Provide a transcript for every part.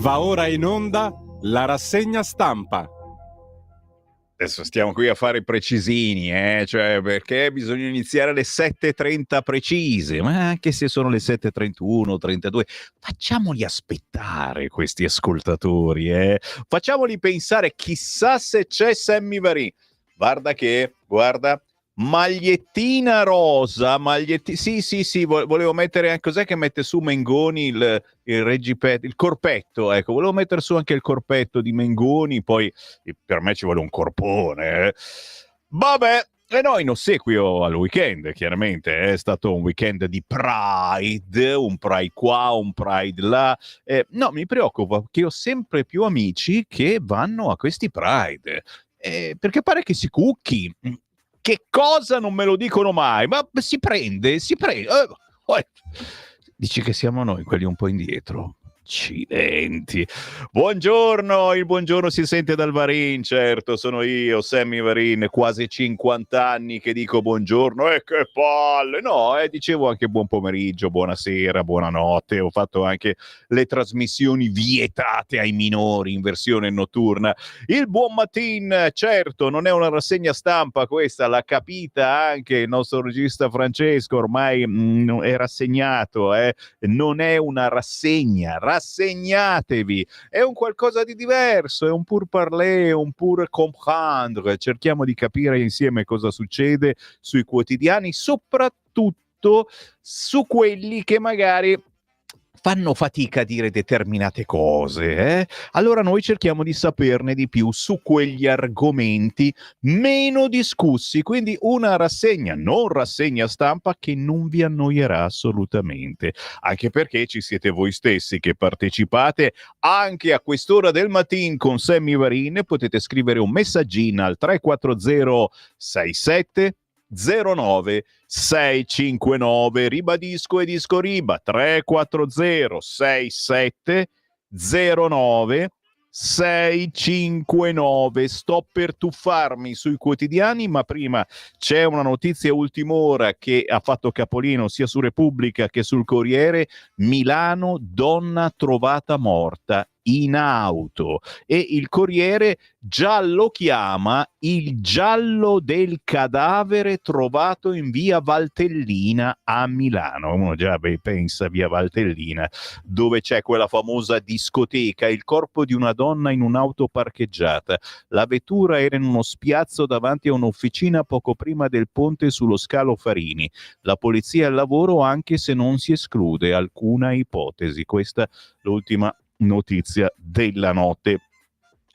Va ora in onda la rassegna stampa. Adesso stiamo qui a fare i precisini, cioè perché bisogna iniziare alle 7:30 precise, ma anche se sono le 7:31, 32, facciamoli aspettare questi ascoltatori, facciamoli pensare, chissà se c'è Sammy Varin. Guarda, magliettina rosa, sì, volevo mettere anche, cos'è che mette su Mengoni il corpetto, ecco, volevo mettere su anche il corpetto di Mengoni, poi per me ci vuole un corpone, Vabbè, e noi in ossequio al weekend, chiaramente è stato un weekend di Pride, un Pride qua, un Pride là. No, mi preoccupa che ho sempre più amici che vanno a questi Pride, perché pare che si cucchi. Che cosa non me lo dicono mai, ma si prende. Dici che siamo noi quelli un po' indietro. Accidenti. Buongiorno, il buongiorno si sente dal Varin, certo, sono io, Sammy Varin, quasi 50 anni che dico buongiorno, e che palle, no, dicevo anche buon pomeriggio, buonasera, buonanotte, ho fatto anche le trasmissioni vietate ai minori in versione notturna. Il buon mattin, certo, non è una rassegna stampa questa, l'ha capita anche il nostro regista Francesco, ormai è rassegnato, non è una rassegna, rassegnatevi, è un qualcosa di diverso, è un pur parler, un pur comprendre, cerchiamo di capire insieme cosa succede sui quotidiani, soprattutto su quelli che magari fanno fatica a dire determinate cose, Allora noi cerchiamo di saperne di più su quegli argomenti meno discussi, quindi una rassegna, non rassegna stampa, che non vi annoierà assolutamente, anche perché ci siete voi stessi che partecipate anche a quest'ora del mattino con Sammy Varin. Potete scrivere un messaggino al 340 67 09 659, ribadisco e disco riba, 340 67 09 659. Sto per tuffarmi sui quotidiani, ma prima c'è una notizia ultima ora che ha fatto capolino sia su Repubblica che sul Corriere. Milano, donna trovata morta in auto, e il Corriere già lo chiama il giallo del cadavere trovato in via Valtellina a Milano. Uno già pensa via Valtellina, dove c'è quella famosa discoteca, il corpo di una donna in un'auto parcheggiata. La vettura era in uno spiazzo davanti a un'officina poco prima del ponte sullo scalo Farini. La polizia è al lavoro, anche se non si esclude alcuna ipotesi. Questa l'ultima notizia della notte.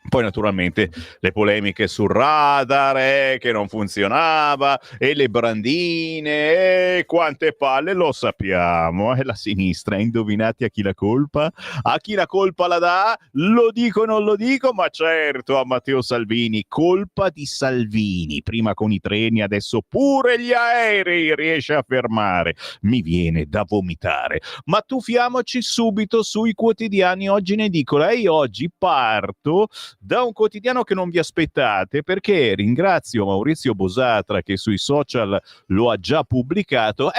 Poi naturalmente le polemiche sul radar, che non funzionava, e le brandine, quante palle, lo sappiamo. La sinistra, indovinate a chi la colpa? A chi la colpa la dà? Lo dico o non lo dico? Ma certo, a Matteo Salvini. Colpa di Salvini, prima con i treni, adesso pure gli aerei riesce a fermare. Mi viene da vomitare. Ma tuffiamoci subito sui quotidiani oggi in edicola, e io oggi parto da un quotidiano che non vi aspettate, perché ringrazio Maurizio Bosatra che sui social lo ha già pubblicato.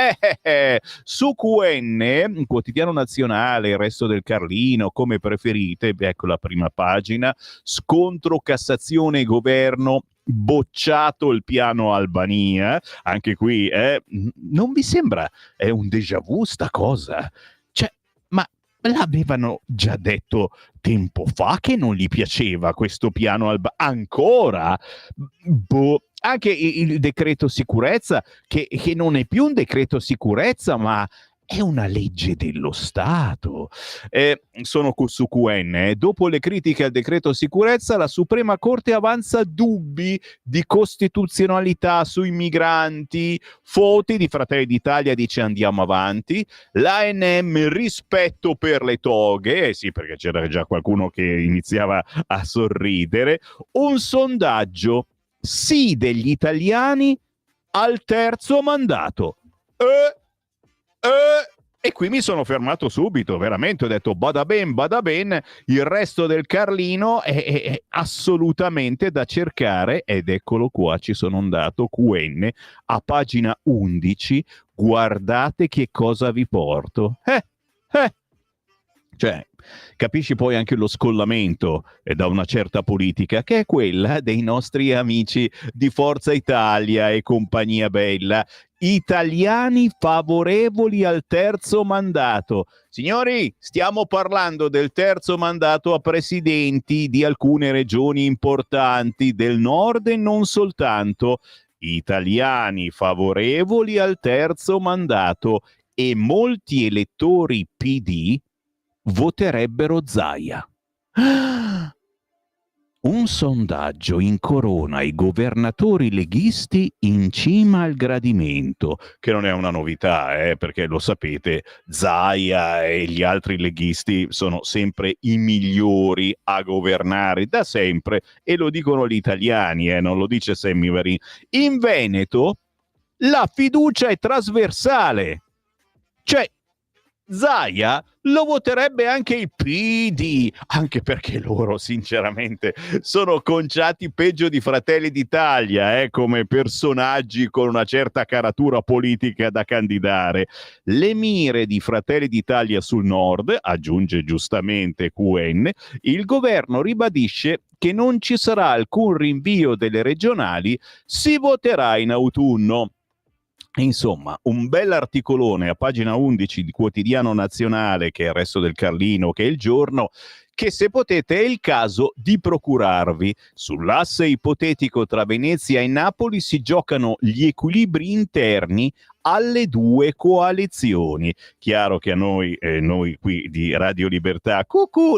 Su QN, un quotidiano nazionale, il Resto del Carlino, come preferite, ecco la prima pagina: scontro Cassazione e governo, bocciato il piano Albania. Anche qui non vi sembra è un déjà vu sta cosa? Cioè, ma l'avevano già detto tempo fa che non gli piaceva questo piano ancora? Anche il decreto sicurezza, che non è più un decreto sicurezza, ma è una legge dello Stato. Sono su QN. Dopo le critiche al decreto sicurezza, la Suprema Corte avanza dubbi di costituzionalità sui migranti. Foti di Fratelli d'Italia dice andiamo avanti. L'ANM, rispetto per le toghe, sì, perché c'era già qualcuno che iniziava a sorridere. Un sondaggio: sì degli italiani al terzo mandato. E qui mi sono fermato subito, veramente, ho detto bada ben, il Resto del Carlino è assolutamente da cercare, ed eccolo qua, ci sono andato, QN, a pagina 11, guardate che cosa vi porto. Cioè, capisci poi anche lo scollamento da una certa politica, che è quella dei nostri amici di Forza Italia e compagnia bella, italiani favorevoli al terzo mandato. Signori, stiamo parlando del terzo mandato a presidenti di alcune regioni importanti del nord e non soltanto. Italiani favorevoli al terzo mandato e molti elettori PD voterebbero Zaia. Un sondaggio incorona i governatori leghisti in cima al gradimento, che non è una novità, perché lo sapete, Zaia e gli altri leghisti sono sempre i migliori a governare da sempre, e lo dicono gli italiani, non lo dice Sammy Varin. In Veneto la fiducia è trasversale, cioè Zaia lo voterebbe anche il PD, anche perché loro sinceramente sono conciati peggio di Fratelli d'Italia, come personaggi con una certa caratura politica da candidare. Le mire di Fratelli d'Italia sul nord, aggiunge giustamente QN, il governo ribadisce che non ci sarà alcun rinvio delle regionali, si voterà in autunno. Insomma, un bel articolone a pagina 11 di Quotidiano Nazionale, che è il Resto del Carlino, che è Il Giorno, che se potete è il caso di procurarvi. Sull'asse ipotetico tra Venezia e Napoli si giocano gli equilibri interni alle due coalizioni. Chiaro che a noi qui di Radio Libertà,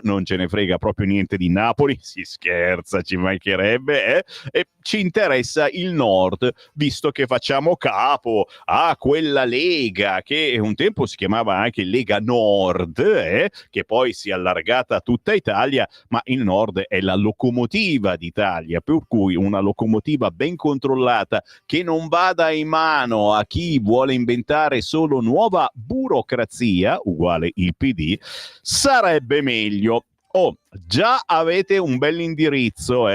non ce ne frega proprio niente di Napoli, si scherza, ci mancherebbe, e ci interessa il nord, visto che facciamo capo a quella Lega che un tempo si chiamava anche Lega Nord, che poi si è allargata a tutta Italia, ma il nord è la locomotiva d'Italia, per cui una locomotiva ben controllata che non vada in mano a chi vuole inventare solo nuova burocrazia, uguale il PD, sarebbe meglio. Già avete un bell'indirizzo,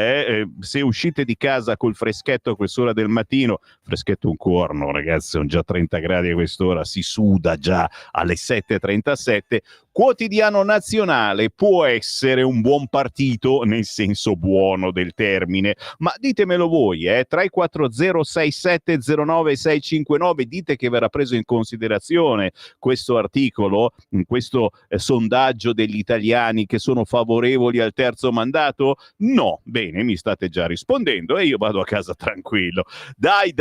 se uscite di casa col freschetto a quest'ora del mattino, freschetto un corno ragazzi, sono già 30 gradi a quest'ora, si suda già alle 7:37, Quotidiano Nazionale può essere un buon partito nel senso buono del termine, ma ditemelo voi, 340 6709 659, dite che verrà preso in considerazione questo articolo, in questo sondaggio degli italiani che sono favorevoli al terzo mandato? No, bene, mi state già rispondendo e io vado a casa tranquillo. Dai,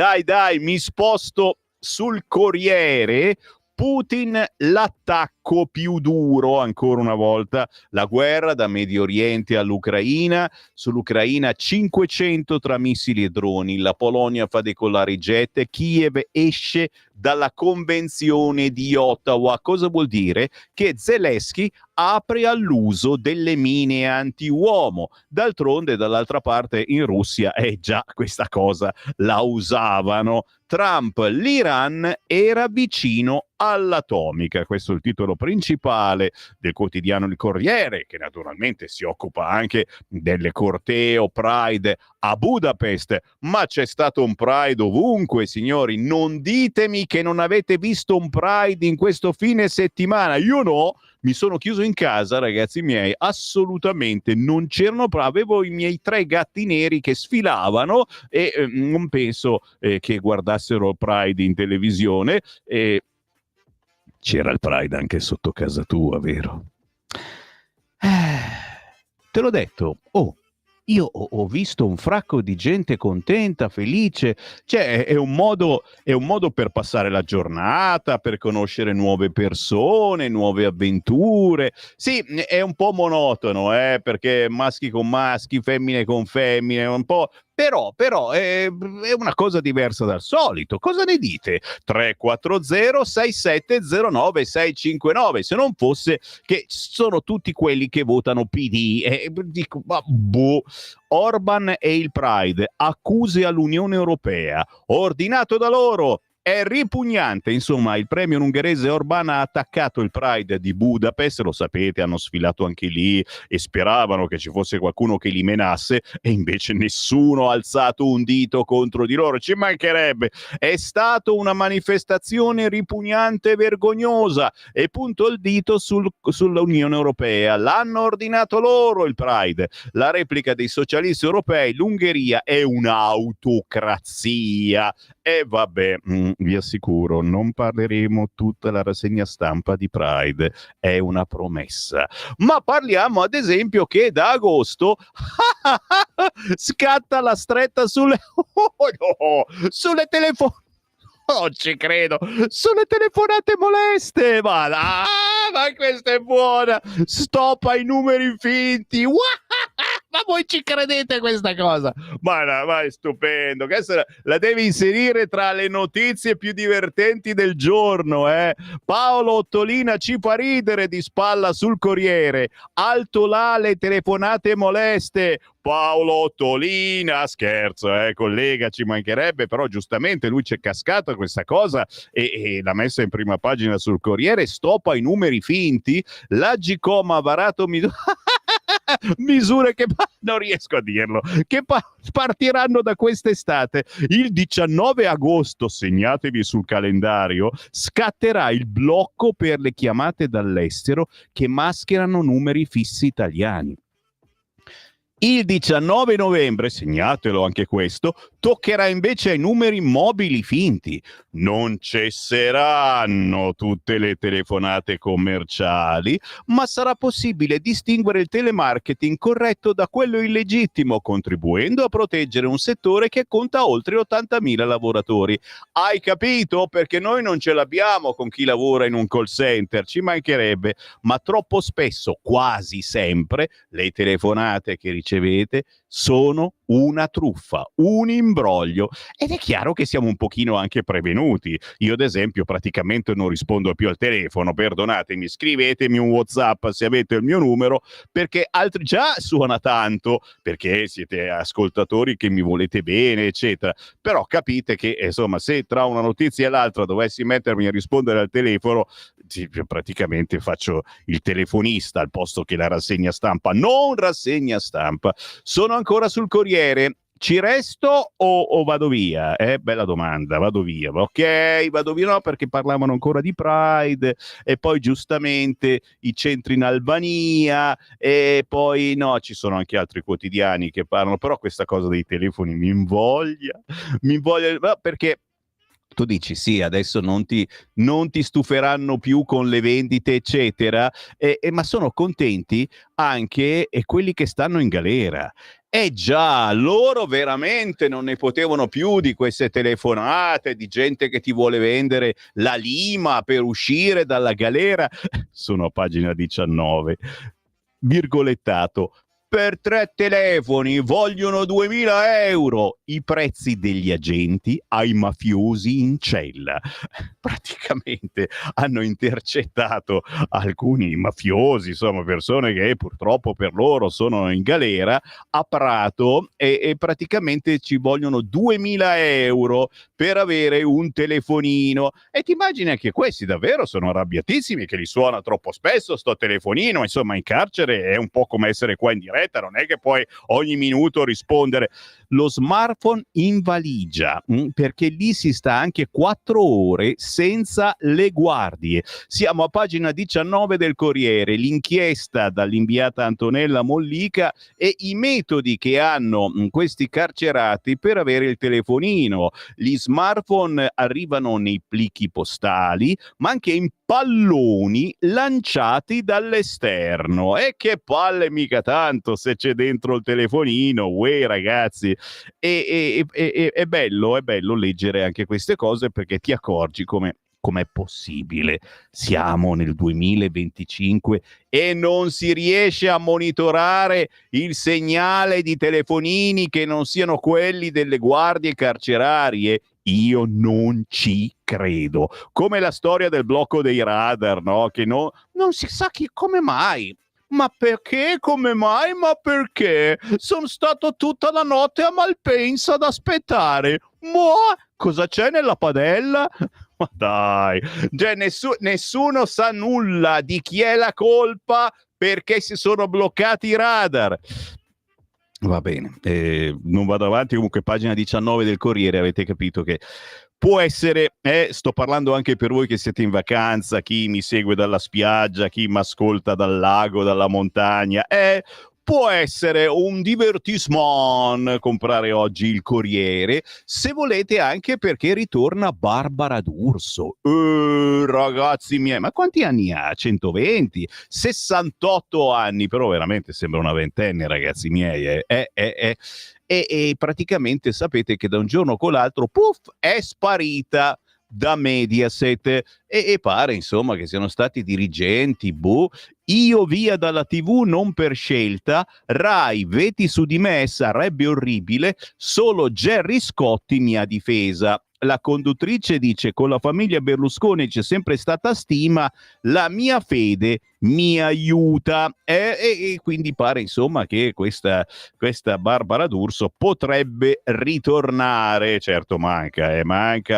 mi sposto sul Corriere. Putin, l'attacco più duro, ancora una volta, la guerra da Medio Oriente all'Ucraina, sull'Ucraina 500 tra missili e droni, la Polonia fa decollare i jet, Kiev esce dalla convenzione di Ottawa. Cosa vuol dire? Che Zelensky apre all'uso delle mine anti-uomo. D'altronde, dall'altra parte, in Russia già questa cosa la usavano. Trump, l'Iran era vicino all'atomica. Questo è il titolo principale del quotidiano Il Corriere, che naturalmente si occupa anche delle corteo Pride a Budapest, ma c'è stato un Pride ovunque, signori. Non ditemi che non avete visto un Pride in questo fine settimana. Io no, mi sono chiuso in casa, ragazzi miei, assolutamente non c'erano, avevo i miei 3 gatti neri che sfilavano e non penso che guardassero Pride in televisione. C'era il Pride anche sotto casa tua, vero? Te l'ho detto, io ho visto un fracco di gente contenta, felice, cioè è un modo per passare la giornata, per conoscere nuove persone, nuove avventure. Sì, è un po' monotono, perché maschi con maschi, femmine con femmine, un po'. Però è una cosa diversa dal solito. Cosa ne dite? 340 6709 659. Se non fosse che sono tutti quelli che votano PD. Dico, boh. Orban e il Pride, accuse all'Unione Europea. Ordinato da loro. È ripugnante, insomma, il premier ungherese Orbán ha attaccato il Pride di Budapest, lo sapete, hanno sfilato anche lì e speravano che ci fosse qualcuno che li menasse e invece nessuno ha alzato un dito contro di loro, ci mancherebbe. È stata una manifestazione ripugnante e vergognosa e punto il dito sull'Unione Europea. L'hanno ordinato loro il Pride, la replica dei socialisti europei. L'Ungheria è un'autocrazia. E vabbè, vi assicuro, non parleremo tutta la rassegna stampa di Pride, è una promessa. Ma parliamo ad esempio che da agosto scatta la stretta sulle sulle telefonate. Non ci credo, sulle telefonate moleste, ma questa è buona, stop ai numeri finti. Ma voi ci credete questa cosa? Ma è stupendo, questa la devi inserire tra le notizie più divertenti del giorno, eh? Paolo Ottolina ci fa ridere di spalla sul Corriere, alto là le telefonate moleste. Paolo Ottolina, scherzo, collega, ci mancherebbe, però giustamente lui c'è cascato a questa cosa e l'ha messa in prima pagina sul Corriere. Stop ai numeri finti, l'Agcom ha varato misure che non riesco a dirlo, che partiranno da quest'estate. Il 19 agosto, segnatevi sul calendario, scatterà il blocco per le chiamate dall'estero che mascherano numeri fissi italiani. Il 19 novembre, segnatelo anche questo, toccherà invece ai numeri mobili finti. Non cesseranno tutte le telefonate commerciali, ma sarà possibile distinguere il telemarketing corretto da quello illegittimo, contribuendo a proteggere un settore che conta oltre 80.000 lavoratori. Hai capito? Perché noi non ce l'abbiamo con chi lavora in un call center, ci mancherebbe, ma troppo spesso, quasi sempre, le telefonate che ricevete sono una truffa, un imbroglio, ed è chiaro che siamo un pochino anche prevenuti. Io ad esempio praticamente non rispondo più al telefono, perdonatemi, scrivetemi un WhatsApp se avete il mio numero, perché altri già suona tanto, perché siete ascoltatori che mi volete bene, eccetera, però capite che insomma se tra una notizia e l'altra dovessi mettermi a rispondere al telefono, praticamente faccio il telefonista al posto che la rassegna stampa. Non rassegna stampa. Sono ancora sul Corriere. Ci resto o vado via? Bella domanda, vado via. Ok, vado via, no, perché parlavano ancora di Pride e poi giustamente i centri in Albania e poi no, ci sono anche altri quotidiani che parlano, però questa cosa dei telefoni mi invoglia, perché tu dici sì, adesso non ti stuferanno più con le vendite, eccetera, ma sono contenti anche quelli che stanno in galera. Già, loro veramente non ne potevano più di queste telefonate, di gente che ti vuole vendere la lima per uscire dalla galera. Sono a pagina 19. Virgolettato. Per 3 telefoni vogliono 2.000 euro, i prezzi degli agenti ai mafiosi in cella. Praticamente hanno intercettato alcuni mafiosi, insomma persone che purtroppo per loro sono in galera, a Prato e praticamente ci vogliono 2.000 euro per avere un telefonino. E ti immagini che questi davvero sono arrabbiatissimi, che li suona troppo spesso sto telefonino, insomma in carcere è un po' come essere qua in diretta, non è che puoi ogni minuto rispondere. Lo smartphone in valigia, perché lì si sta anche 4 ore senza le guardie. Siamo a pagina 19 del Corriere, l'inchiesta dall'inviata Antonella Mollica e i metodi che hanno questi carcerati per avere il telefonino. Gli smartphone arrivano nei plichi postali, ma anche in palloni lanciati dall'esterno. E che palle mica tanto se c'è dentro il telefonino, uè ragazzi. È bello leggere anche queste cose, perché ti accorgi come è possibile. Siamo nel 2025 e non si riesce a monitorare il segnale di telefonini che non siano quelli delle guardie carcerarie. Io non ci credo. Come la storia del blocco dei radar, no? Che non si sa come mai. Ma perché? Come mai? Ma perché? Sono stato tutta la notte a Malpensa ad aspettare. Cosa c'è nella padella? Ma dai, cioè, nessuno sa nulla di chi è la colpa perché si sono bloccati i radar. Va bene, non vado avanti. Comunque, pagina 19 del Corriere, avete capito che può essere, sto parlando anche per voi che siete in vacanza, chi mi segue dalla spiaggia, chi mi ascolta dal lago, dalla montagna, può essere un divertissement comprare oggi il Corriere, se volete, anche perché ritorna Barbara D'Urso. Ragazzi miei, ma quanti anni ha? 120? 68 anni, però veramente sembra una ventenne, ragazzi miei. E praticamente sapete che da un giorno con l'altro, puff, è sparita da Mediaset e pare insomma che siano stati dirigenti, io via dalla TV non per scelta, Rai veti su di me, sarebbe orribile, solo Gerry Scotti mi ha difesa. La conduttrice dice: con la famiglia Berlusconi c'è sempre stata stima, la mia fede mi aiuta, e quindi pare insomma che questa Barbara D'Urso potrebbe ritornare. Certo manca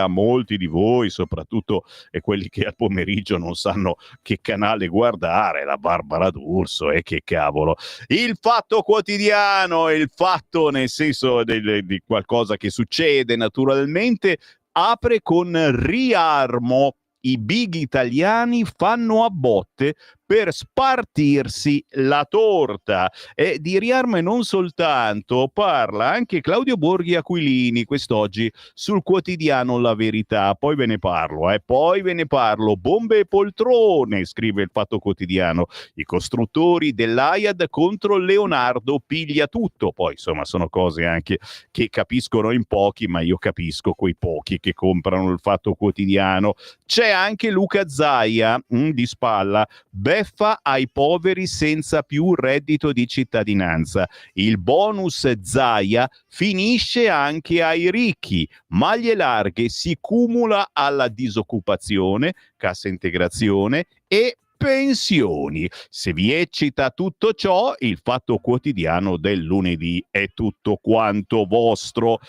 a molti di voi, soprattutto quelli che al pomeriggio non sanno che canale guardare, la Barbara D'Urso, e che cavolo. Il Fatto Quotidiano, il fatto nel senso di qualcosa che succede naturalmente, apre con riarmo. I big italiani fanno a botte per spartirsi la torta. E di riarme non soltanto, parla anche Claudio Borghi Aquilini quest'oggi sul quotidiano La Verità. Poi ve ne parlo. Bombe e poltrone, scrive il Fatto Quotidiano. I costruttori dell'Aiad contro Leonardo piglia tutto. Poi insomma sono cose anche che capiscono in pochi, ma io capisco quei pochi che comprano il Fatto Quotidiano. C'è anche Luca Zaia di spalla, beffa ai poveri senza più reddito di cittadinanza. Il bonus Zaia finisce anche ai ricchi, maglie larghe si cumula alla disoccupazione, cassa integrazione e pensioni. Se vi eccita tutto ciò, il Fatto Quotidiano del lunedì è tutto quanto vostro.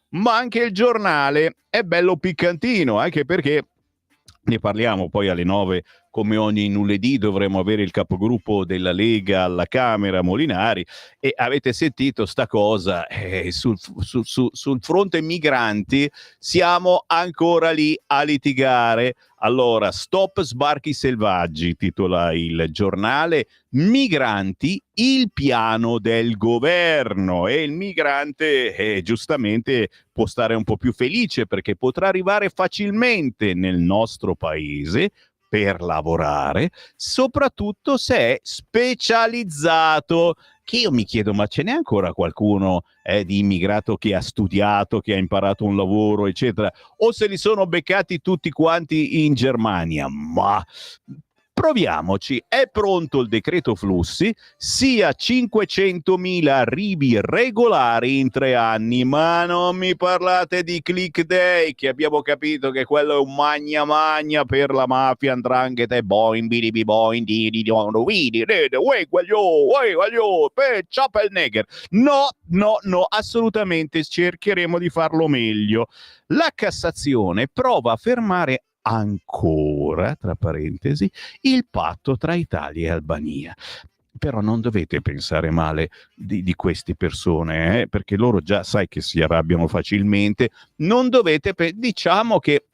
Ma anche il Giornale è bello piccantino, anche perché ne parliamo poi alle 9, come ogni lunedì dovremo avere il capogruppo della Lega alla Camera, Molinari, e avete sentito sta cosa, sul fronte migranti siamo ancora lì a litigare. Allora, stop sbarchi selvaggi, titola il Giornale, migranti, il piano del governo, e il migrante giustamente può stare un po' più felice perché potrà arrivare facilmente nel nostro paese per lavorare, soprattutto se è specializzato. Che io mi chiedo, ma ce n'è ancora qualcuno di immigrato che ha studiato, che ha imparato un lavoro, eccetera, o se li sono beccati tutti quanti in Germania? Ma proviamoci. È pronto il decreto flussi, sia 500.000 arrivi regolari in 3 anni, ma non mi parlate di click day, che abbiamo capito che quello è un magna magna per la mafia, 'ndrangheta e boing bidibi boing di Chappelnegger. No, assolutamente cercheremo di farlo meglio. La Cassazione prova a fermare ancora, tra parentesi, il patto tra Italia e Albania. Però non dovete pensare male di queste persone, perché loro già sai che si arrabbiano facilmente. Non dovete, diciamo che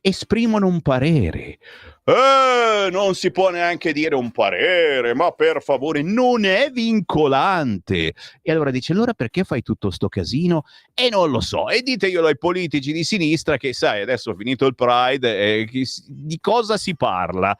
esprimono un parere. Non si può neanche dire un parere, ma per favore, non è vincolante. E allora dice, allora perché fai tutto sto casino? E non lo so. E diteglielo ai politici di sinistra che, sai, adesso è finito il Pride, di cosa si parla?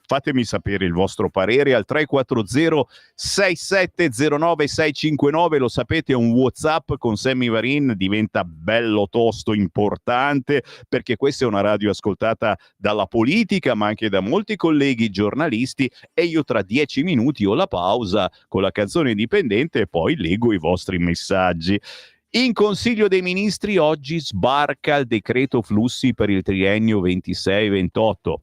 Fatemi sapere il vostro parere al 340 6709 659, lo sapete, è un WhatsApp con Sammy Varin, diventa bello tosto, importante, perché questa è una radio ascoltata dalla politica, ma anche da molti colleghi giornalisti, e io tra 10 minuti ho la pausa con la canzone indipendente e poi leggo i vostri messaggi. In Consiglio dei Ministri oggi sbarca il decreto flussi per il triennio 26-28.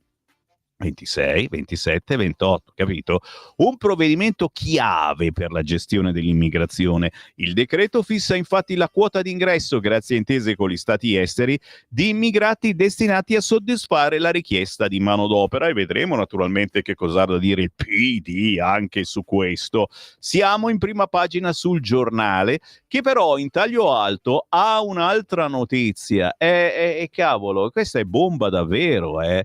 26, 27, 28, capito? Un provvedimento chiave per la gestione dell'immigrazione. Il decreto fissa infatti la quota d'ingresso, grazie a intese con gli stati esteri, di immigrati destinati a soddisfare la richiesta di manodopera, e vedremo naturalmente che cosa ha da dire il PD anche su questo. Siamo in prima pagina sul Giornale, che però in taglio alto ha un'altra notizia. Cavolo, questa è bomba davvero, eh.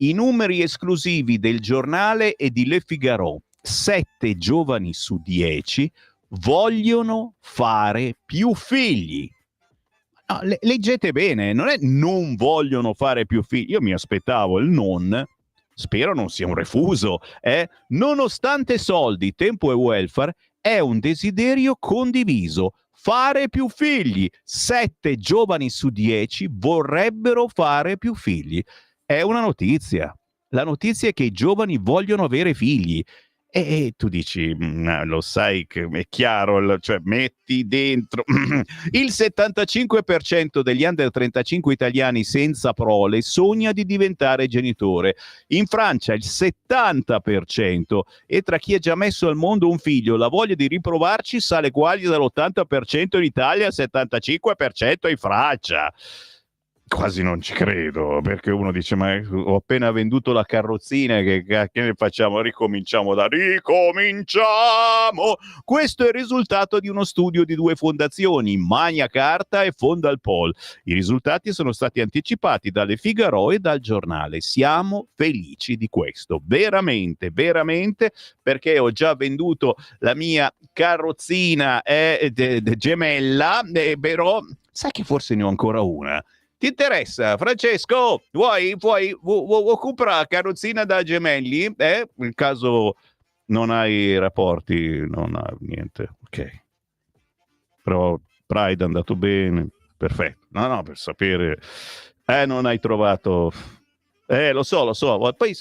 I numeri esclusivi del Giornale e di Le Figaro: 7 giovani su 10 vogliono fare più figli. No, leggete bene, non è non vogliono fare più figli. Io mi aspettavo il non, spero non sia un refuso, nonostante soldi, tempo e welfare, è un desiderio condiviso. Fare più figli. 7 giovani su 10 vorrebbero fare più figli. È una notizia. La notizia è che i giovani vogliono avere figli. E tu dici, lo sai che è chiaro, cioè metti dentro il 75% degli under 35 italiani senza prole sogna di diventare genitore. In Francia il 70%, e tra chi ha già messo al mondo un figlio la voglia di riprovarci sale quasi dall'80% in Italia al 75% in Francia. Quasi non ci credo, perché uno dice: ma ho appena venduto la carrozzina, che ne facciamo? Ricominciamo. Questo è il risultato di uno studio di 2 fondazioni, Magna Carta e Fondalpol. I risultati sono stati anticipati dalle Figaro e dal Giornale. Siamo felici di questo, veramente, veramente, perché ho già venduto la mia carrozzina gemella, però sai che forse ne ho ancora una. Ti interessa, Francesco? Vuoi comprare carrozzina da gemelli? In caso non hai rapporti, non hai niente, ok. Però Pride è andato bene, perfetto. No, per sapere. Non hai trovato. Lo so. Poi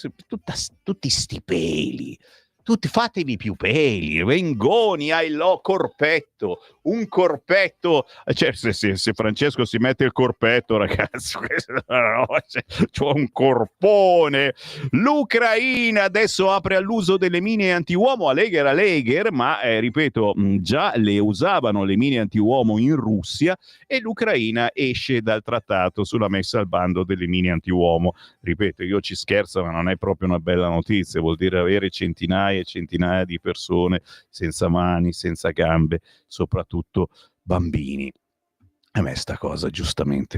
tutti sti peli. Tutti fatevi più peli, vengoni, hai corpetto, un corpetto, cioè se Francesco si mette il corpetto, ragazzi, c'ho un corpone. L'Ucraina adesso apre all'uso delle mine antiuomo, Alegher, ma ripeto, già le usavano le mine antiuomo in Russia, e l'Ucraina esce dal trattato sulla messa al bando delle mine antiuomo. Ripeto, io ci scherzo, ma non è proprio una bella notizia, vuol dire avere centinaia e centinaia di persone senza mani, senza gambe, soprattutto bambini. A me sta cosa giustamente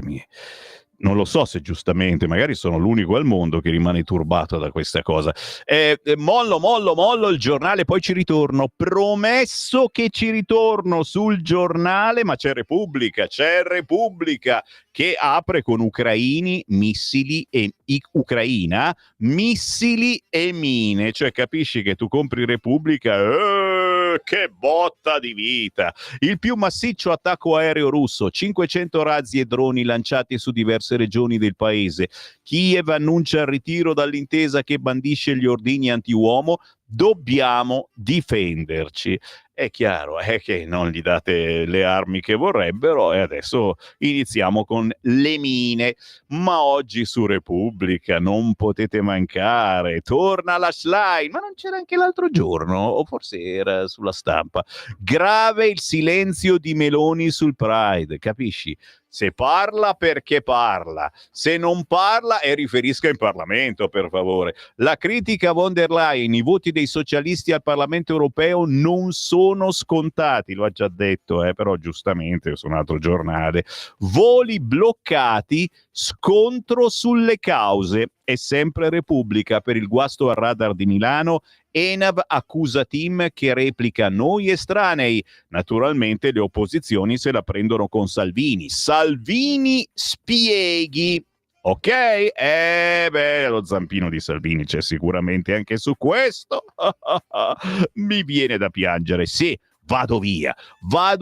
non lo so se giustamente, magari sono l'unico al mondo che rimane turbato da questa cosa. Mollo il Giornale, poi ci ritorno. Promesso che ci ritorno sul Giornale, ma c'è Repubblica che apre con missili e mine. Cioè, capisci che tu compri Repubblica, che botta di vita. Il più massiccio attacco aereo russo, 500 razzi e droni lanciati su diverse regioni del paese. Kiev annuncia il ritiro dall'intesa che bandisce gli ordigni antiuomo. Dobbiamo difenderci. È chiaro, è che non gli date le armi che vorrebbero, e adesso iniziamo con le mine. Ma oggi su Repubblica non potete mancare, torna la Schlein, ma non c'era anche l'altro giorno, o forse era sulla Stampa. Grave il silenzio di Meloni sul Pride, capisci? Se parla perché parla, se non parla riferisca in Parlamento, per favore. La critica a von der Leyen, i voti dei socialisti al Parlamento europeo non sono scontati, lo ha già detto, però giustamente su un altro giornale. Voli bloccati, scontro sulle cause. È sempre Repubblica: per il guasto al radar di Milano, ENAV accusa team che replica noi estranei. Naturalmente le opposizioni se la prendono con Salvini. Salvini spieghi. Ok? Lo zampino di Salvini c'è sicuramente anche su questo. Mi viene da piangere. Sì, vado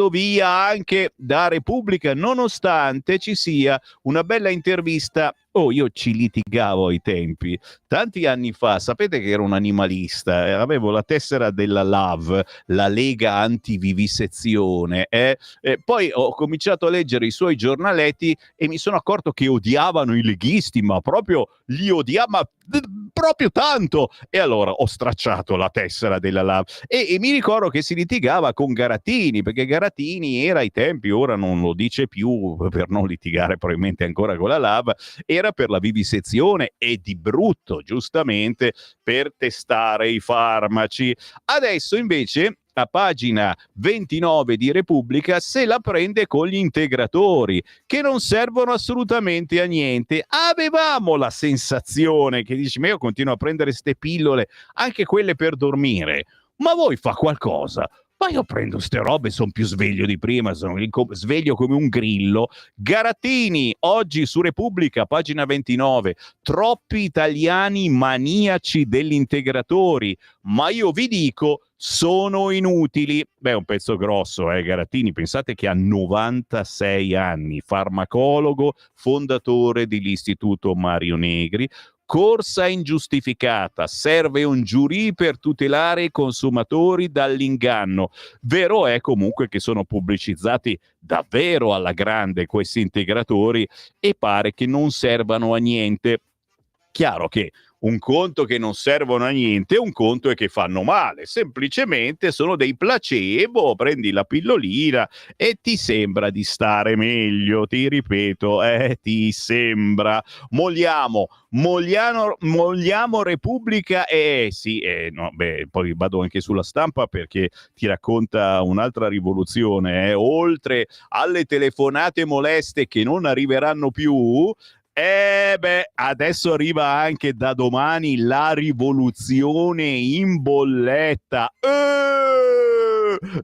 via anche da Repubblica, nonostante ci sia una bella intervista Oh, io ci litigavo ai tempi, tanti anni fa, sapete che ero un animalista, avevo la tessera della LAV, la Lega Antivivisezione, poi ho cominciato a leggere i suoi giornaletti e mi sono accorto che odiavano i leghisti, ma proprio li odiava proprio tanto, e allora ho stracciato la tessera della LAV e mi ricordo che si litigava con Garattini, perché Garattini era ai tempi, ora non lo dice più per non litigare probabilmente ancora con la LAV, era per la vivisezione e di brutto, giustamente, per testare i farmaci. Adesso invece a pagina 29 di Repubblica se la prende con gli integratori che non servono assolutamente a niente. Avevamo la sensazione che dici, ma io continuo a prendere ste pillole, anche quelle per dormire, ma voi fa qualcosa? Ma io prendo ste robe, sono più sveglio di prima, sono sveglio come un grillo. Garattini, oggi su Repubblica, pagina 29, troppi italiani maniaci degli integratori, ma io vi dico, sono inutili. Beh, è un pezzo grosso, Garattini, pensate che ha 96 anni, farmacologo, fondatore dell'Istituto Mario Negri. Corsa ingiustificata, serve un giurì per tutelare i consumatori dall'inganno. Vero è comunque che sono pubblicizzati davvero alla grande questi integratori e pare che non servano a niente. Chiaro che un conto che non servono a niente, un conto è che fanno male, semplicemente sono dei placebo, prendi la pillolina e ti sembra di stare meglio, ti ripeto, ti sembra. Molliamo Repubblica sì, no, beh, poi vado anche sulla Stampa perché ti racconta un'altra rivoluzione, oltre alle telefonate moleste che non arriveranno più. Adesso arriva anche da domani la rivoluzione in bolletta.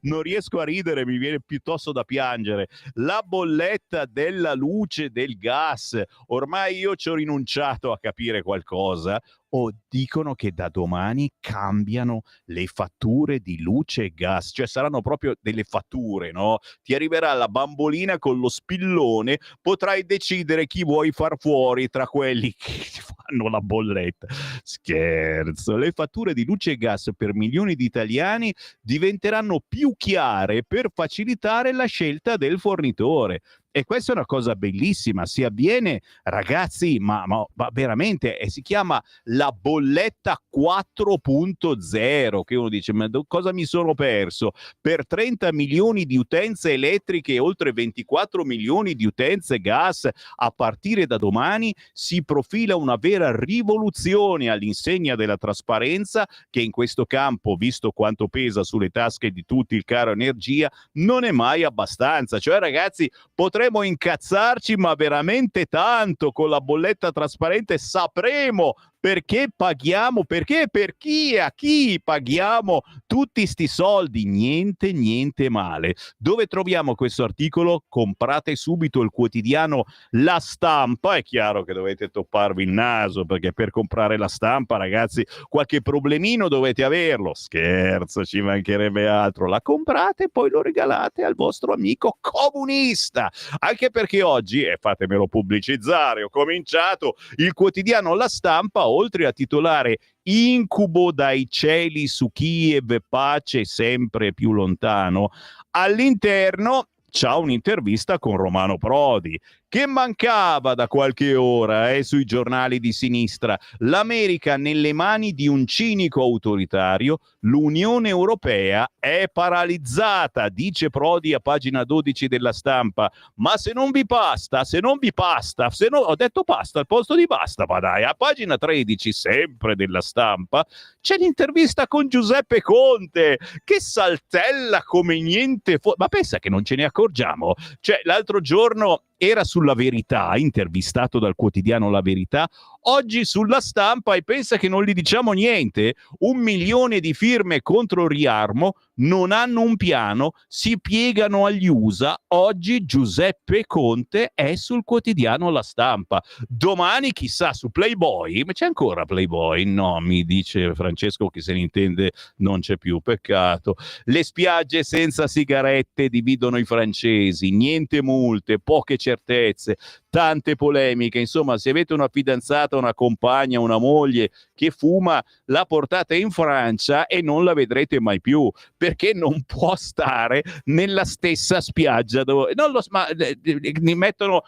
Non riesco a ridere, mi viene piuttosto da piangere. La bolletta della luce, del gas. Ormai io ci ho rinunciato a capire qualcosa. O dicono che da domani cambiano le fatture di luce e gas, cioè saranno proprio delle fatture, no? Ti arriverà la bambolina con lo spillone, potrai decidere chi vuoi far fuori tra quelli che fanno la bolletta. Scherzo, le fatture di luce e gas per milioni di italiani diventeranno più chiare per facilitare la scelta del fornitore. E questa è una cosa bellissima, si avviene, ragazzi, ma veramente, si chiama la bolletta 4.0, che uno dice, ma cosa mi sono perso? Per 30 milioni di utenze elettriche e oltre 24 milioni di utenze gas, a partire da domani si profila una vera rivoluzione all'insegna della trasparenza, che in questo campo, visto quanto pesa sulle tasche di tutti il caro energia, non è mai abbastanza. Cioè, ragazzi, potremmo incazzarci, ma veramente tanto con la bolletta trasparente, sapremo perché paghiamo, perché per chi, a chi paghiamo tutti sti soldi. Niente male. Dove troviamo questo articolo? Comprate subito il quotidiano La Stampa. È chiaro che dovete topparvi il naso, perché per comprare La Stampa, ragazzi, qualche problemino dovete averlo. Scherzo, ci mancherebbe altro. La comprate e poi lo regalate al vostro amico comunista. Anche perché oggi, e fatemelo pubblicizzare, ho cominciato il quotidiano La Stampa, oltre a titolare "Incubo dai cieli su Kiev, pace sempre più lontano", all'interno c'ha un'intervista con Romano Prodi, che mancava da qualche ora sui giornali di sinistra. L'America nelle mani di un cinico autoritario, l'Unione Europea è paralizzata, dice Prodi a pagina 12 della Stampa. Ma se non vi basta, ho detto pasta al posto di basta, ma dai, a pagina 13, sempre della Stampa, c'è l'intervista con Giuseppe Conte, che saltella come niente. Ma pensa che non ce ne accorgiamo? Cioè, l'altro giorno era sulla Verità, intervistato dal quotidiano La Verità, oggi sulla Stampa, e pensa che non gli diciamo niente? 1 milione di firme contro Riarmo, non hanno un piano, si piegano agli USA. Oggi Giuseppe Conte è sul quotidiano La Stampa. Domani chissà su Playboy, ma c'è ancora Playboy? No, mi dice Francesco che se ne intende non c'è più, peccato. Le spiagge senza sigarette dividono i francesi, niente multe, poche certezze. tante polemiche. Insomma, se avete una fidanzata, una compagna, una moglie che fuma, la portate in Francia e non la vedrete mai più, perché non può stare nella stessa spiaggia dove non lo ma li mettono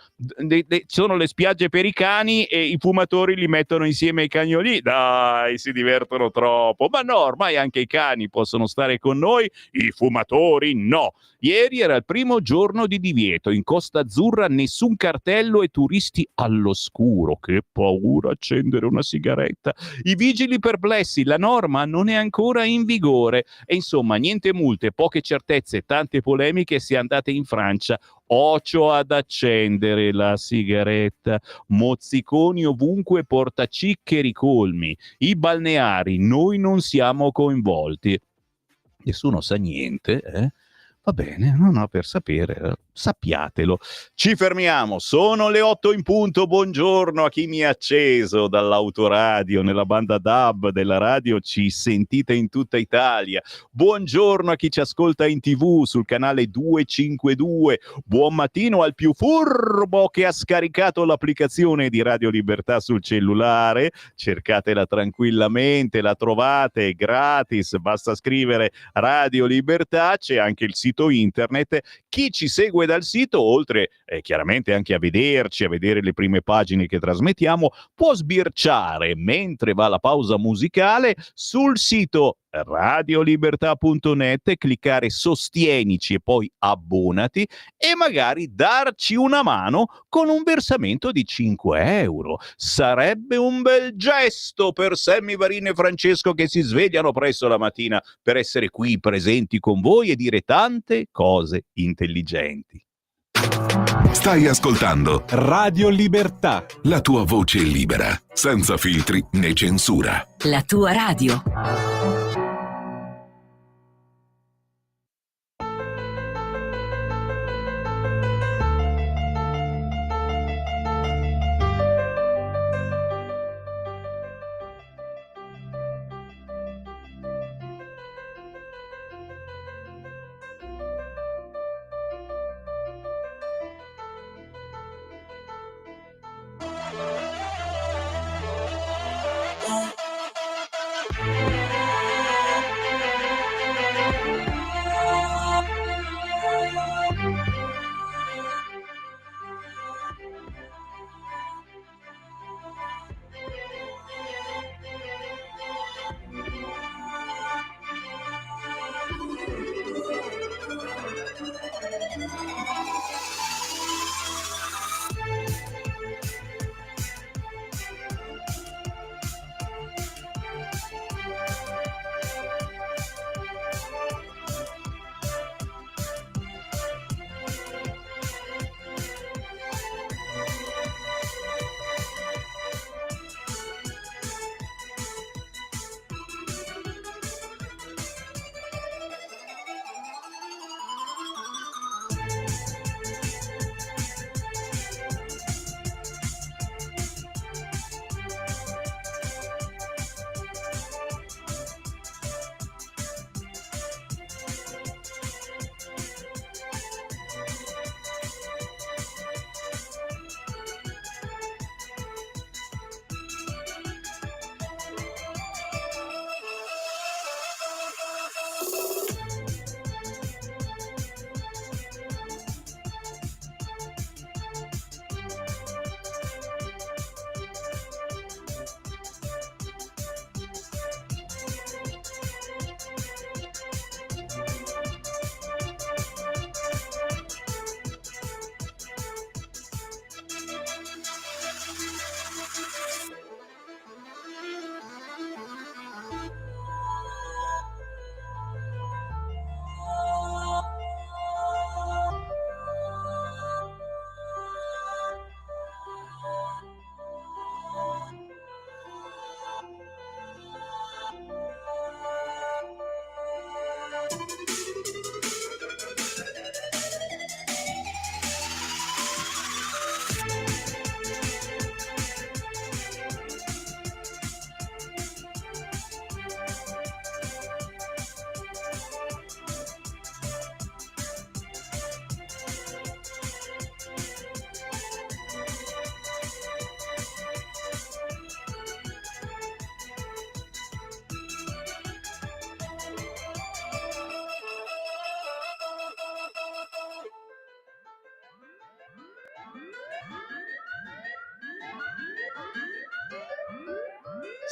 sono le spiagge per i cani e i fumatori li mettono insieme ai cagnolini. Dai, si divertono troppo. Ma no, ormai anche i cani possono stare con noi, i fumatori no. Ieri era il primo giorno di divieto. In Costa Azzurra nessun cartello e turisti all'oscuro. Che paura accendere una sigaretta. I vigili perplessi, la norma non è ancora in vigore. E insomma, niente multe, poche certezze, tante polemiche, si è andate in Francia. Ocio ad accendere la sigaretta. Mozziconi ovunque, portacicche ricolmi. I balneari, noi non siamo coinvolti. Nessuno sa niente, eh? Va bene, no, per sapere, sappiatelo. Ci fermiamo, sono le 8 in punto. Buongiorno a chi mi ha acceso dall'autoradio nella banda DAB della radio, ci sentite in tutta Italia. Buongiorno a chi ci ascolta in TV sul canale 252. Buon mattino al più furbo che ha scaricato l'applicazione di Radio Libertà sul cellulare. Cercatela tranquillamente, la trovate, è gratis, basta scrivere Radio Libertà, c'è anche il sito internet. Chi ci segue dal sito, oltre chiaramente anche a vederci, a vedere le prime pagine che trasmettiamo, può sbirciare mentre va la pausa musicale sul sito radiolibertà.net, cliccare sostienici e poi abbonati e magari darci una mano con un versamento di 5 euro. Sarebbe un bel gesto per Sammy Varin e Francesco, che si svegliano presto la mattina per essere qui presenti con voi e dire tante cose intelligenti. Stai ascoltando Radio Libertà. la tua voce libera, senza filtri né censura. La tua radio.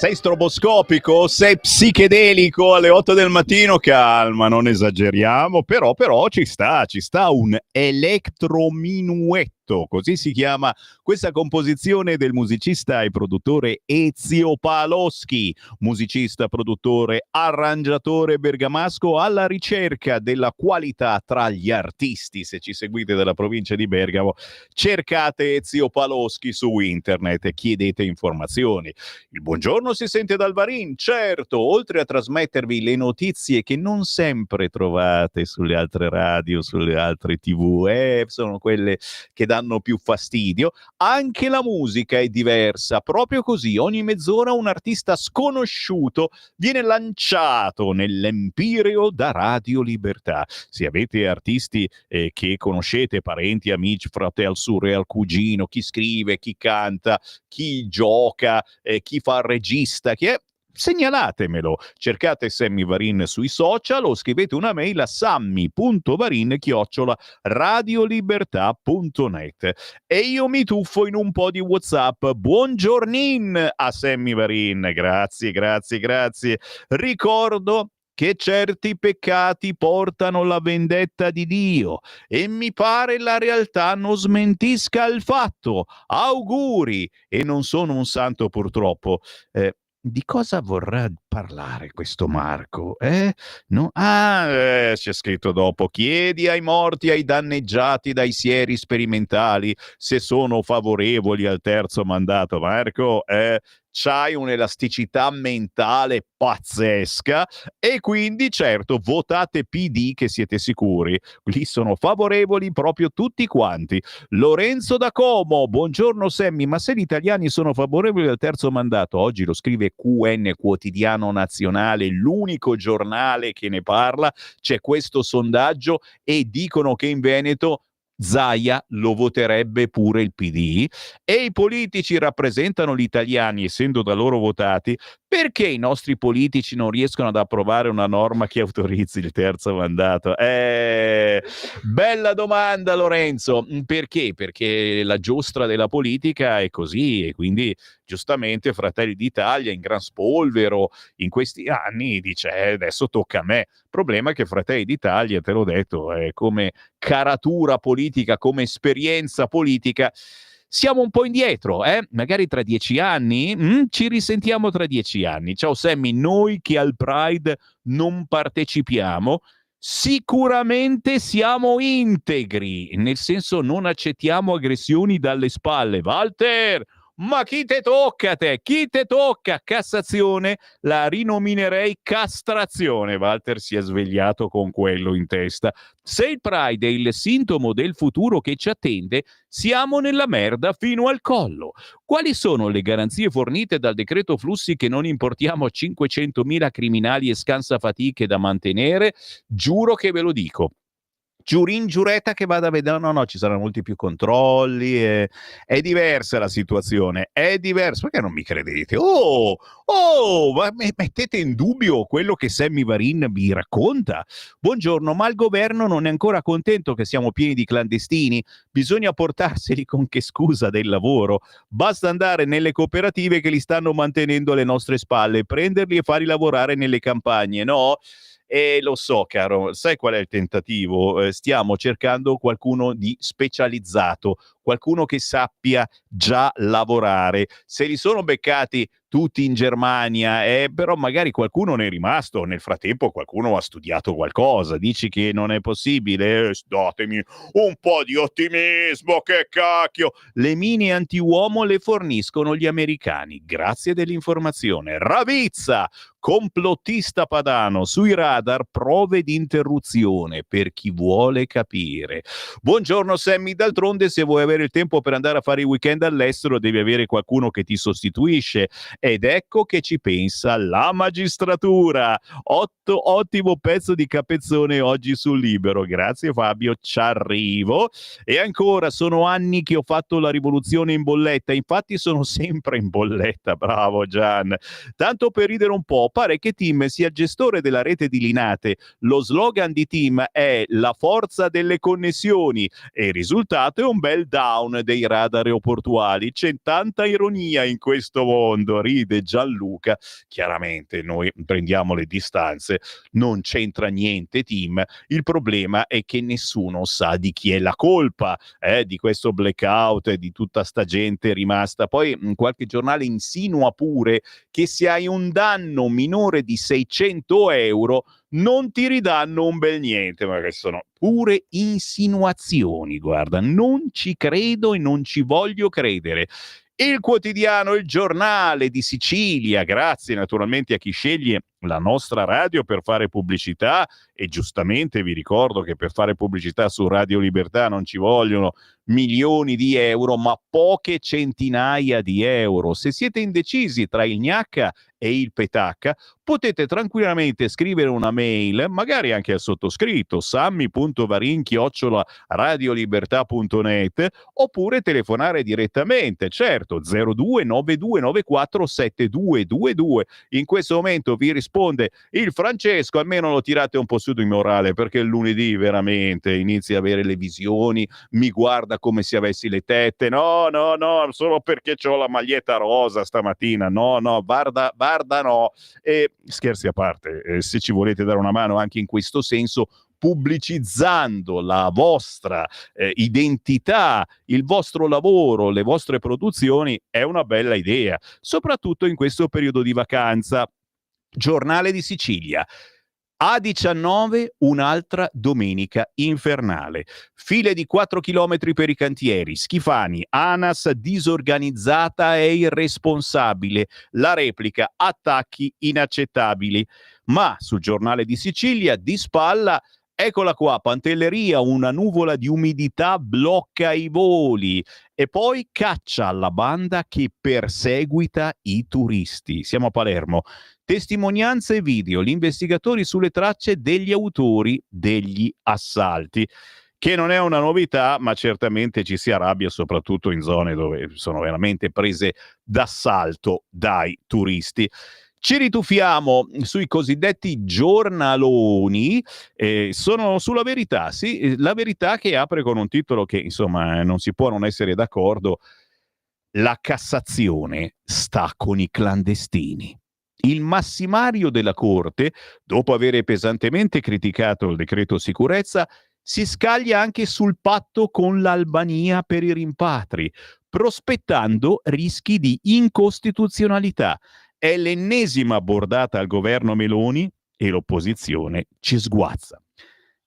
Sei stroboscopico? Sei psichedelico alle 8 del mattino? Calma, non esageriamo, però ci sta un elettrominuetto, così si chiama questa composizione del musicista e produttore Ezio Paloschi, musicista, produttore, arrangiatore bergamasco alla ricerca della qualità tra gli artisti. Se ci seguite dalla provincia di Bergamo, cercate Ezio Paloschi su internet e chiedete informazioni. Il buongiorno si sente dal Varin, certo, oltre a trasmettervi le notizie che non sempre trovate sulle altre radio, sulle altre TV, sono quelle che danno più fastidio, anche la musica è diversa, proprio così, ogni mezz'ora un artista sconosciuto viene lanciato nell'empireo da Radio Libertà. Se avete artisti che conoscete, parenti, amici, fratello, sorella, cugino, chi scrive, chi canta, chi gioca, chi fa il regista, chi è, segnalatemelo, cercate Sammy Varin sui social o scrivete una mail a sammy.varin@radiolibertà.net e io mi tuffo in un po' di WhatsApp. Buongiornin a Sammy Varin, grazie. Ricordo che certi peccati portano la vendetta di Dio e mi pare la realtà non smentisca il fatto. Auguri! E non sono un santo purtroppo. Di cosa vorrà parlare questo Marco? No? C'è scritto dopo: chiedi ai morti, ai danneggiati dai sieri sperimentali se sono favorevoli al terzo mandato. Marco, c'hai un'elasticità mentale pazzesca e quindi certo votate PD che siete sicuri, lì sono favorevoli proprio tutti quanti. Lorenzo da Como, buongiorno Sammy, ma se gli italiani sono favorevoli al terzo mandato, oggi lo scrive QN, Quotidiano Nazionale, l'unico giornale che ne parla, c'è questo sondaggio e dicono che in Veneto Zaia lo voterebbe pure il PD e i politici rappresentano gli italiani essendo da loro votati. Perché i nostri politici non riescono ad approvare una norma che autorizzi il terzo mandato? Bella domanda Lorenzo, perché? Perché la giostra della politica è così e quindi giustamente Fratelli d'Italia in gran spolvero in questi anni dice adesso tocca a me. Il problema è che Fratelli d'Italia, te l'ho detto, come caratura politica, come esperienza politica, siamo un po' indietro, magari tra 10 anni, ci risentiamo tra 10 anni. Ciao Sammy, noi che al Pride non partecipiamo, sicuramente siamo integri, nel senso non accettiamo aggressioni dalle spalle. Walter, ma chi te tocca te? Chi te tocca? Cassazione, la rinominerei castrazione. Walter si è svegliato con quello in testa. Se il Pride è il sintomo del futuro che ci attende, siamo nella merda fino al collo. Quali sono le garanzie fornite dal decreto flussi che non importiamo 500.000 criminali e scansafatiche da mantenere? Giuro che ve lo dico. Giurin giuretta che vada a vedere, no, ci saranno molti più controlli, è diversa la situazione, è diversa, perché non mi credete? Ma mettete in dubbio quello che Sammy Varin vi racconta? Buongiorno, ma il governo non è ancora contento che siamo pieni di clandestini? Bisogna portarseli con che scusa del lavoro? Basta andare nelle cooperative che li stanno mantenendo alle nostre spalle, prenderli e farli lavorare nelle campagne, no? E lo so, caro, sai qual è il tentativo? Stiamo cercando qualcuno di specializzato, qualcuno che sappia già lavorare. Se li sono beccati tutti in Germania, però magari qualcuno ne è rimasto, nel frattempo qualcuno ha studiato qualcosa, dici che non è possibile? Datemi un po' di ottimismo, che cacchio! Le mine anti-uomo le forniscono gli americani, grazie dell'informazione. Ravizza, complottista padano, sui radar prove di interruzione per chi vuole capire. Buongiorno Sammy, d'altronde se vuoi avere il tempo per andare a fare i weekend all'estero devi avere qualcuno che ti sostituisce ed ecco che ci pensa la magistratura. Ottimo pezzo di capezzone oggi sul Libero, grazie Fabio, ci arrivo. E ancora, sono anni che ho fatto la rivoluzione in bolletta, infatti sono sempre in bolletta, bravo Gian. Tanto per ridere un po', pare che Tim sia il gestore della rete di Linate, lo slogan di Tim è la forza delle connessioni e il risultato è un bel lockdown dei radar aeroportuali. C'è tanta ironia in questo mondo, ride Gianluca. Chiaramente noi prendiamo le distanze, non c'entra niente team, il problema è che nessuno sa di chi è la colpa di questo blackout e di tutta sta gente rimasta. Poi qualche giornale insinua pure che se hai un danno minore di 600 euro non ti ridanno un bel niente, ma che sono pure insinuazioni, guarda, non ci credo e non ci voglio credere. Il quotidiano Il Giornale di Sicilia, grazie naturalmente a chi sceglie la nostra radio per fare pubblicità, e giustamente vi ricordo che per fare pubblicità su Radio Libertà non ci vogliono milioni di euro, ma poche centinaia di euro. Se siete indecisi tra il gnacca e il petacca, potete tranquillamente scrivere una mail, magari anche al sottoscritto, sammy.varin@radiolibertà.net, oppure telefonare direttamente, certo, 0292947222. In questo momento vi risponde il Francesco, almeno lo tirate un po' su di morale, perché il lunedì veramente inizia a avere le visioni, mi guarda come se avessi le tette, no, solo perché ho la maglietta rosa stamattina, no, guarda no. E scherzi a parte, se ci volete dare una mano anche in questo senso, pubblicizzando la vostra identità, il vostro lavoro, le vostre produzioni, è una bella idea, soprattutto in questo periodo di vacanza. Giornale di Sicilia. A19 un'altra domenica infernale. File di 4 chilometri per i cantieri. Schifani, ANAS disorganizzata e irresponsabile. La replica, attacchi inaccettabili. Ma sul Giornale di Sicilia, di spalla, eccola qua, Pantelleria, una nuvola di umidità blocca i voli. E poi caccia alla banda che perseguita i turisti. Siamo a Palermo. Testimonianze e video, gli investigatori sulle tracce degli autori degli assalti, che non è una novità, ma certamente ci si arrabbia soprattutto in zone dove sono veramente prese d'assalto dai turisti. Ci rituffiamo sui cosiddetti giornaloni, sono sulla Verità, sì, La Verità, che apre con un titolo che insomma non si può non essere d'accordo: la Cassazione sta con i clandestini. Il massimario della Corte, dopo aver pesantemente criticato il decreto sicurezza, si scaglia anche sul patto con l'Albania per i rimpatri, prospettando rischi di incostituzionalità. È l'ennesima bordata al governo Meloni e l'opposizione ci sguazza.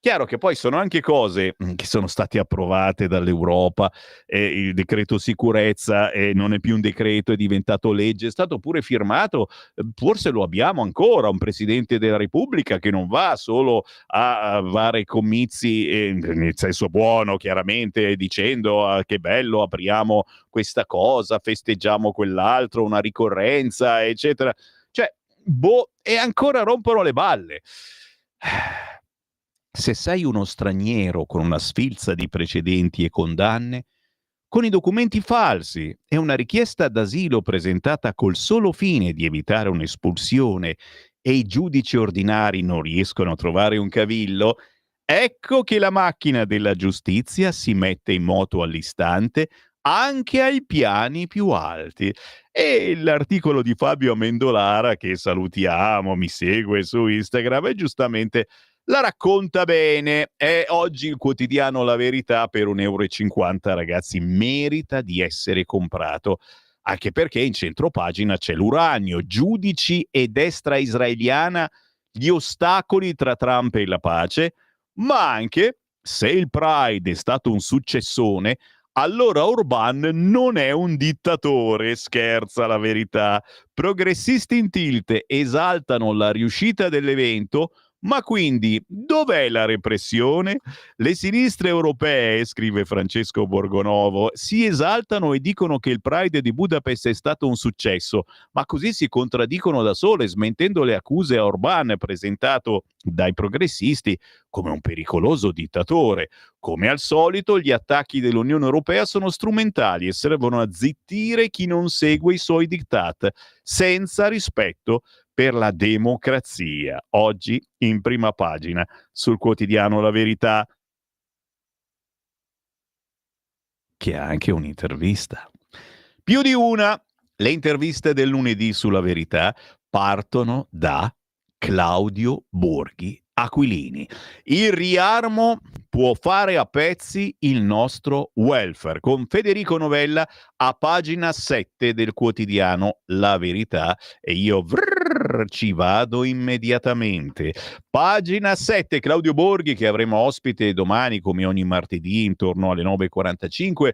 Chiaro che poi sono anche cose che sono state approvate dall'Europa, il decreto sicurezza non è più un decreto, è diventato legge, è stato pure firmato, forse lo abbiamo ancora, un Presidente della Repubblica che non va solo a vari comizi, nel senso buono chiaramente, dicendo che bello, apriamo questa cosa, festeggiamo quell'altro, una ricorrenza, eccetera. Cioè, e ancora rompono le balle. Se sei uno straniero con una sfilza di precedenti e condanne, con i documenti falsi e una richiesta d'asilo presentata col solo fine di evitare un'espulsione e i giudici ordinari non riescono a trovare un cavillo, ecco che la macchina della giustizia si mette in moto all'istante anche ai piani più alti. E l'articolo di Fabio Amendolara, che salutiamo, mi segue su Instagram, e giustamente la racconta bene. E oggi il quotidiano La Verità, per 1,50 euro, ragazzi, merita di essere comprato, anche perché in centropagina c'è l'uranio, giudici e destra israeliana, gli ostacoli tra Trump e la pace, ma anche se il Pride è stato un successone, allora Orban non è un dittatore, scherza La Verità. Progressisti in tilt esaltano la riuscita dell'evento, ma quindi dov'è la repressione? Le sinistre europee, scrive Francesco Borgonovo, si esaltano e dicono che il Pride di Budapest è stato un successo, ma così si contraddicono da sole, smentendo le accuse a Orban, presentato dai progressisti come un pericoloso dittatore. Come al solito, gli attacchi dell'Unione Europea sono strumentali e servono a zittire chi non segue i suoi diktat, senza rispetto per la democrazia. Oggi in prima pagina sul quotidiano La Verità. che ha anche un'intervista. Più di una. Le interviste del lunedì sulla Verità partono da Claudio Borghi Aquilini. Il riarmo può fare a pezzi il nostro welfare, con Federico Novella a pagina 7 del quotidiano La Verità, e io ci vado immediatamente. Pagina 7, Claudio Borghi, che avremo ospite domani come ogni martedì intorno alle 9:45.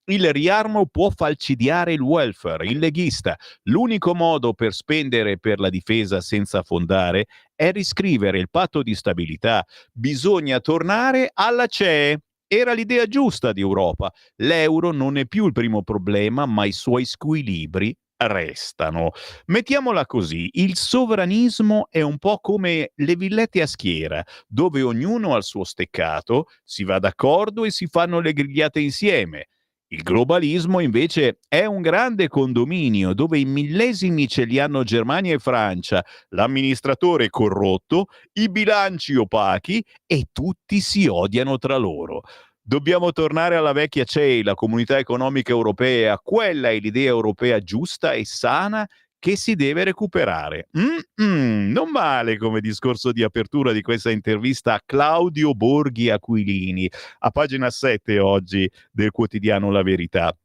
Il riarmo può falcidiare il welfare, il leghista. L'unico modo per spendere per la difesa senza fondare è riscrivere il patto di stabilità. Bisogna tornare alla CEE. Era l'idea giusta di Europa. L'euro non è più il primo problema, ma i suoi squilibri restano. Mettiamola così, il sovranismo è un po' come le villette a schiera, dove ognuno ha il suo steccato, si va d'accordo e si fanno le grigliate insieme. Il globalismo invece è un grande condominio dove i millesimi ce li hanno Germania e Francia, l'amministratore corrotto, i bilanci opachi e tutti si odiano tra loro. Dobbiamo tornare alla vecchia CEE, la Comunità Economica Europea. Quella è l'idea europea giusta e sana che si deve recuperare. Non male come discorso di apertura di questa intervista a Claudio Borghi Aquilini, a pagina 7 oggi del quotidiano La Verità.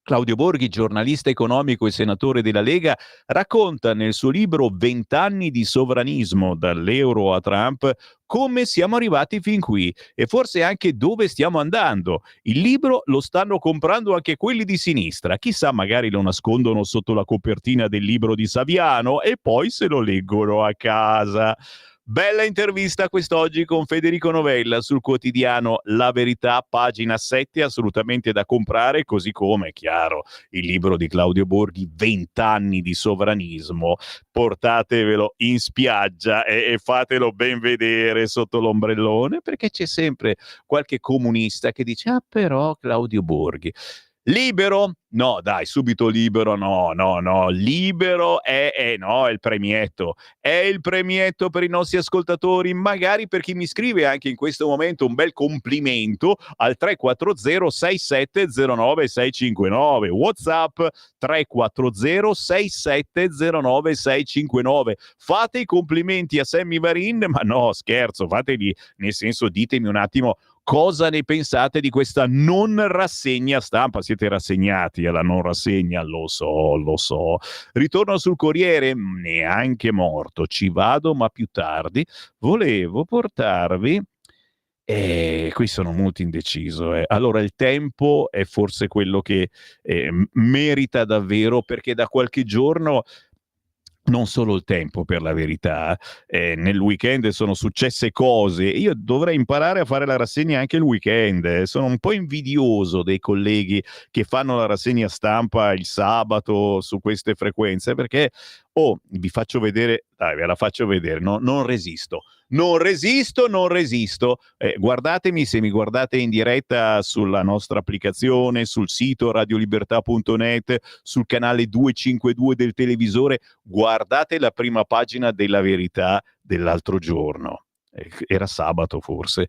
Claudio Borghi, giornalista economico e senatore della Lega, racconta nel suo libro 20 anni di sovranismo, dall'euro a Trump, come siamo arrivati fin qui e forse anche dove stiamo andando. Il libro lo stanno comprando anche quelli di sinistra. Chissà, magari lo nascondono sotto la copertina del libro di Saviano e poi se lo leggono a casa. Bella intervista quest'oggi con Federico Novella sul quotidiano La Verità, pagina 7, assolutamente da comprare, così come, chiaro, il libro di Claudio Borghi, 20 anni di sovranismo. Portatevelo in spiaggia e fatelo ben vedere sotto l'ombrellone, perché c'è sempre qualche comunista che dice: ah, però Claudio Borghi. Libero? No, dai, subito Libero, no. Libero è il premietto. È il premietto per i nostri ascoltatori, magari per chi mi scrive anche in questo momento un bel complimento al 340 6709 659. WhatsApp 340 6709 659. Fate i complimenti a Sammy Varin, ma no, scherzo, fateli, nel senso, ditemi un attimo cosa ne pensate di questa non rassegna stampa. Siete rassegnati alla non rassegna? Lo so. Ritorno sul Corriere, neanche morto. Ci vado, ma più tardi. Volevo portarvi... qui sono molto indeciso. Allora, il tempo è forse quello che merita davvero, perché da qualche giorno... Non solo il tempo, per la verità, nel weekend sono successe cose. Io dovrei imparare a fare la rassegna anche il weekend. Sono un po' invidioso dei colleghi che fanno la rassegna stampa il sabato su queste frequenze, perché vi faccio vedere, dai, ve la faccio vedere, no, non resisto. Guardatemi, se mi guardate in diretta sulla nostra applicazione, sul sito radiolibertà.net, sul canale 252 del televisore, guardate la prima pagina della Verità dell'altro giorno. Era sabato forse.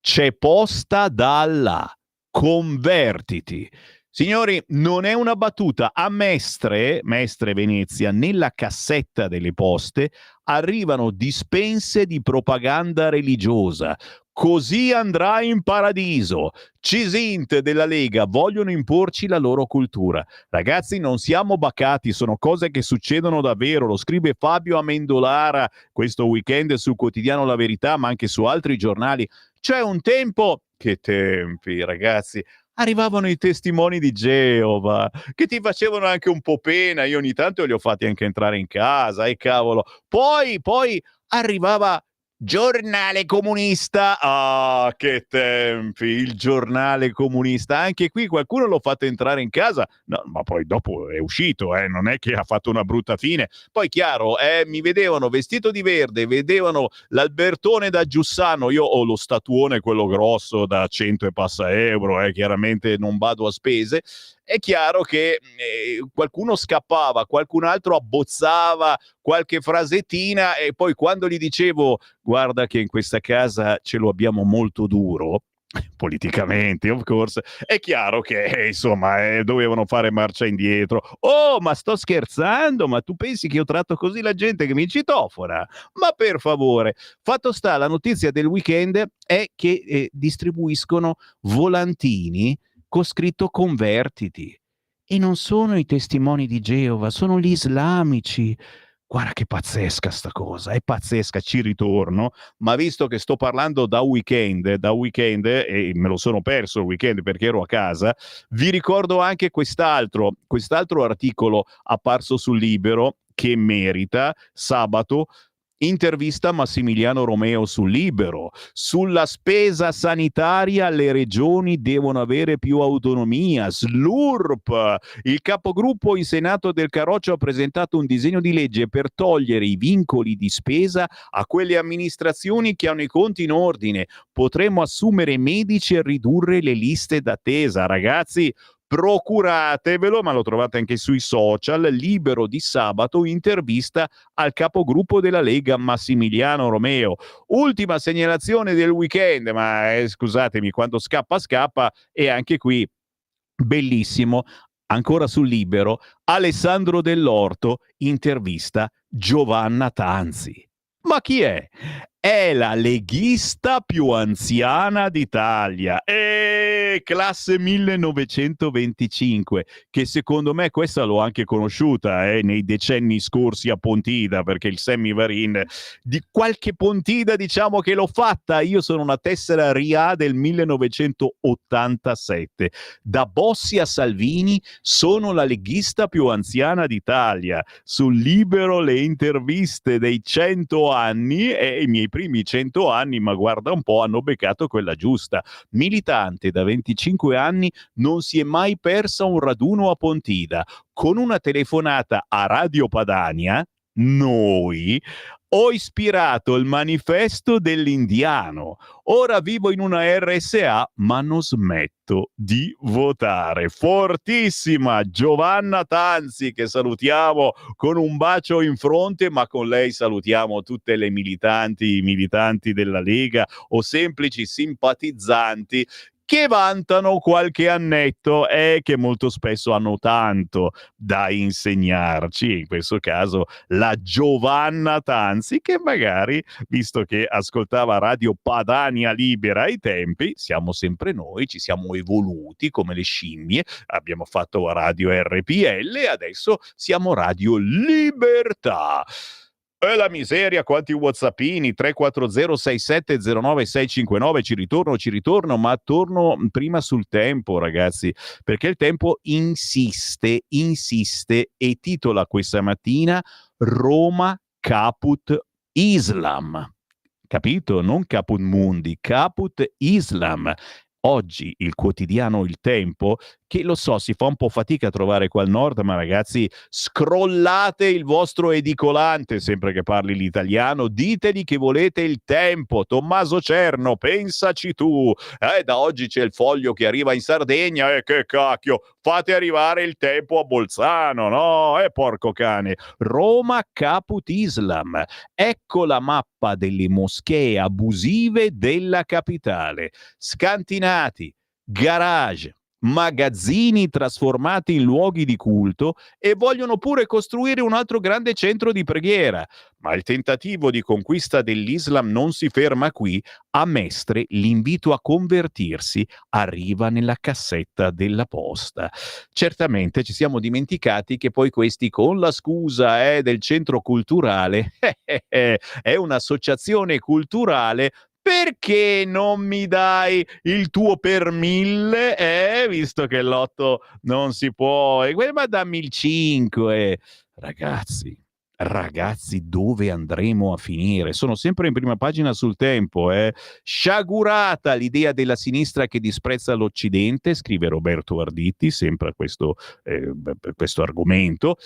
C'è posta dalla convertiti. Signori, non è una battuta. A Mestre Venezia, nella cassetta delle poste, arrivano dispense di propaganda religiosa. Così andrà in paradiso. Cisint della Lega vogliono imporci la loro cultura. Ragazzi, non siamo bacati, sono cose che succedono davvero. Lo scrive Fabio Amendolara questo weekend sul quotidiano La Verità, ma anche su altri giornali. C'è un tempo... Che tempi, ragazzi! Arrivavano i testimoni di Geova che ti facevano anche un po' pena. Io ogni tanto li ho fatti anche entrare in casa, e cavolo. Poi arrivava Giornale Comunista. Ah, che tempi, il Giornale Comunista. Anche qui qualcuno l'ho fatto entrare in casa, no, ma poi dopo è uscito, non è che ha fatto una brutta fine. Poi chiaro, mi vedevano vestito di verde, vedevano l'Albertone da Giussano, io ho lo statuone, quello grosso da 100 e passa euro, chiaramente non vado a spese. È chiaro che qualcuno scappava, qualcun altro abbozzava qualche frasettina, e poi quando gli dicevo: guarda che in questa casa ce lo abbiamo molto duro, Politicamente, of course, è chiaro che insomma dovevano fare marcia indietro. Oh, ma sto scherzando? Ma tu pensi che io tratto così la gente che mi citofona? Ma per favore, fatto sta, la notizia del weekend è che distribuiscono volantini con scritto convertiti e non sono i testimoni di Geova, sono gli islamici. Guarda che pazzesca sta cosa, è pazzesca, ci ritorno, ma visto che sto parlando da weekend e me lo sono perso il weekend perché ero a casa, vi ricordo anche quest'altro articolo apparso sul Libero che merita, sabato, intervista Massimiliano Romeo sul Libero. Sulla spesa sanitaria le regioni devono avere più autonomia. SLURP. Il capogruppo in Senato del Carroccio ha presentato un disegno di legge per togliere i vincoli di spesa a quelle amministrazioni che hanno i conti in ordine. Potremmo assumere medici e ridurre le liste d'attesa. Ragazzi, procuratevelo, ma lo trovate anche sui social. Libero di sabato, intervista al capogruppo della Lega Massimiliano Romeo. Ultima segnalazione del weekend, ma scusatemi, quando scappa scappa, e anche qui bellissimo, ancora sul Libero, Alessandro Dell'Orto intervista Giovanna Tanzi. Ma chi è? È la leghista più anziana d'Italia, classe 1925, che secondo me questa l'ho anche conosciuta nei decenni scorsi a Pontida, perché il Sammy Varin di qualche Pontida diciamo che l'ho fatta. Io sono una tessera RIA del 1987. Da Bossi a Salvini sono la leghista più anziana d'Italia. Sul Libero le interviste dei 100 anni e i miei primi 100 anni, ma guarda un po', hanno beccato quella giusta. Militante da 25 anni, non si è mai persa un raduno a Pontida. Con una telefonata a Radio Padania, noi, ho ispirato il manifesto dell'indiano. Ora vivo in una RSA, ma non smetto di votare. Fortissima Giovanna Tanzi, che salutiamo con un bacio in fronte, ma con lei salutiamo tutte le militanti, i militanti della Lega o semplici simpatizzanti che vantano qualche annetto e che molto spesso hanno tanto da insegnarci, in questo caso la Giovanna Tanzi, che magari, visto che ascoltava Radio Padania Libera ai tempi, siamo sempre noi, ci siamo evoluti come le scimmie, abbiamo fatto Radio RPL e adesso siamo Radio Libertà. E la miseria, quanti whatsappini, 3406709 ci ritorno, ma torno prima sul tempo, ragazzi, perché il tempo insiste e titola questa mattina Roma Caput Islam. Capito? Non Caput Mundi, Caput Islam. Oggi il quotidiano Il Tempo, che lo so, si fa un po' fatica a trovare qua al nord, ma ragazzi, scrollate il vostro edicolante sempre che parli l'italiano, ditegli che volete Il Tempo. Tommaso Cerno, pensaci tu. Da oggi c'è il Foglio che arriva in Sardegna, che cacchio, fate arrivare Il Tempo a Bolzano, no? Porco cane. Roma Caput Islam. Ecco la mappa delle moschee abusive della capitale. Scantinati, garage, magazzini trasformati in luoghi di culto e vogliono pure costruire un altro grande centro di preghiera. Ma il tentativo di conquista dell'Islam non si ferma qui. A Mestre l'invito a convertirsi arriva nella cassetta della posta. Certamente ci siamo dimenticati che poi questi, con la scusa del centro culturale, è un'associazione culturale. Perché non mi dai il tuo per 1000? Visto che l'8 non si può, ma dammi il 5. Ragazzi, dove andremo a finire? Sono sempre in prima pagina sul Tempo. Sciagurata l'idea della sinistra che disprezza l'Occidente, scrive Roberto Arditi, sempre a questo argomento.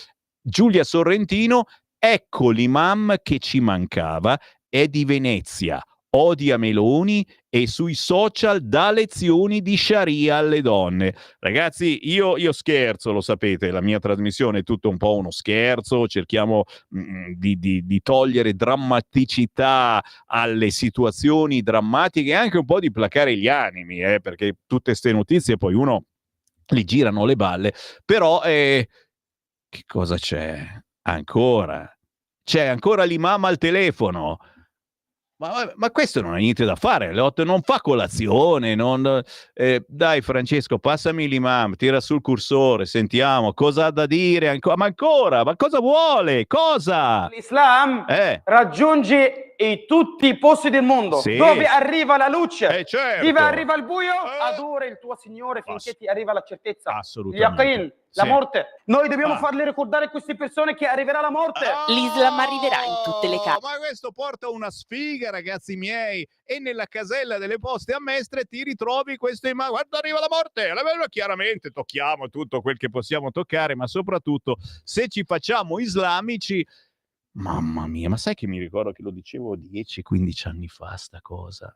Giulia Sorrentino, ecco l'imam che ci mancava, è di Venezia. odia Meloni e sui social dà lezioni di Sharia alle donne. Ragazzi, io scherzo, lo sapete, la mia trasmissione è tutto un po' uno scherzo, cerchiamo di togliere drammaticità alle situazioni drammatiche e anche un po' di placare gli animi, perché tutte ste notizie poi uno li girano le balle, però che cosa c'è? Ancora? C'è ancora l'imam al telefono. Ma questo non ha niente da fare, alle 8 non fa colazione, dai Francesco, passami l'imam, tira sul cursore, sentiamo cosa ha da dire, ma cosa vuole? Cosa? L'Islam raggiunge tutti i posti del mondo, Sì. dove arriva la luce, certo. dove arriva il buio, adora il tuo Signore finché ti arriva la certezza, assolutamente. Yaqin, la morte. Noi dobbiamo farle ricordare a queste persone che arriverà la morte. L'Islam arriverà in tutte le case. Ma questo porta una sfiga, ragazzi miei, e nella casella delle poste a Mestre ti ritrovi questo imam, guarda arriva la morte, chiaramente tocchiamo tutto quel che possiamo toccare, ma soprattutto se ci facciamo islamici. Mamma mia, ma sai che mi ricordo che lo dicevo 10-15 anni fa sta cosa,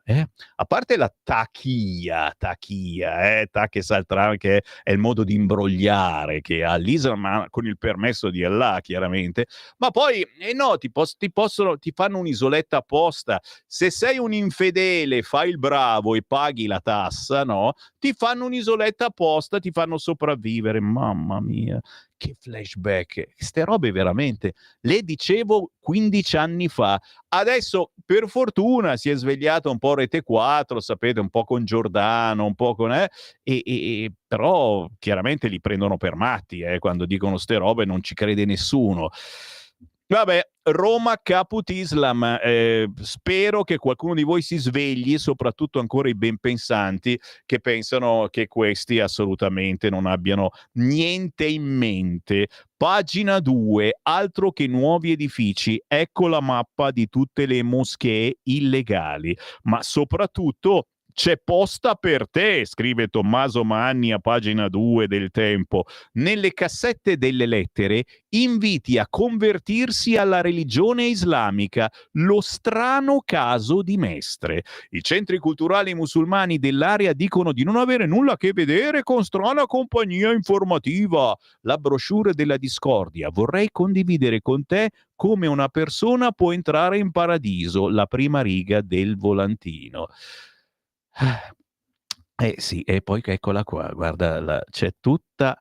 A parte la taqiyya, che saltra, che è il modo di imbrogliare che ha l'Islam con il permesso di Allah, chiaramente, ma poi no, ti fanno un'isoletta apposta. Se sei un infedele, fai il bravo e paghi la tassa, no? Ti fanno un'isoletta apposta, ti fanno sopravvivere. Mamma mia, che flashback, ste robe veramente le dicevo 15 anni fa. Adesso per fortuna si è svegliato un po' Rete 4, sapete, un po' con Giordano, un po' con però chiaramente li prendono per matti, quando dicono ste robe non ci crede nessuno. Vabbè, Roma Caput Islam, spero che qualcuno di voi si svegli, soprattutto ancora i ben pensanti che pensano che questi assolutamente non abbiano niente in mente. Pagina 2, altro che nuovi edifici, ecco la mappa di tutte le moschee illegali, ma soprattutto c'è posta per te, scrive Tommaso Manni a pagina 2 del Tempo. Nelle cassette delle lettere inviti a convertirsi alla religione islamica, lo strano caso di Mestre. I centri culturali musulmani dell'area dicono di non avere nulla a che vedere con strana compagnia informativa. La brochure della discordia. Vorrei condividere con te come una persona può entrare in paradiso, la prima riga del volantino. Sì, e poi eccola qua, guarda, c'è tutta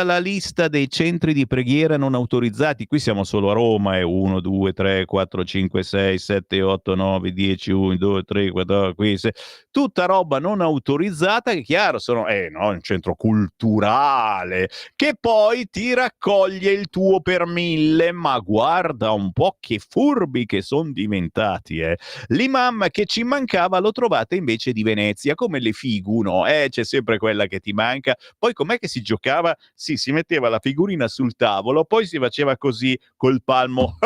la lista dei centri di preghiera non autorizzati. Qui siamo solo a Roma, 1, 2, 3, 4, 5, 6, 7, 8, 9, 10, 1, 2, 3, 4, 5, 6. Tutta roba non autorizzata che chiaro sono un centro culturale che poi ti raccoglie il tuo per 1000, ma guarda un po' che furbi che sono diventati. L'imam che ci mancava lo trovate invece di Venezia, come le figu, no? C'è sempre quella che ti manca. Poi com'è che si giocava? Sì, si metteva la figurina sul tavolo, poi si faceva così col palmo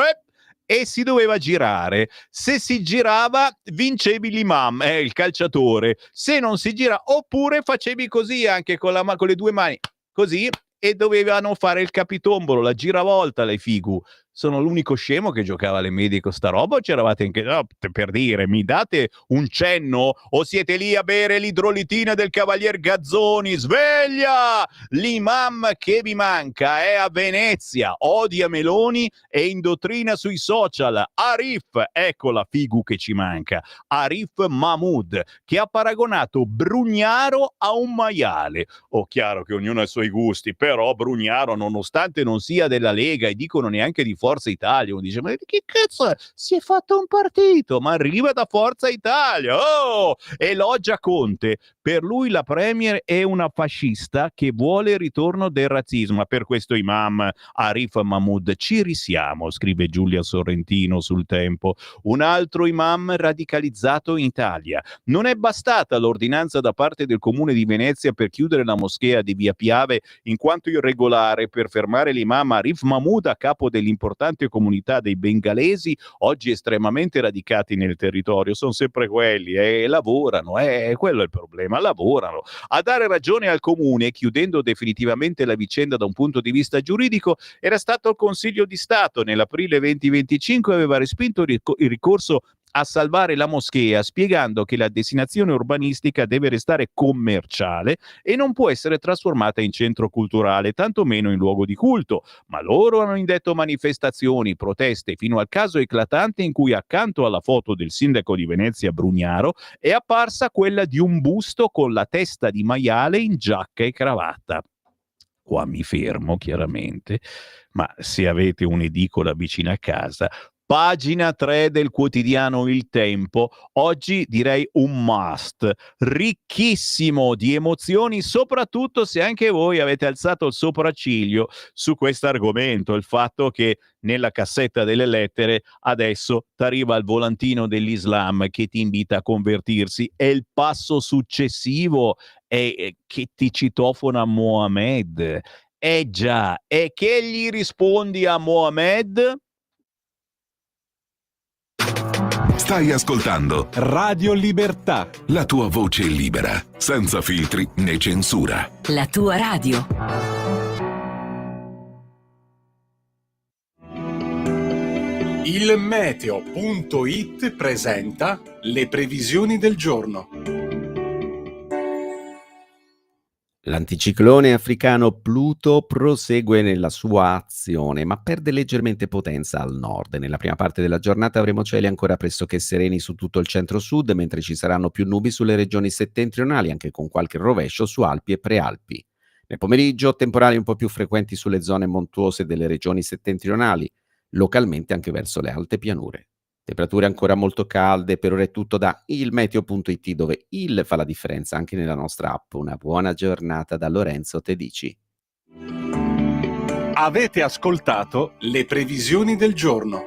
e si doveva girare. Se si girava vincevi l'imam, il calciatore. Se non si gira, oppure facevi così anche con le due mani, così, e dovevano fare il capitombolo, la giravolta, le figu. Sono l'unico scemo che giocava alle medie con sta roba, o c'eravate anche, no, per dire, mi date un cenno o siete lì a bere l'idrolitina del Cavalier Gazzoni? Sveglia! L'imam che vi manca è a Venezia, odia Meloni e indottrina sui social. Arif, ecco la figu che ci manca, Arif Mahmoud, che ha paragonato Brugnaro a un maiale. Chiaro che ognuno ha i suoi gusti, però Brugnaro, nonostante non sia della Lega e dicono neanche di Forza Italia, uno dice ma che cazzo è? Si è fatto un partito, ma arriva da Forza Italia, elogia Conte, per lui la premier è una fascista che vuole il ritorno del razzismo. Per questo imam Arif Mahmoud ci risiamo, scrive Giulia Sorrentino sul Tempo. Un altro imam radicalizzato in Italia. Non è bastata l'ordinanza da parte del comune di Venezia per chiudere la moschea di Via Piave in quanto irregolare, per fermare l'imam Arif Mahmoud a capo dell'importante comunità dei bengalesi, oggi estremamente radicati nel territorio. Sono sempre quelli, lavorano, quello è il problema, lavorano. A dare ragione al comune, chiudendo definitivamente la vicenda da un punto di vista giuridico, era stato il Consiglio di Stato. Nell'aprile 2025 aveva respinto il ricorso a salvare la moschea spiegando che la destinazione urbanistica deve restare commerciale e non può essere trasformata in centro culturale, tantomeno in luogo di culto. Ma loro hanno indetto manifestazioni, proteste, fino al caso eclatante in cui accanto alla foto del sindaco di Venezia Brugnaro è apparsa quella di un busto con la testa di maiale in giacca e cravatta. Qua mi fermo, chiaramente, ma se avete un'edicola vicino a casa, pagina 3 del quotidiano Il Tempo, oggi direi un must, ricchissimo di emozioni, soprattutto se anche voi avete alzato il sopracciglio su questo argomento, il fatto che nella cassetta delle lettere adesso ti arriva il volantino dell'Islam che ti invita a convertirsi, e il passo successivo è che ti citofona Mohammed. Già, e che gli rispondi a Mohammed? Stai ascoltando Radio Libertà. la tua voce libera, senza filtri né censura. La tua radio. Il meteo.it presenta le previsioni del giorno. L'anticiclone africano Pluto prosegue nella sua azione, ma perde leggermente potenza al nord. Nella prima parte della giornata avremo cieli ancora pressoché sereni su tutto il centro-sud, mentre ci saranno più nubi sulle regioni settentrionali, anche con qualche rovescio su Alpi e Prealpi. Nel pomeriggio temporali un po' più frequenti sulle zone montuose delle regioni settentrionali, localmente anche verso le alte pianure. Temperature ancora molto calde, per ora è tutto da ilmeteo.it, dove il fa la differenza anche nella nostra app. Una buona giornata da Lorenzo Tedici. Avete ascoltato le previsioni del giorno.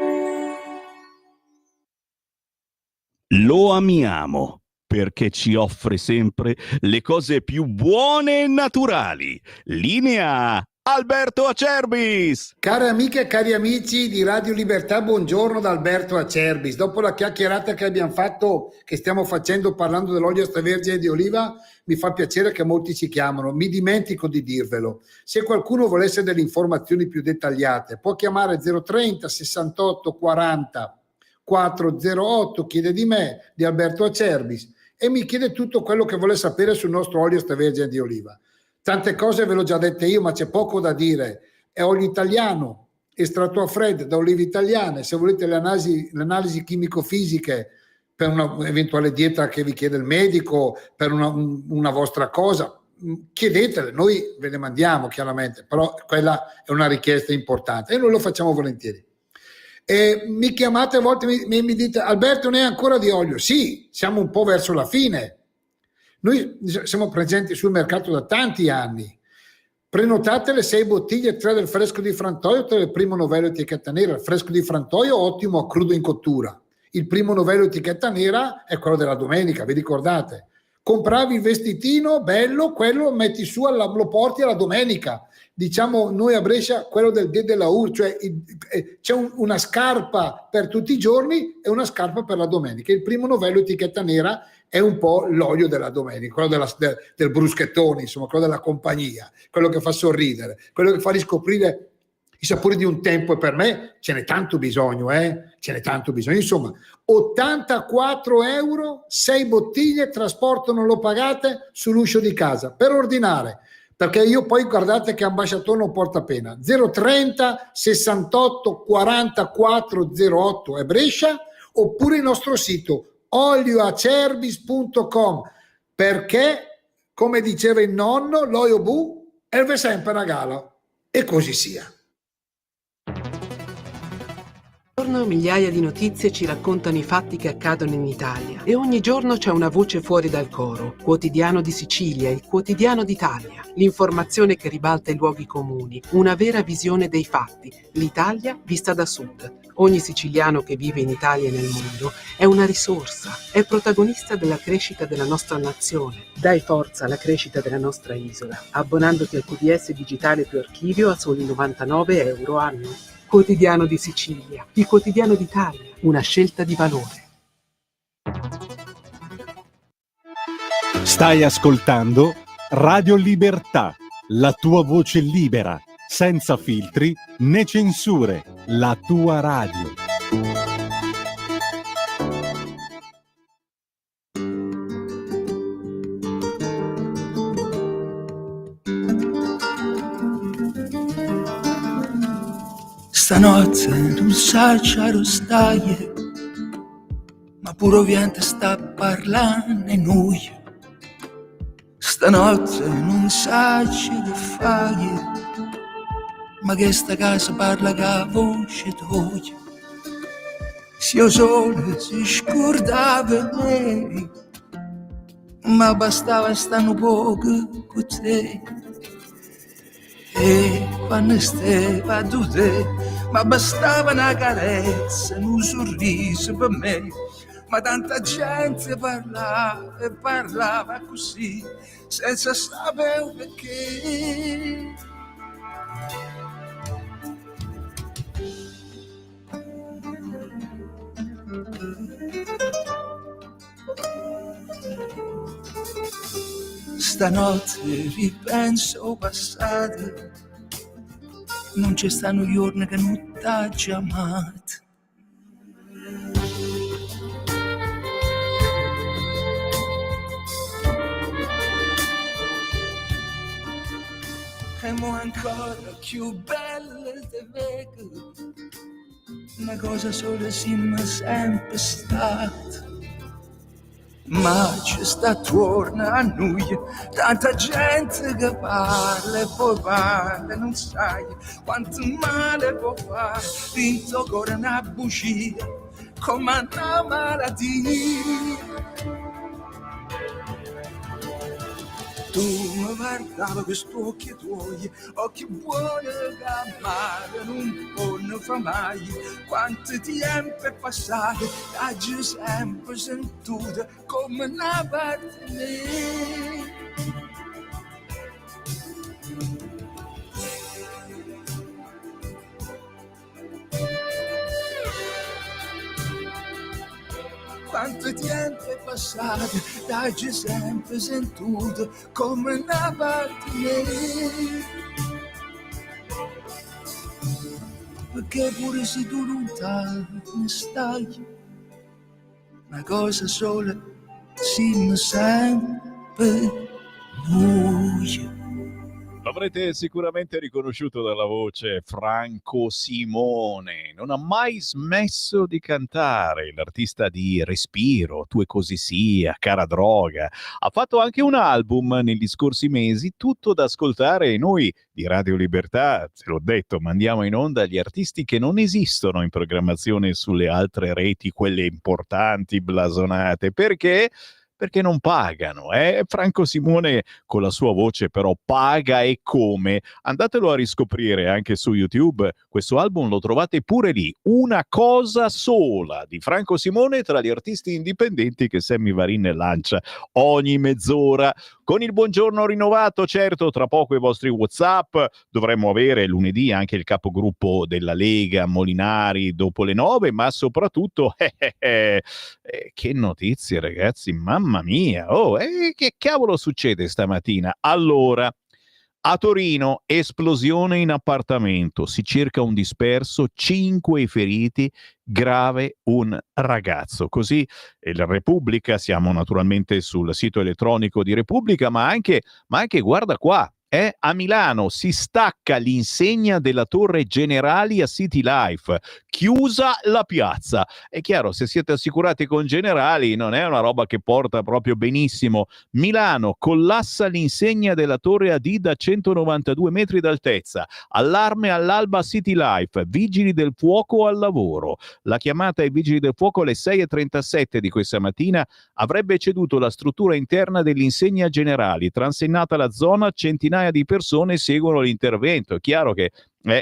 Lo amiamo perché ci offre sempre le cose più buone e naturali. Linea Alberto Acerbis. Care amiche e cari amici di Radio Libertà, buongiorno da Alberto Acerbis. Dopo la chiacchierata che abbiamo fatto, che stiamo facendo parlando dell'olio extravergine di oliva, mi fa piacere che molti ci chiamano. Mi dimentico di dirvelo. Se qualcuno volesse delle informazioni più dettagliate, può chiamare 030 68 40 408, chiede di me, di Alberto Acerbis, e mi chiede tutto quello che vuole sapere sul nostro olio extravergine di oliva. Tante cose ve l'ho già dette io, ma c'è poco da dire. È olio italiano, estratto a freddo da olive italiane. Se volete le analisi chimico-fisiche per un'eventuale dieta che vi chiede il medico, per una vostra cosa, chiedetele, noi ve le mandiamo chiaramente, però quella è una richiesta importante e noi lo facciamo volentieri. E mi chiamate a volte e mi dite: Alberto, ne è ancora di olio? Sì, siamo un po' verso la fine. Noi siamo presenti sul mercato da tanti anni. Prenotate le 6 bottiglie, 3 del fresco di Frantoio, 3 del primo novello etichetta nera. Il fresco di Frantoio ottimo a crudo in cottura. Il primo novello etichetta nera è quello della domenica, vi ricordate? Compravi il vestitino bello, quello lo metti su, lo porti alla domenica. Diciamo noi a Brescia quello del dè della ur, cioè c'è una scarpa per tutti i giorni e una scarpa per la domenica. Il primo novello etichetta nera è un po' l'olio della domenica, quello del bruschettone, insomma, quello della compagnia, quello che fa sorridere, quello che fa riscoprire i sapori di un tempo, e per me ce n'è tanto bisogno, ce n'è tanto bisogno. Insomma, 84 euro, 6 bottiglie, trasporto non lo pagate, sull'uscio di casa, per ordinare, perché io poi guardate che ambasciatore non porta pena. 030 68 44 08 è Brescia, oppure il nostro sito olioacerbis.com, perché come diceva il nonno, l'olio bu erve sempre una gala, e così sia. Ogni giorno migliaia di notizie ci raccontano i fatti che accadono in Italia, e ogni giorno c'è una voce fuori dal coro. Quotidiano di Sicilia, il quotidiano d'Italia, l'informazione che ribalta i luoghi comuni, una vera visione dei fatti, l'Italia vista da sud. Ogni siciliano che vive in Italia e nel mondo è una risorsa, è protagonista della crescita della nostra nazione. Dai forza alla crescita della nostra isola, abbonandoti al QDS digitale più archivio a soli 99 euro anno. Quotidiano di Sicilia, il quotidiano d'Italia, una scelta di valore. Stai ascoltando Radio Libertà, la tua voce libera, senza filtri né censure, la tua radio. Stanotte non sai dove stai, ma pure vento sta parlando e noi. Stanotte non sai che fai, ma che sta casa parla con la voce tua. Se io solo si scordava me, ma bastava stare poco con te. E quando stava a te, ma bastava una carezza, un sorriso per me. Ma tanta gente parlava e parlava così, senza sapere perché. Stanotte ripenso al passato, non ci stanno giorni che non t'ha chiamato. E mo ancora più bella di vego, una cosa sola siamo sempre stata. Ma ci sta attorno a noi tanta gente che parla e poi parla, non sai quanto male può fare, vinto ancora una bugia come una malattia. Tu mi guardavi questo occhi tuoi, occhi buoni che amare non possono fa mai. Quanto tempo è passato, l'hai sempre sentito come una parte di me. Quanto tempo è passato, l'hai sempre sentito come una parte di me. Perché pure se tu lontano stai, una cosa sola siamo sempre noi. L'avrete sicuramente riconosciuto dalla voce, Franco Simone. Non ha mai smesso di cantare, l'artista di Respiro, Tu e così sia, Cara droga. Ha fatto anche un album negli scorsi mesi, tutto da ascoltare, e noi di Radio Libertà, te l'ho detto, mandiamo in onda gli artisti che non esistono in programmazione sulle altre reti, quelle importanti, blasonate. Perché? Perché non pagano. Franco Simone con la sua voce però paga, e come? Andatelo a riscoprire anche su YouTube, questo album lo trovate pure lì, Una cosa sola di Franco Simone, tra gli artisti indipendenti che Sammy Varin lancia ogni mezz'ora. Con il buongiorno rinnovato, certo, tra poco i vostri WhatsApp, dovremmo avere lunedì anche il capogruppo della Lega, Molinari, dopo le 9, ma soprattutto, che notizie ragazzi, mamma mia, che cavolo succede stamattina? Allora, a Torino, esplosione in appartamento, si cerca un disperso, 5 i feriti, grave un ragazzo. Così la Repubblica, siamo naturalmente sul sito elettronico di Repubblica, ma anche guarda qua, a Milano si stacca l'insegna della Torre Generali a City Life, chiusa la piazza. È chiaro, se siete assicurati con Generali non è una roba che porta proprio benissimo. Milano, collassa l'insegna della Torre AD a 192 metri d'altezza, allarme all'alba City Life, vigili del fuoco al lavoro. La chiamata ai vigili del fuoco alle 6:37 di questa mattina avrebbe ceduto la struttura interna dell'insegna Generali, transennata la zona, centinaia di persone seguono l'intervento. È chiaro che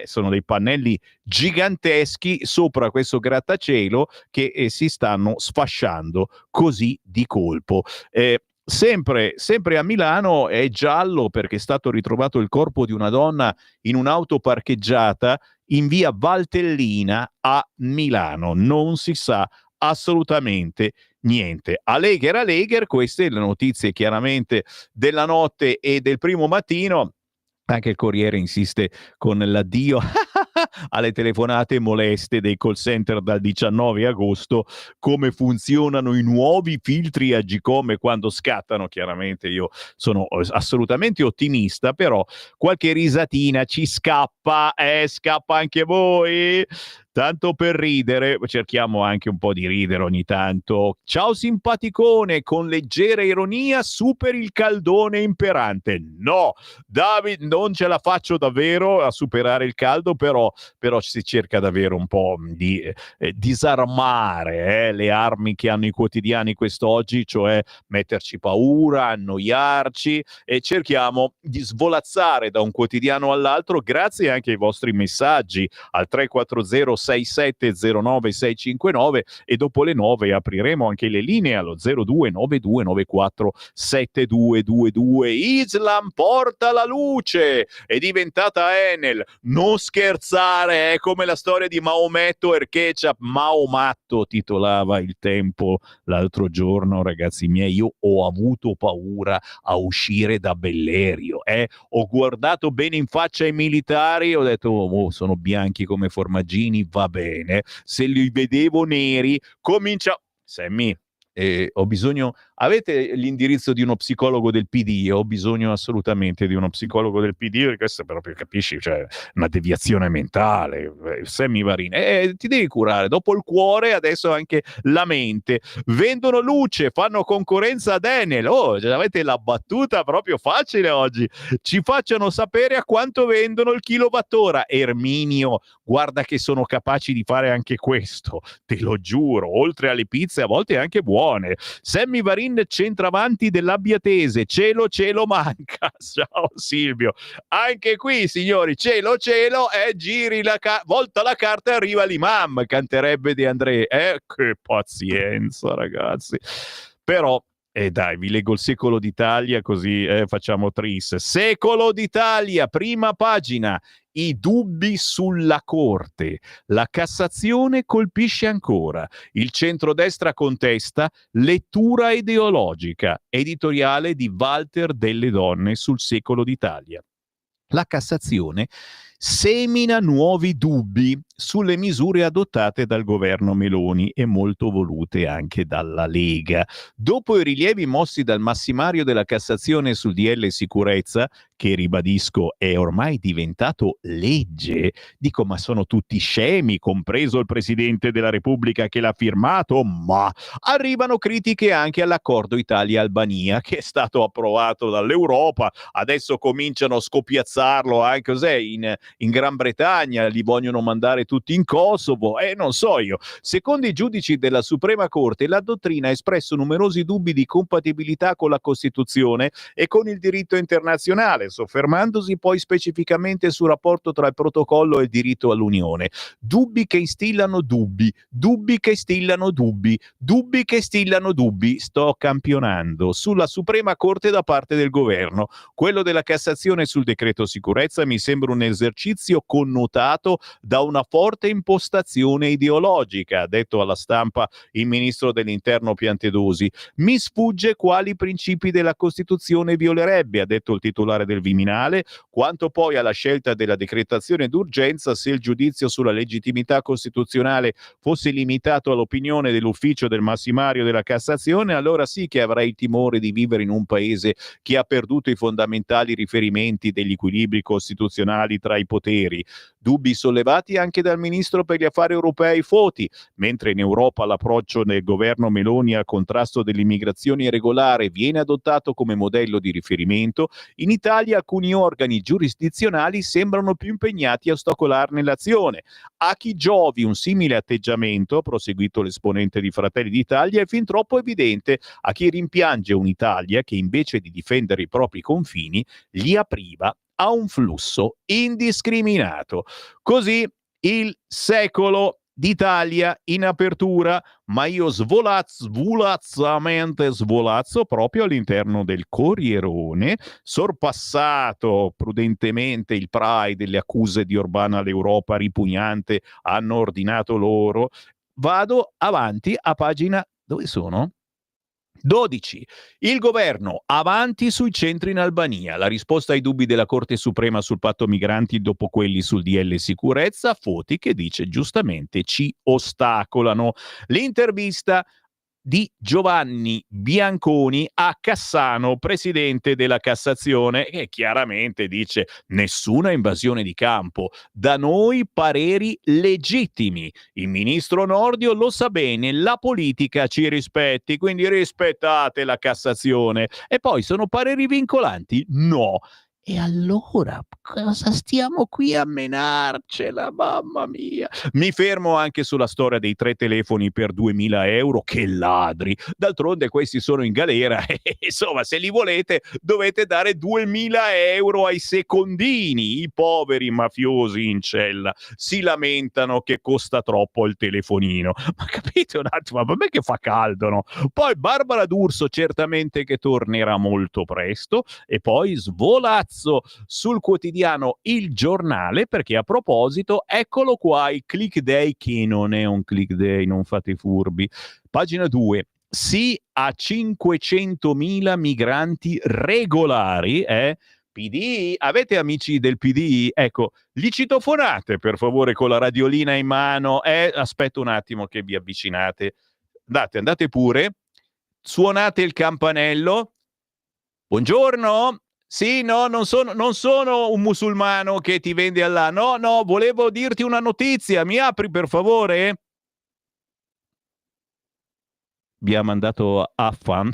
sono dei pannelli giganteschi sopra questo grattacielo che si stanno sfasciando così di colpo. Sempre a Milano è giallo perché è stato ritrovato il corpo di una donna in un'auto parcheggiata in via Valtellina a Milano. Non si sa assolutamente niente. A Legher, queste le notizie chiaramente della notte e del primo mattino. Anche il Corriere insiste con l'addio alle telefonate moleste dei call center dal 19 agosto, come funzionano i nuovi filtri Agcom e quando scattano. Chiaramente io sono assolutamente ottimista, però qualche risatina ci scappa, scappa anche voi? Tanto per ridere, cerchiamo anche un po' di ridere ogni tanto. Ciao simpaticone, con leggera ironia superi il caldone imperante. No, David, non ce la faccio davvero a superare il caldo, però si cerca davvero un po' di disarmare le armi che hanno i quotidiani quest'oggi, cioè metterci paura, annoiarci, e cerchiamo di svolazzare da un quotidiano all'altro grazie anche ai vostri messaggi al 340 6709 659, e dopo le 9 apriremo anche le linee allo 029294 7222. Islam porta la luce, è diventata Enel. Non scherzare, è come la storia di Maometto e Ketchup. Maomatto titolava Il Tempo l'altro giorno, ragazzi miei. Io ho avuto paura a uscire da Bellerio, ho guardato bene in faccia ai militari, ho detto oh, sono bianchi come formaggini, va bene. Se li vedevo neri, Sammy, ho bisogno. Avete l'indirizzo di uno psicologo del PD? Ho bisogno assolutamente di uno psicologo del PD, perché questo proprio, capisci, cioè una deviazione mentale. Sammy Varin, ti devi curare dopo il cuore, adesso anche la mente. Vendono luce, fanno concorrenza ad Enel. Avete la battuta proprio facile oggi. Ci facciano sapere a quanto vendono il kilowattora. Erminio, guarda che sono capaci di fare anche questo, te lo giuro, oltre alle pizze a volte anche buone. Sammy Varin, centravanti dell'Abbiatese, cielo manca. Ciao Silvio, anche qui signori, cielo, giri volta la carta e arriva l'imam, canterebbe De André. Che pazienza ragazzi. Però dai, vi leggo il Secolo d'Italia così facciamo tris. Secolo d'Italia, prima pagina. I dubbi sulla Corte. La Cassazione colpisce ancora. Il centrodestra contesta, lettura ideologica. Editoriale di Walter Delle Donne sul Secolo d'Italia. La Cassazione semina nuovi dubbi sulle misure adottate dal governo Meloni e molto volute anche dalla Lega. Dopo i rilievi mossi dal massimario della Cassazione sul DL Sicurezza, che ribadisco è ormai diventato legge, dico ma sono tutti scemi, compreso il Presidente della Repubblica che l'ha firmato, ma arrivano critiche anche all'accordo Italia-Albania che è stato approvato dall'Europa, adesso cominciano a scopiazzarlo anche in Gran Bretagna, li vogliono mandare tutti in Kosovo, non so io. Secondo i giudici della Suprema Corte, la dottrina ha espresso numerosi dubbi di compatibilità con la Costituzione e con il diritto internazionale, soffermandosi poi specificamente sul rapporto tra il protocollo e il diritto all'Unione. Dubbi che instillano dubbi, dubbi che instillano dubbi, dubbi che instillano dubbi. Sto campionando sulla Suprema Corte da parte del governo. Quello della Cassazione sul decreto sicurezza mi sembra un esercizio connotato da una forte impostazione ideologica, ha detto alla stampa il ministro dell'Interno Piantedosi. Mi sfugge quali principi della Costituzione violerebbe, ha detto il titolare del Viminale. Quanto poi alla scelta della decretazione d'urgenza, se il giudizio sulla legittimità costituzionale fosse limitato all'opinione dell'ufficio del massimario della Cassazione, allora sì che avrei il timore di vivere in un paese che ha perduto i fondamentali riferimenti degli equilibri costituzionali tra i poteri. Dubbi sollevati anche dal ministro per gli affari europei Foti. Mentre in Europa l'approccio del governo Meloni al contrasto dell'immigrazione irregolare viene adottato come modello di riferimento, in Italia alcuni organi giurisdizionali sembrano più impegnati a ostacolarne l'azione. A chi giovi un simile atteggiamento, ha proseguito l'esponente di Fratelli d'Italia, è fin troppo evidente a chi rimpiange un'Italia che invece di difendere i propri confini li apriva a un flusso indiscriminato. Così il Secolo d'Italia in apertura, ma io svolazzo proprio all'interno del Corrierone, sorpassato prudentemente il PRAI delle accuse di Orbán all'Europa ripugnante, hanno ordinato loro. Vado avanti a pagina, dove sono? 12. Il governo avanti sui centri in Albania. La risposta ai dubbi della Corte Suprema sul patto migranti dopo quelli sul DL sicurezza. Foti che dice giustamente ci ostacolano. L'intervista di Giovanni Bianconi a Cassano, presidente della Cassazione, che chiaramente dice nessuna invasione di campo, da noi pareri legittimi. Il ministro Nordio lo sa bene, la politica ci rispetti, quindi rispettate la Cassazione. E poi sono pareri vincolanti? No. E allora cosa stiamo qui a menarcela, mamma mia? Mi fermo anche sulla storia dei 3 telefoni per 2.000 euro, che ladri. D'altronde questi sono in galera e insomma se li volete dovete dare 2.000 euro ai secondini. I poveri mafiosi in cella si lamentano che costa troppo il telefonino. Ma capite un attimo, ma a me che fa caldo, no? Poi Barbara D'Urso certamente che tornerà molto presto e poi Svolazzo sul quotidiano Il Giornale, perché a proposito eccolo qua il click day, che non è un click day, non fate i furbi. Pagina 2. Sì a 500.000 migranti regolari, PD, avete amici del PD? Ecco, li citofonate per favore con la radiolina in mano. Aspetta un attimo che vi avvicinate. Andate pure. Suonate il campanello. Buongiorno. Sì, no, non sono un musulmano che ti vende Allah. No, volevo dirti una notizia. Mi apri per favore? Vi ha mandato Affan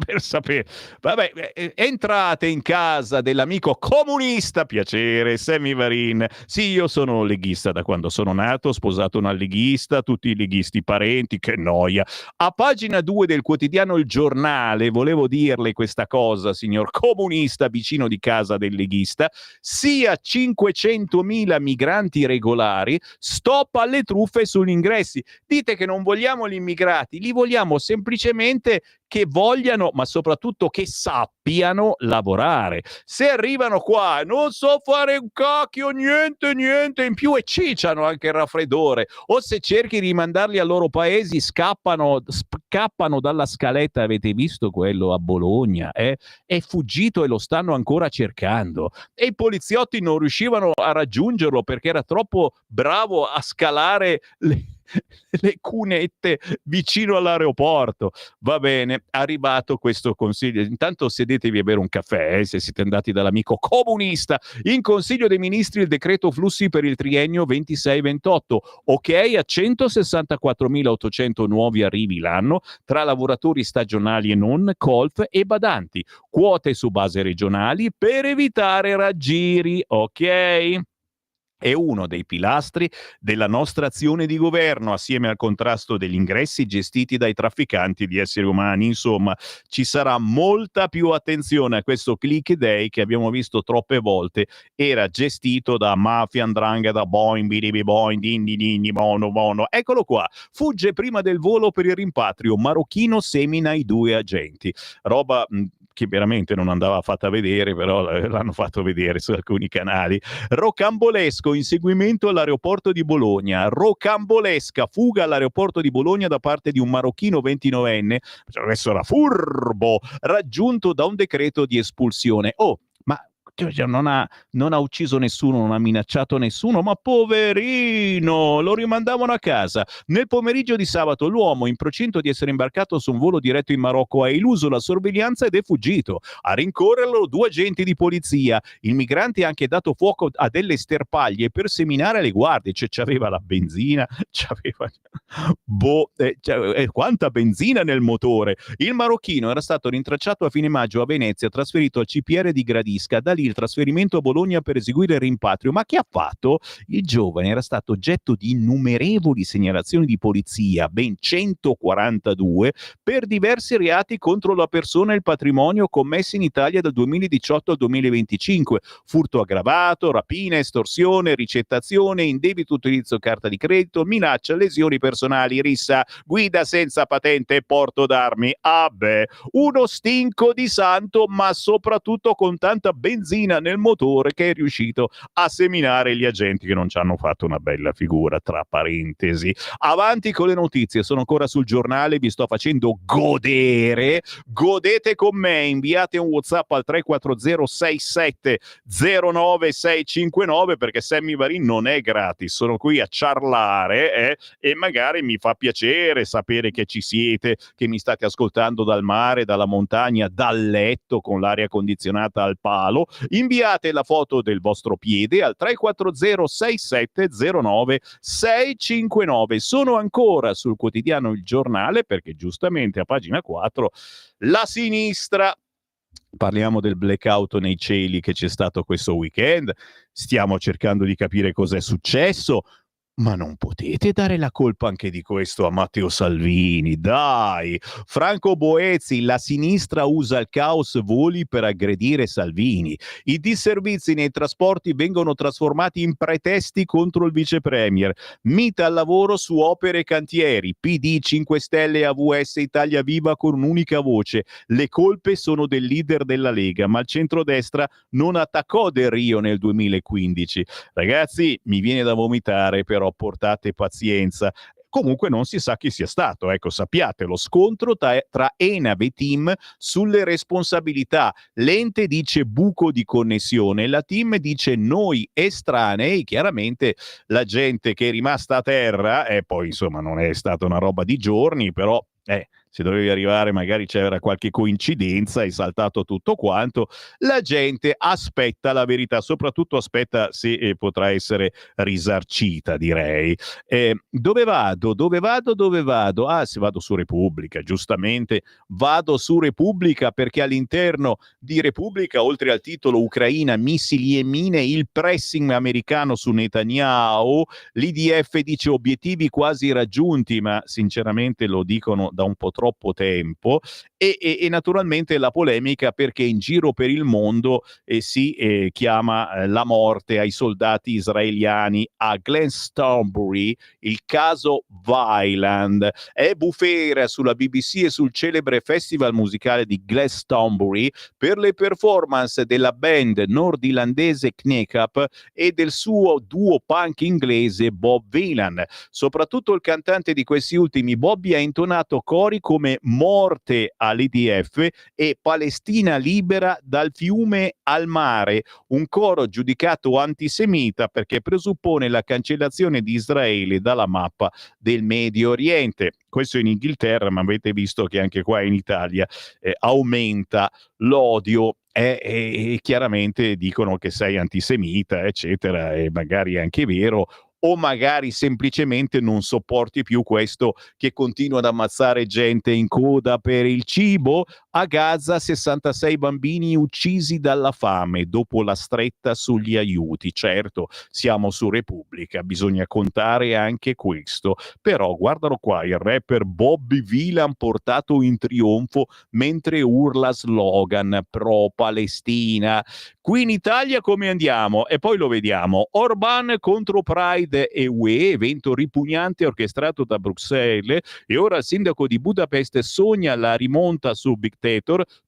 per sapere. Vabbè, entrate in casa dell'amico comunista, piacere, Sammy Varin. Sì, io sono leghista da quando sono nato, sposato una leghista, tutti i leghisti parenti, che noia. A pagina 2 del quotidiano Il Giornale, volevo dirle questa cosa, signor comunista vicino di casa del leghista, sia 500.000 migranti regolari, stop alle truffe sugli ingressi. Dite che non vogliamo gli immigrati, li vogliamo semplicemente che vogliano, ma soprattutto che sappiano lavorare. Se arrivano qua, non so fare un cacchio, niente in più, e cicciano anche il raffreddore, o se cerchi di mandarli ai loro paesi scappano dalla scaletta. Avete visto quello a Bologna? È fuggito e lo stanno ancora cercando, e i poliziotti non riuscivano a raggiungerlo perché era troppo bravo a scalare le cunette vicino all'aeroporto. Va bene, arrivato questo consiglio. Intanto sedetevi a bere un caffè, se siete andati dall'amico comunista. In Consiglio dei Ministri il decreto flussi per il triennio 26-28. Ok a 164.800 nuovi arrivi l'anno tra lavoratori stagionali e non, colf e badanti. Quote su base regionali per evitare raggiri. Ok? È uno dei pilastri della nostra azione di governo, assieme al contrasto degli ingressi gestiti dai trafficanti di esseri umani. Insomma, ci sarà molta più attenzione a questo click day che abbiamo visto troppe volte era gestito da mafia, 'ndrangheta, boing, bidibi boing, dindi, bono. Eccolo qua, fugge prima del volo per il rimpatrio, marocchino semina i 2 agenti. Roba che veramente non andava fatta vedere, però l'hanno fatto vedere su alcuni canali. Rocambolesco inseguimento all'aeroporto di Bologna. Rocambolesca fuga all'aeroporto di Bologna da parte di un marocchino 29enne, adesso era furbo, raggiunto da un decreto di espulsione. Non ha ucciso nessuno, non ha minacciato nessuno, ma poverino, lo rimandavano a casa. Nel pomeriggio di sabato l'uomo, in procinto di essere imbarcato su un volo diretto in Marocco, ha eluso la sorveglianza ed è fuggito. A rincorrerlo 2 agenti di polizia. Il migrante ha anche dato fuoco a delle sterpaglie per seminare le guardie. C'aveva la benzina, quanta benzina nel motore. Il marocchino era stato rintracciato a fine maggio a Venezia, trasferito al CPR di Gradisca, da lì il trasferimento a Bologna per eseguire il rimpatrio. Ma che ha fatto? Il giovane era stato oggetto di innumerevoli segnalazioni di polizia, ben 142, per diversi reati contro la persona e il patrimonio commessi in Italia dal 2018 al 2025: furto aggravato, rapina, estorsione, ricettazione, indebito utilizzo carta di credito, minaccia, lesioni personali, rissa, guida senza patente e porto d'armi. Uno stinco di santo, ma soprattutto con tanta benzina benzina nel motore che è riuscito a seminare gli agenti che non ci hanno fatto una bella figura, tra parentesi. Avanti con le notizie, sono ancora sul giornale, vi sto facendo godere, godete con me, inviate un WhatsApp al 340670969 perché Sammy Varin non è gratis, sono qui a ciarlare e magari mi fa piacere sapere che ci siete, che mi state ascoltando dal mare, dalla montagna, dal letto con l'aria condizionata al palo. Inviate la foto del vostro piede al 340670969. Sono ancora sul quotidiano Il Giornale perché giustamente a pagina 4 la sinistra. Parliamo del blackout nei cieli che c'è stato questo weekend, stiamo cercando di capire cos'è successo, ma non potete dare la colpa anche di questo a Matteo Salvini, dai! Franco Boezzi, la sinistra usa il caos voli per aggredire Salvini. I disservizi nei trasporti vengono trasformati in pretesti contro il vice premier. Mita al lavoro su opere e cantieri. PD, 5 Stelle, AVS, Italia Viva con un'unica voce. Le colpe sono del leader della Lega, ma il centrodestra non attaccò Del Rio nel 2015. Ragazzi, mi viene da vomitare, però portate pazienza. Comunque non si sa chi sia stato, ecco, sappiate lo scontro tra ENAV e TIM sulle responsabilità. L'ente dice buco di connessione, la TIM dice noi estranei, chiaramente la gente che è rimasta a terra, e poi insomma non è stata una roba di giorni, però se dovevi arrivare magari c'era qualche coincidenza, è saltato tutto quanto, la gente aspetta la verità, soprattutto aspetta se potrà essere risarcita, direi. Dove vado? Ah, se vado su Repubblica, giustamente vado su Repubblica perché all'interno di Repubblica, oltre al titolo Ucraina, missili e mine, il pressing americano su Netanyahu, l'IDF dice obiettivi quasi raggiunti, ma sinceramente lo dicono da un po' troppo tempo, e naturalmente la polemica perché in giro per il mondo si chiama la morte ai soldati israeliani. A Glastonbury il caso Weiland. È bufera sulla BBC e sul celebre festival musicale di Glastonbury per le performance della band nordirlandese Kneckup e del suo duo punk inglese Bob Vylan. Soprattutto il cantante di questi ultimi, Bobby, ha intonato cori come morte all'IDF e Palestina libera dal fiume al mare, un coro giudicato antisemita perché presuppone la cancellazione di Israele dalla mappa del Medio Oriente. Questo in Inghilterra, ma avete visto che anche qua in Italia aumenta l'odio e chiaramente dicono che sei antisemita, eccetera, e magari è anche vero, o magari semplicemente non sopporti più questo che continua ad ammazzare gente in coda per il cibo. A Gaza 66 bambini uccisi dalla fame dopo la stretta sugli aiuti. Certo, siamo su Repubblica, bisogna contare anche questo, però guardalo qua, il rapper Bobby Vylan portato in trionfo mentre urla slogan pro Palestina. Qui in Italia come andiamo? E poi lo vediamo. Orban contro Pride e UE, evento ripugnante orchestrato da Bruxelles, e ora il sindaco di Budapest sogna la rimonta su Dictator.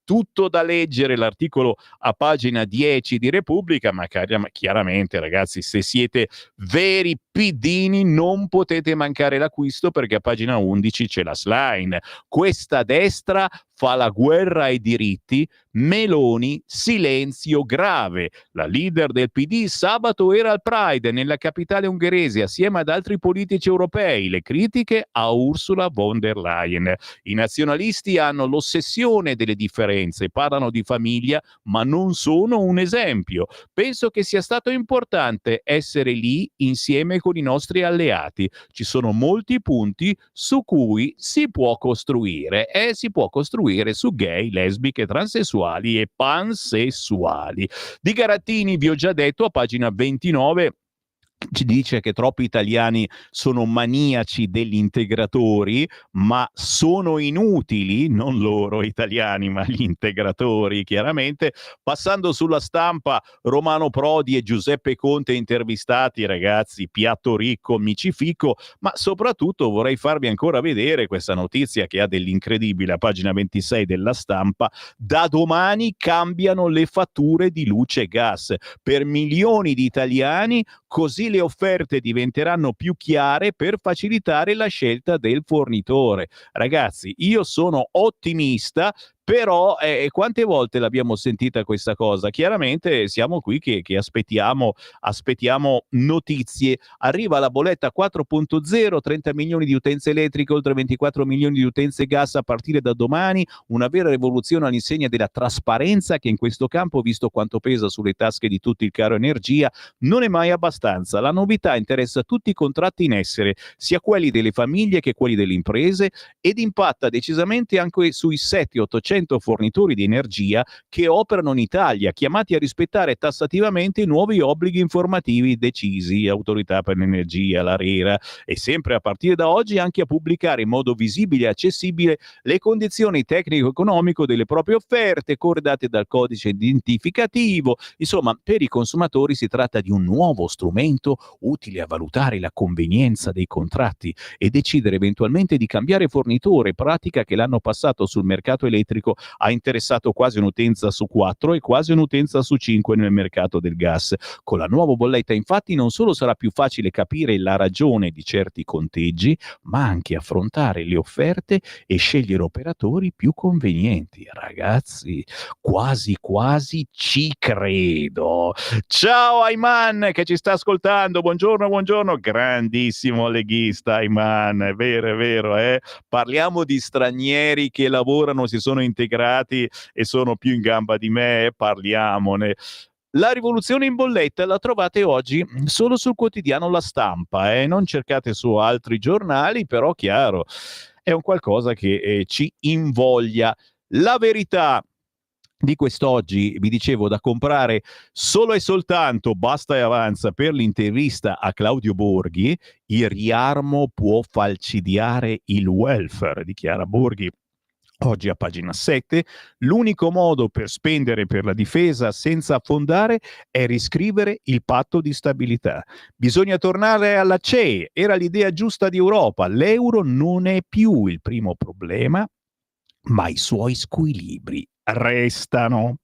Tutto da leggere, l'articolo a pagina 10 di Repubblica, ma chiaramente ragazzi, se siete veri pidini non potete mancare l'acquisto perché a pagina 11 c'è la slide. Questa destra fa la guerra ai diritti, Meloni silenzio grave. La leader del PD sabato era al Pride nella capitale ungherese assieme ad altri politici europei, le critiche a Ursula von der Leyen. I nazionalisti hanno l'ossessione delle differenze, parlano di famiglia ma non sono un esempio. Penso che sia stato importante essere lì insieme con i nostri alleati. Ci sono molti punti su cui si può costruire e si può costruire su gay, lesbiche, transessuali e pansessuali. Di Garattini vi ho già detto a pagina 29. ci dice che troppi italiani sono maniaci degli integratori, ma sono inutili, non loro italiani, ma gli integratori, chiaramente. Passando sulla Stampa, Romano Prodi e Giuseppe Conte intervistati, ragazzi, piatto ricco, micifico, ma soprattutto vorrei farvi ancora vedere questa notizia che ha dell'incredibile, a pagina 26 della Stampa: da domani cambiano le fatture di luce e gas per milioni di italiani, così le offerte diventeranno più chiare per facilitare la scelta del fornitore. Ragazzi, io sono ottimista, però quante volte l'abbiamo sentita questa cosa? Chiaramente siamo qui che aspettiamo notizie. Arriva la bolletta 4.0, 30 milioni di utenze elettriche, oltre 24 milioni di utenze gas a partire da domani, una vera rivoluzione all'insegna della trasparenza, che in questo campo, visto quanto pesa sulle tasche di tutti il caro energia, non è mai abbastanza. La novità interessa tutti i contratti in essere, sia quelli delle famiglie che quelli delle imprese, ed impatta decisamente anche sui 700-800 fornitori di energia che operano in Italia, chiamati a rispettare tassativamente i nuovi obblighi informativi decisi, Autorità per l'Energia, l'ARERA, e sempre a partire da oggi anche a pubblicare in modo visibile e accessibile le condizioni tecnico-economico delle proprie offerte, corredate dal codice identificativo. Insomma, per i consumatori si tratta di un nuovo strumento utile a valutare la convenienza dei contratti e decidere eventualmente di cambiare fornitore, pratica che l'anno passato sul mercato elettrico ha interessato quasi un'utenza su 4 e quasi un'utenza su 5 nel mercato del gas. Con la nuova bolletta, infatti, non solo sarà più facile capire la ragione di certi conteggi, ma anche affrontare le offerte e scegliere operatori più convenienti. Ragazzi, quasi quasi ci credo. Ciao Ayman che ci sta ascoltando, buongiorno, grandissimo leghista Ayman, è vero, parliamo di stranieri che lavorano, si sono integrati e sono più in gamba di me, parliamone. La rivoluzione in bolletta la trovate oggi solo sul quotidiano La Stampa, non cercate su altri giornali, però chiaro, è un qualcosa che ci invoglia. La Verità di quest'oggi, vi dicevo, da comprare solo e soltanto, basta e avanza, per l'intervista a Claudio Borghi. Il riarmo può falcidiare il welfare, dichiara Borghi oggi a pagina 7. L'unico modo per spendere per la difesa senza affondare è riscrivere il patto di stabilità. Bisogna tornare alla CE, era l'idea giusta di Europa. L'euro non è più il primo problema, ma i suoi squilibri restano.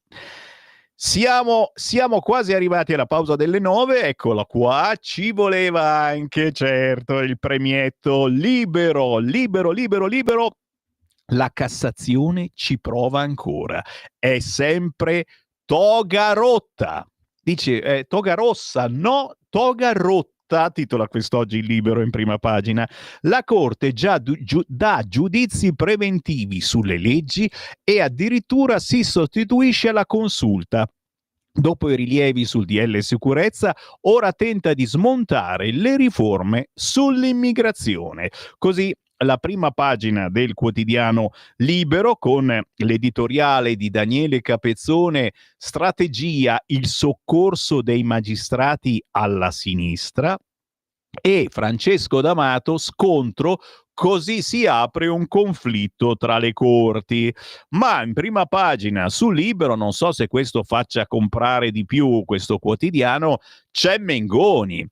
Siamo quasi arrivati alla pausa delle 9, eccola qua, ci voleva anche, certo, il premietto libero. La Cassazione ci prova ancora, è sempre toga rotta, dice toga rossa, no, toga rotta, titola quest'oggi il Libero in prima pagina. La Corte già dà giudizi preventivi sulle leggi e addirittura si sostituisce alla consulta. Dopo i rilievi sul DL sicurezza, ora tenta di smontare le riforme sull'immigrazione. Così la prima pagina del quotidiano Libero, con l'editoriale di Daniele Capezzone, strategia, il soccorso dei magistrati alla sinistra, e Francesco D'Amato, scontro, così si apre un conflitto tra le corti. Ma in prima pagina sul Libero, non so se questo faccia comprare di più questo quotidiano, c'è Mengoni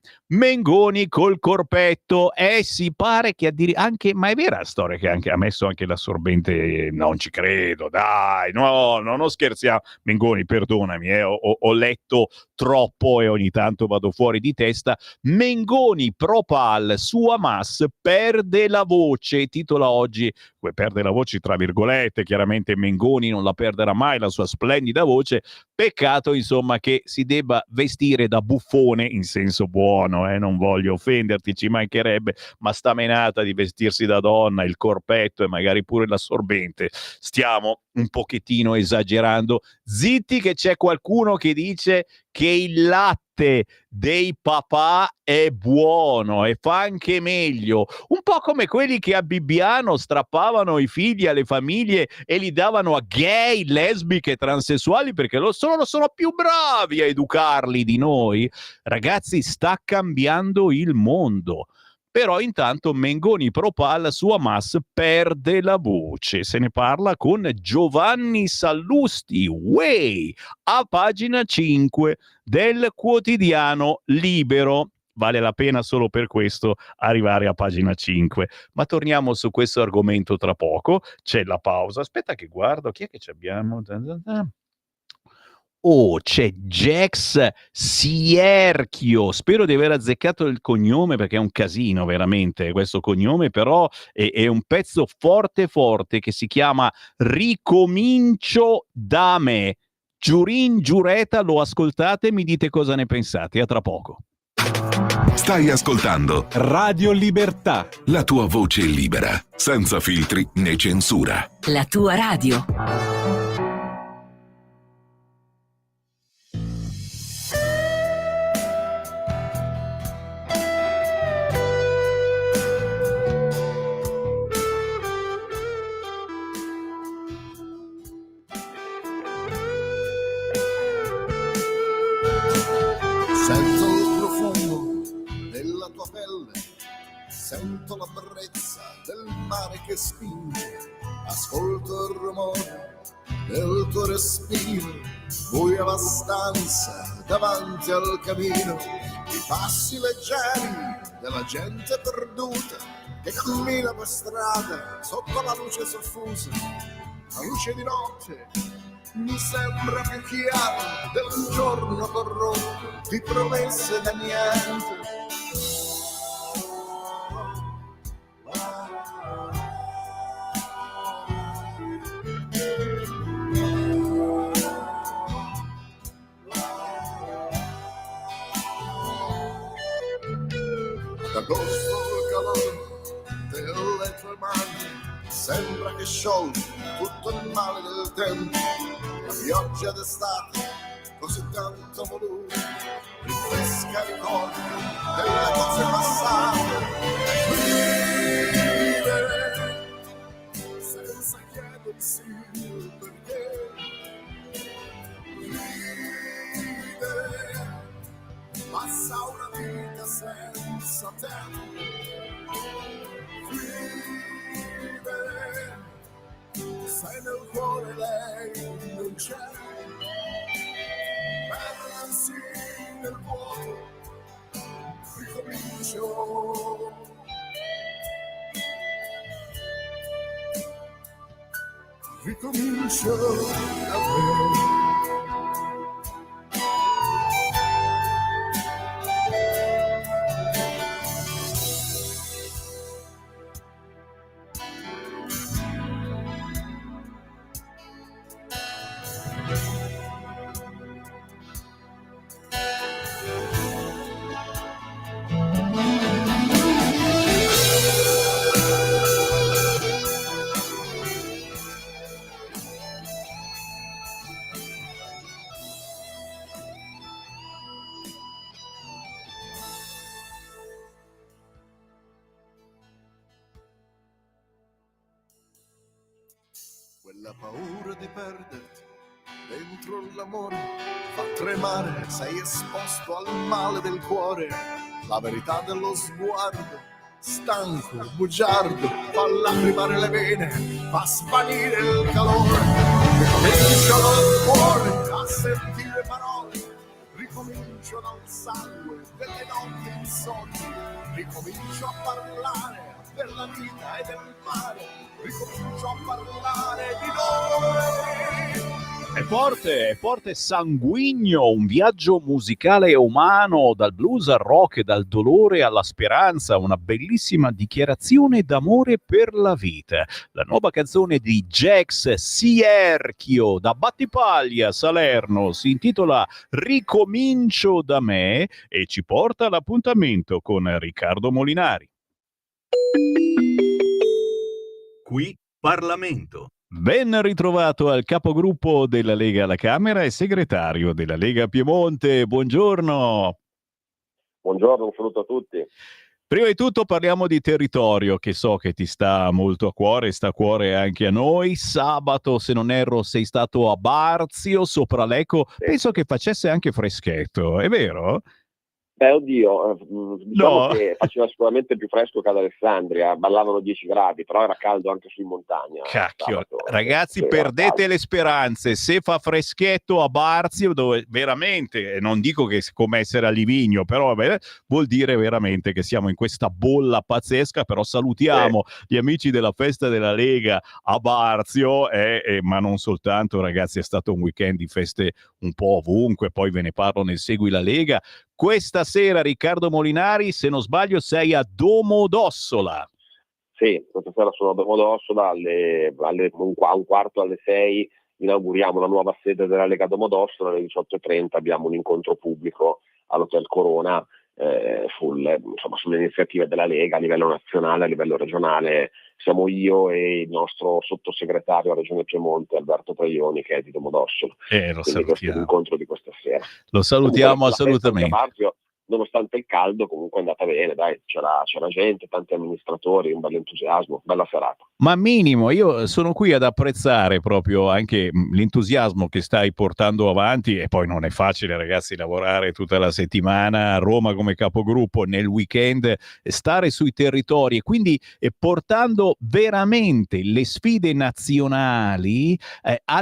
col corpetto, si pare che anche, ma è vera la storia che anche ha messo anche l'assorbente, non ci credo, dai, no, non scherziamo. Mengoni, perdonami, ho letto troppo e ogni tanto vado fuori di testa. Mengoni pro Pal su Hamas perde la voce, titola oggi, perde la voce tra virgolette, chiaramente Mengoni non la perderà mai la sua splendida voce, peccato insomma che si debba vestire da buffone in senso buono, non voglio offenderti, ci mancherebbe, ma sta menata di vestirsi da donna, il corpetto e magari pure l'assorbente, stiamo un pochettino esagerando. Zitti che c'è qualcuno che dice che il latte dei papà è buono e fa anche meglio, un po' come quelli che a Bibbiano strappavano i figli alle famiglie e li davano a gay, lesbiche, transessuali, perché loro sono loro sono più bravi a educarli di noi. Ragazzi, sta cambiando il mondo. Però intanto Mengoni Pro Pal su Hamas perde la voce. Se ne parla con Giovanni Sallusti, a pagina 5 del quotidiano Libero. Vale la pena solo per questo arrivare a pagina 5. Ma torniamo su questo argomento tra poco. C'è la pausa. Aspetta che guardo. Chi è che ci abbiamo? Oh, c'è Jax Sierchio. Spero di aver azzeccato il cognome perché è un casino veramente questo cognome, però è un pezzo forte forte che si chiama Ricomincio da me. Giurin, giureta, lo ascoltate e mi dite cosa ne pensate. A tra poco. Stai ascoltando Radio Libertà. la tua voce libera, senza filtri né censura. La tua radio. Sento il profumo della tua pelle, sento la brezza del mare che spinge, ascolto il rumore del tuo respiro, buia la stanza davanti al camino, i passi leggeri della gente perduta che cammina per strada sotto la luce soffusa, la luce di notte. Mi sembra più chiaro del giorno corrotto di promesse da niente. D'agosto il calore delle tue mani sembra che sciolga tutto il male del tempo. La pioggia d'estate, così tanto voluta, rinfresca i ricordi delle cose passate. Vivere senza chiedersi il perché. Vivere, passa una vita senza te. Vivere, se nel cuore lei non c'è, perdersi nel vuoto, ricomincio. Ricomincio da te. Quella paura di perderti dentro l'amore fa tremare, sei esposto al male del cuore. La verità dello sguardo, stanco, bugiardo, fa lacrimare le vene, fa svanire il calore. Ricomincio dal cuore a sentire parole, ricomincio dal sangue delle notti insonni, ricomincio a parlare della vita e del mare, ricomincio a parlare di noi. È forte, sanguigno, un viaggio musicale e umano dal blues al rock, dal dolore alla speranza, una bellissima dichiarazione d'amore per la vita. La nuova canzone di Jax Sierchio da Battipaglia, Salerno, si intitola Ricomincio da me e ci porta all'appuntamento con Riccardo Molinari. Qui Parlamento. Ben ritrovato al capogruppo della Lega alla Camera e segretario della Lega Piemonte. Buongiorno. Buongiorno, un saluto a tutti. Prima di tutto parliamo di territorio, che so che ti sta molto a cuore, sta a cuore anche a noi. Sabato, se non erro, sei stato a Barzio, sopra Lecco. Penso che facesse anche freschetto, è vero? Beh, oddio, diciamo No. che faceva sicuramente più fresco che ad Alessandria, ballavano 10 gradi, però era caldo anche su in montagna. Cacchio, sabato. ragazzi, Sì, era perdete caldo. le speranze. Se fa freschetto a Barzio, dove veramente, non dico che come essere a Livigno, però vabbè, vuol dire veramente che siamo in questa bolla pazzesca. Però salutiamo gli amici della festa della Lega a Barzio, ma non soltanto, ragazzi, è stato un weekend di feste un po' ovunque, poi ve ne parlo nel Segui la Lega. Questa sera, Riccardo Molinari, se non sbaglio, sei a Domodossola. Sì, questa sera sono a Domodossola, un quarto alle 6 inauguriamo la nuova sede della Lega Domodossola, alle 18:30 abbiamo un incontro pubblico all'Hotel Corona sulle iniziative della Lega a livello nazionale, a livello regionale. Siamo io e il nostro sottosegretario a Regione Piemonte, Alberto Traioni, che è di Domodossola. Lo Quindi questo è salutiamo. l'incontro di questa sera. Lo salutiamo Comunque, la festa assolutamente. anche a Barzio, nonostante il caldo, comunque è andata bene, dai, c'era gente, tanti amministratori, un bel entusiasmo, bella serata. Ma minimo, io sono qui ad apprezzare proprio anche l'entusiasmo che stai portando avanti, e poi non è facile, ragazzi, lavorare tutta la settimana a Roma come capogruppo, nel weekend stare sui territori, e quindi portando veramente le sfide nazionali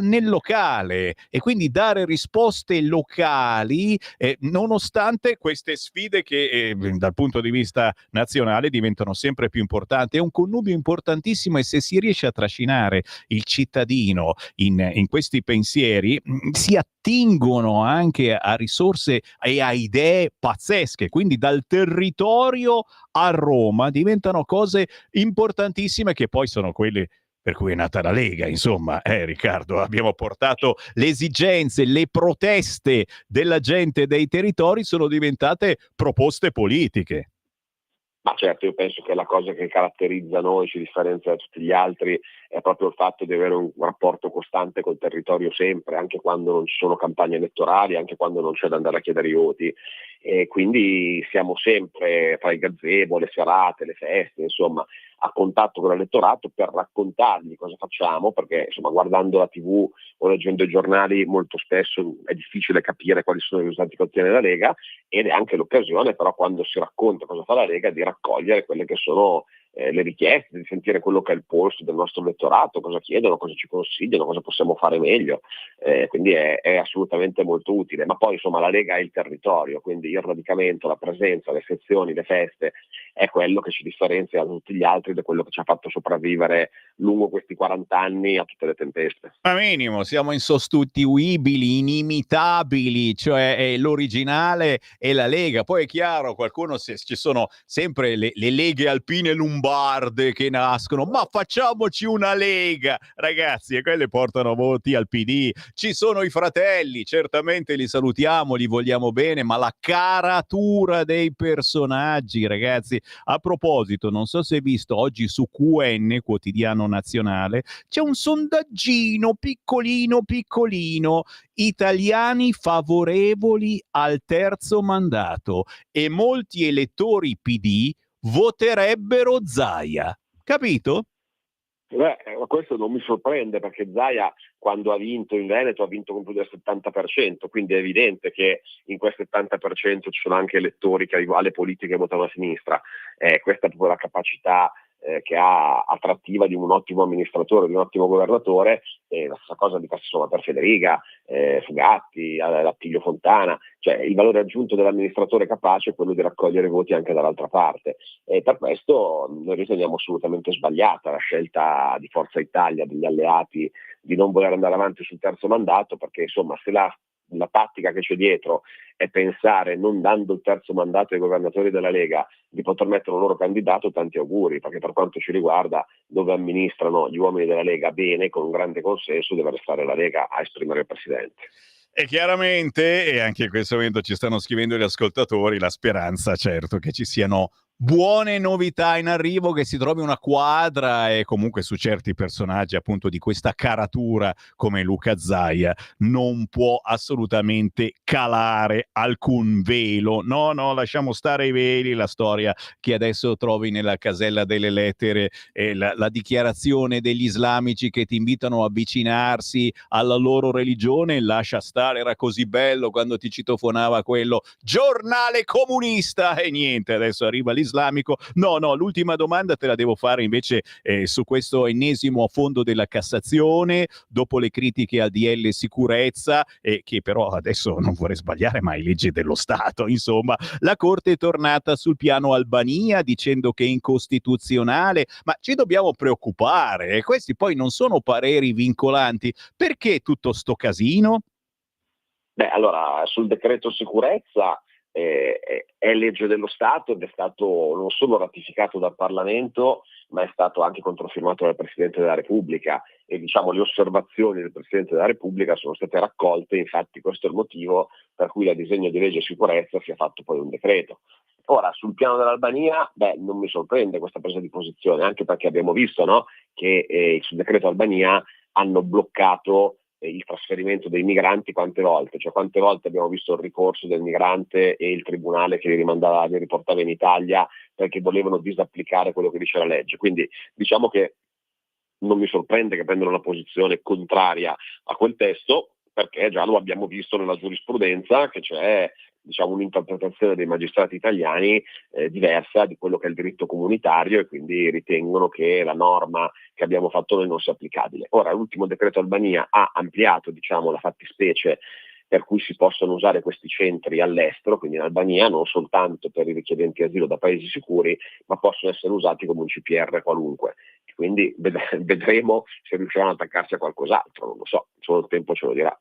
nel locale, e quindi dare risposte locali nonostante queste sfide che dal punto di vista nazionale diventano sempre più importanti. È un connubio importantissimo, e se si riesce a trascinare il cittadino in questi pensieri, si attingono anche a risorse e a idee pazzesche. Quindi dal territorio a Roma diventano cose importantissime, che poi sono quelle per cui è nata la Lega. Insomma, Riccardo, abbiamo portato le esigenze, le proteste della gente dei territori sono diventate proposte politiche. Ma certo, io penso che la cosa che caratterizza noi, ci differenzia da tutti gli altri, è proprio il fatto di avere un rapporto costante col territorio sempre, anche quando non ci sono campagne elettorali, anche quando non c'è da andare a chiedere i voti. E quindi siamo sempre tra i gazebo, le serate, le feste, insomma, a contatto con l'elettorato per raccontargli cosa facciamo, perché insomma, guardando la TV o leggendo i giornali molto spesso è difficile capire quali sono i risultati che ottiene la Lega, ed è anche l'occasione però, quando si racconta cosa fa la Lega, di raccogliere quelle che sono le richieste, di sentire quello che è il polso del nostro elettorato, cosa chiedono, cosa ci consigliano, cosa possiamo fare meglio, quindi è assolutamente molto utile. Ma poi insomma la Lega è il territorio, quindi il radicamento, la presenza, le sezioni, le feste è quello che ci differenzia da tutti gli altri ed è quello che ci ha fatto sopravvivere lungo questi 40 anni a tutte le tempeste. Ma minimo, siamo insostituibili, inimitabili, cioè l'originale è la Lega. Poi è chiaro, ci sono sempre le leghe alpine lombarde che nascono, ma facciamoci una Lega, ragazzi, e quelle portano voti al PD. Ci sono i fratelli, certamente li salutiamo, li vogliamo bene, ma la caratura dei personaggi, ragazzi. A proposito, non so se hai visto oggi su QN, quotidiano nazionale, c'è un sondaggino piccolino, italiani favorevoli al terzo mandato, e molti elettori PD voterebbero Zaia. Capito? Questo non mi sorprende, perché Zaia, quando ha vinto in Veneto, ha vinto con più del 70%, quindi è evidente che in quel 70% ci sono anche elettori che alle politiche votano a sinistra. Questa è proprio la capacità che ha attrattiva di un ottimo amministratore, di un ottimo governatore. La stessa cosa di insomma, per Federica, Fugatti, Attilio Fontana, cioè il valore aggiunto dell'amministratore capace è quello di raccogliere voti anche dall'altra parte, e per questo noi riteniamo assolutamente sbagliata la scelta di Forza Italia, degli alleati, di non voler andare avanti sul terzo mandato, perché insomma se la tattica che c'è dietro è pensare, non dando il terzo mandato ai governatori della Lega, di poter mettere un loro candidato, tanti auguri, perché per quanto ci riguarda, dove amministrano gli uomini della Lega bene, con un grande consenso, deve restare la Lega a esprimere il presidente. E chiaramente, e anche in questo momento ci stanno scrivendo gli ascoltatori, la speranza, certo, che ci siano buone novità in arrivo, che si trovi una quadra, e comunque su certi personaggi appunto di questa caratura come Luca Zaia non può assolutamente calare alcun velo. No, lasciamo stare i veli, la storia che adesso trovi nella casella delle lettere, la dichiarazione degli islamici che ti invitano a avvicinarsi alla loro religione, lascia stare, era così bello quando ti citofonava quello giornale comunista, e niente, adesso arriva l'islamico. No, l'ultima domanda te la devo fare invece su questo ennesimo affondo della Cassazione, dopo le critiche al DL sicurezza, che però adesso non vorrei sbagliare, ma è legge dello Stato, insomma, la Corte è tornata sul piano Albania dicendo che è incostituzionale, ma ci dobbiamo preoccupare, questi poi non sono pareri vincolanti, perché tutto sto casino? Beh, allora, sul decreto sicurezza è legge dello Stato ed è stato non solo ratificato dal Parlamento, ma è stato anche controfirmato dal Presidente della Repubblica, e diciamo le osservazioni del Presidente della Repubblica sono state raccolte, infatti questo è il motivo per cui la disegno di legge sicurezza sia fatto poi un decreto. Ora, sul piano dell'Albania, non mi sorprende questa presa di posizione, anche perché abbiamo visto, no, che sul decreto Albania hanno bloccato il trasferimento dei migranti quante volte abbiamo visto il ricorso del migrante e il tribunale che li riportava in Italia perché volevano disapplicare quello che dice la legge. Quindi diciamo che non mi sorprende che prendano una posizione contraria a quel testo, perché già lo abbiamo visto nella giurisprudenza che c'è, diciamo, un'interpretazione dei magistrati italiani diversa di quello che è il diritto comunitario, e quindi ritengono che la norma che abbiamo fatto noi non sia applicabile. Ora, l'ultimo decreto Albania ha ampliato, diciamo, la fattispecie per cui si possono usare questi centri all'estero, quindi in Albania, non soltanto per i richiedenti asilo da paesi sicuri, ma possono essere usati come un CPR qualunque. Quindi vedremo se riusciranno ad attaccarsi a qualcos'altro, non lo so, solo il tempo ce lo dirà.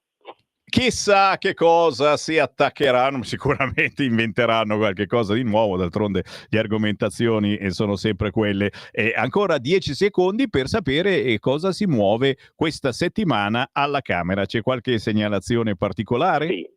Chissà che cosa si attaccheranno, sicuramente inventeranno qualche cosa di nuovo, d'altronde le argomentazioni sono sempre quelle. Ancora 10 secondi per sapere cosa si muove questa settimana alla Camera. C'è qualche segnalazione particolare?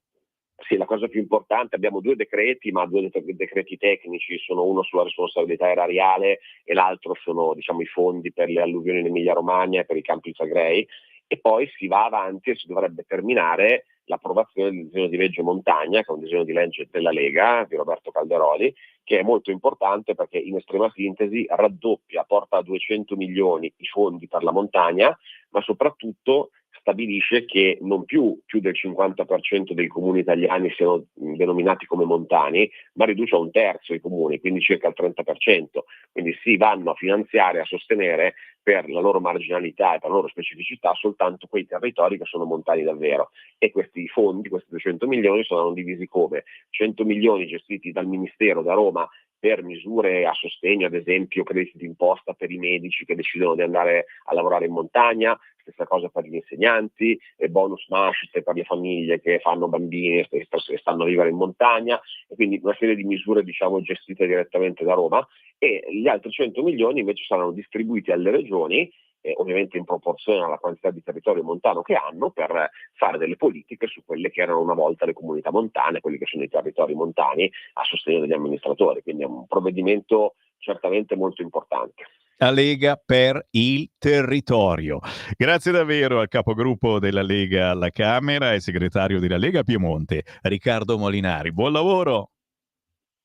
Sì, la cosa più importante, abbiamo due decreti, ma due decreti tecnici, sono uno sulla responsabilità erariale e l'altro sono, diciamo, i fondi per le alluvioni in Emilia-Romagna e per i Campi Flegrei, e poi si va avanti e si dovrebbe terminare l'approvazione del disegno di legge Montagna, che è un disegno di legge della Lega, di Roberto Calderoli, che è molto importante perché in estrema sintesi raddoppia, porta a 200 milioni i fondi per la montagna, ma soprattutto stabilisce che non più del 50% dei comuni italiani siano denominati come montani, ma riduce a un terzo i comuni, quindi circa il 30%. Quindi si vanno a finanziare, a sostenere per la loro marginalità e per la loro specificità soltanto quei territori che sono montani davvero. E questi fondi, questi 200 milioni, sono divisi come 100 milioni gestiti dal Ministero da Roma per misure a sostegno, ad esempio crediti d'imposta per i medici che decidono di andare a lavorare in montagna, stessa cosa per gli insegnanti, e bonus nascite per le famiglie che fanno bambini e stanno a vivere in montagna, e quindi una serie di misure, diciamo, gestite direttamente da Roma. E gli altri 100 milioni invece saranno distribuiti alle regioni, ovviamente in proporzione alla quantità di territorio montano che hanno, per fare delle politiche su quelle che erano una volta le comunità montane, quelli che sono i territori montani, a sostegno degli amministratori. Quindi è un provvedimento certamente molto importante. La Lega per il territorio. Grazie davvero al capogruppo della Lega alla Camera e segretario della Lega Piemonte, Riccardo Molinari. Buon lavoro.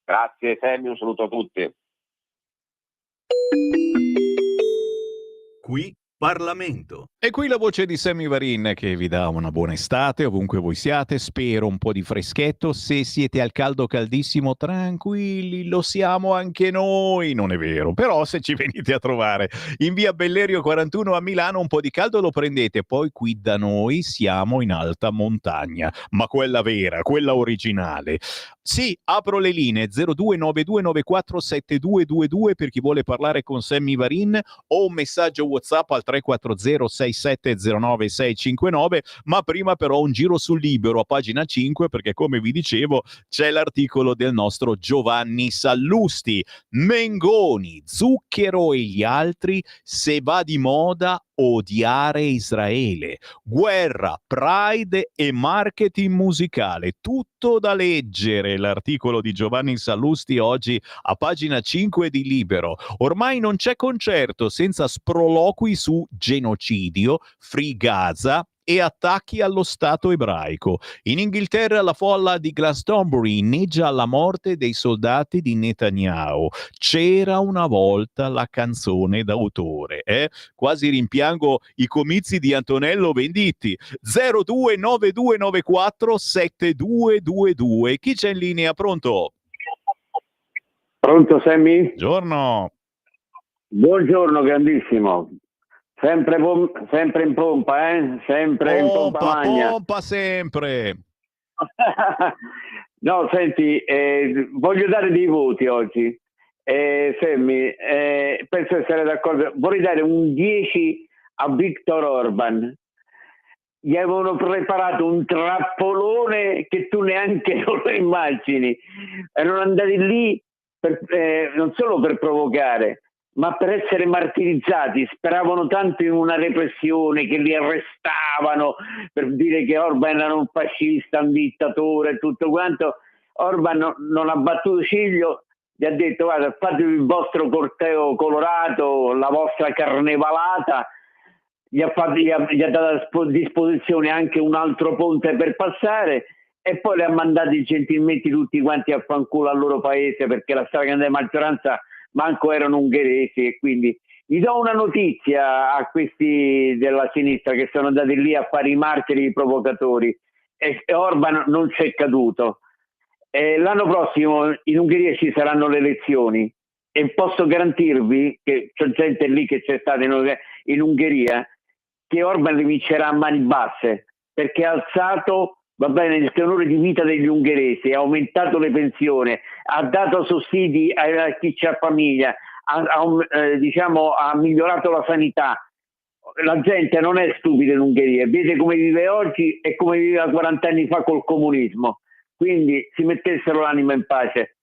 Grazie Sammy, un saluto a tutti. Qui Parlamento. E qui la voce di Sammy Varin che vi dà una buona estate ovunque voi siate, spero un po' di freschetto. Se siete al caldo caldissimo, tranquilli, lo siamo anche noi, non è vero, però se ci venite a trovare in via Bellerio 41 a Milano un po' di caldo lo prendete, poi qui da noi siamo in alta montagna, ma quella vera, quella originale. Sì, apro le linee 0292947222 per chi vuole parlare con Sammy Varin, o un messaggio WhatsApp al 340-6709-659, ma prima però un giro sul Libero a pagina 5, perché come vi dicevo c'è l'articolo del nostro Giovanni Sallusti. Mengoni, Zucchero e gli altri, se va di moda odiare Israele. Guerra, Pride e marketing musicale, tutto da leggere. L'articolo di Giovanni Sallusti oggi a pagina 5 di Libero. Ormai non c'è concerto senza sproloqui su genocidio, Free Gaza e attacchi allo Stato ebraico. In Inghilterra la folla di Glastonbury inneggia alla morte dei soldati di Netanyahu. C'era una volta la canzone d'autore. Quasi rimpiango i comizi di Antonello Venditti. 0292947222. Chi c'è in linea? Pronto? Pronto Sammy? Buongiorno. Buongiorno, grandissimo. Sempre in pompa, sempre in pompa magna. Pompa sempre. No, senti, voglio dare dei voti oggi. Sammy, penso di essere d'accordo. Vorrei dare un 10 a Viktor Orban. Gli avevano preparato un trappolone che tu neanche non lo immagini. Erano andati lì non solo per provocare, ma per essere martirizzati. Speravano tanto in una repressione, che li arrestavano per dire che Orban era un fascista, un dittatore e tutto quanto. Orban non ha battuto ciglio, gli ha detto: guarda, fatevi il vostro corteo colorato, la vostra carnevalata. Gli ha dato a disposizione anche un altro ponte per passare, e poi li ha mandati gentilmente tutti quanti a fanculo al loro paese, perché la stragrande maggioranza manco erano ungheresi. E quindi gli do una notizia a questi della sinistra che sono andati lì a fare i martiri, i provocatori, e Orban non c'è caduto. L'anno prossimo in Ungheria ci saranno le elezioni e posso garantirvi che c'è gente lì che c'è stata in Ungheria, che Orban le vincerà a mani basse, perché ha alzato, va bene, il tenore di vita degli ungheresi, ha aumentato le pensioni, ha dato sussidi a chi c'ha famiglia, ha migliorato la sanità. La gente non è stupida in Ungheria, vede come vive oggi e come viveva 40 anni fa col comunismo. Quindi si mettessero l'anima in pace.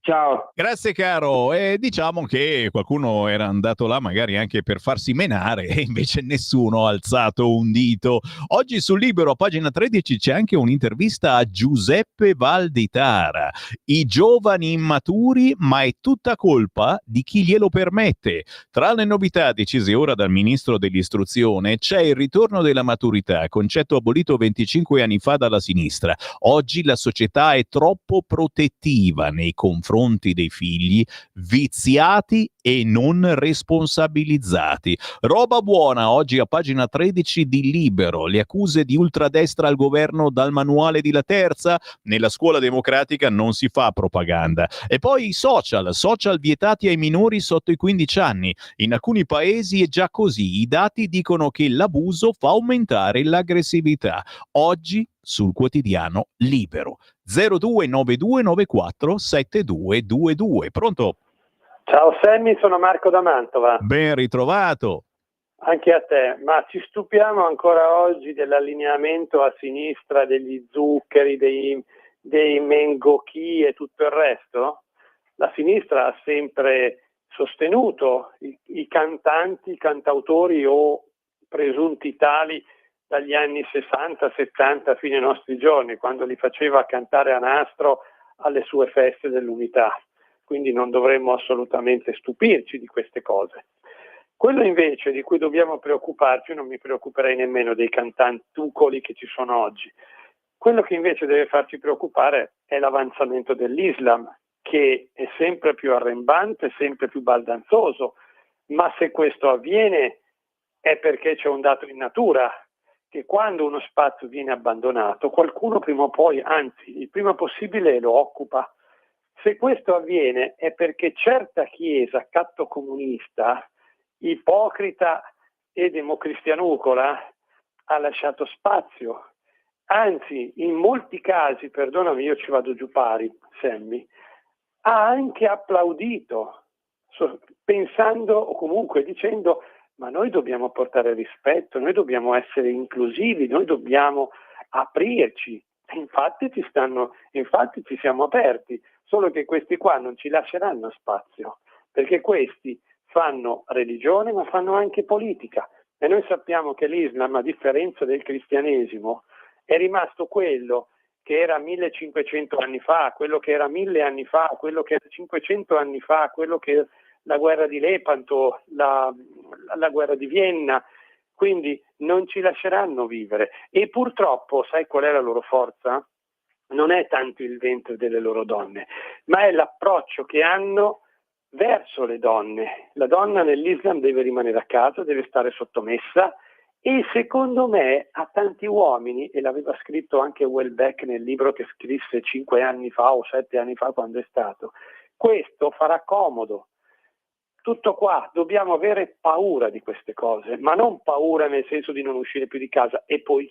Ciao. Grazie caro. Diciamo che qualcuno era andato là magari anche per farsi menare e invece nessuno ha alzato un dito. Oggi sul Libero a pagina 13 c'è anche un'intervista a Giuseppe Valditara. I giovani immaturi, ma è tutta colpa di chi glielo permette. Tra le novità decise ora dal ministro dell'istruzione c'è il ritorno della maturità, concetto abolito 25 anni fa dalla sinistra. Oggi la società è troppo protettiva nei confronti dei figli viziati e non responsabilizzati. Roba buona oggi a pagina 13 di Libero. Le accuse di ultradestra al governo dal manuale di La Terza. Nella scuola democratica non si fa propaganda. E poi i social vietati ai minori sotto i 15 anni. In alcuni paesi è già così. I dati dicono che l'abuso fa aumentare l'aggressività. Oggi sul quotidiano Libero. 0292947222. Pronto? Ciao Sammy, sono Marco da Mantova. Ben ritrovato. Anche a te, ma ci stupiamo ancora oggi dell'allineamento a sinistra degli zuccheri, dei Mengocchi e tutto il resto? La sinistra ha sempre sostenuto i cantanti, i cantautori o presunti tali dagli anni 60-70 fino ai nostri giorni, quando li faceva cantare a nastro alle sue feste dell'unità. Quindi non dovremmo assolutamente stupirci di queste cose. Quello invece di cui dobbiamo preoccuparci, non mi preoccuperei nemmeno dei cantantucoli che ci sono oggi. Quello che invece deve farci preoccupare è l'avanzamento dell'Islam, che è sempre più arrembante, sempre più baldanzoso, ma se questo avviene è perché c'è un dato in natura, che quando uno spazio viene abbandonato, qualcuno prima o poi, anzi il prima possibile, lo occupa. Se questo avviene è perché certa chiesa cattocomunista, ipocrita e democristianucola, ha lasciato spazio. Anzi, in molti casi, perdonami, io ci vado giù pari, Sammy, ha anche applaudito, pensando o comunque dicendo: ma noi dobbiamo portare rispetto, noi dobbiamo essere inclusivi, noi dobbiamo aprirci. Infatti ci siamo aperti, solo che questi qua non ci lasceranno spazio, perché questi fanno religione ma fanno anche politica, E noi sappiamo che l'Islam, a differenza del cristianesimo, è rimasto quello che era 1500 anni fa, quello che era 1000 anni fa, quello che era 500 anni fa, quello che la guerra di Lepanto, la guerra di Vienna. Quindi non ci lasceranno vivere. E purtroppo, sai qual è la loro forza? Non è tanto il ventre delle loro donne, ma è l'approccio che hanno verso le donne. La donna nell'Islam deve rimanere a casa, deve stare sottomessa, e secondo me a tanti uomini, e l'aveva scritto anche Welbeck nel libro che scrisse 5 anni fa o 7 anni fa, quando è stato, questo farà comodo. Tutto qua, dobbiamo avere paura di queste cose, ma non paura nel senso di non uscire più di casa. E poi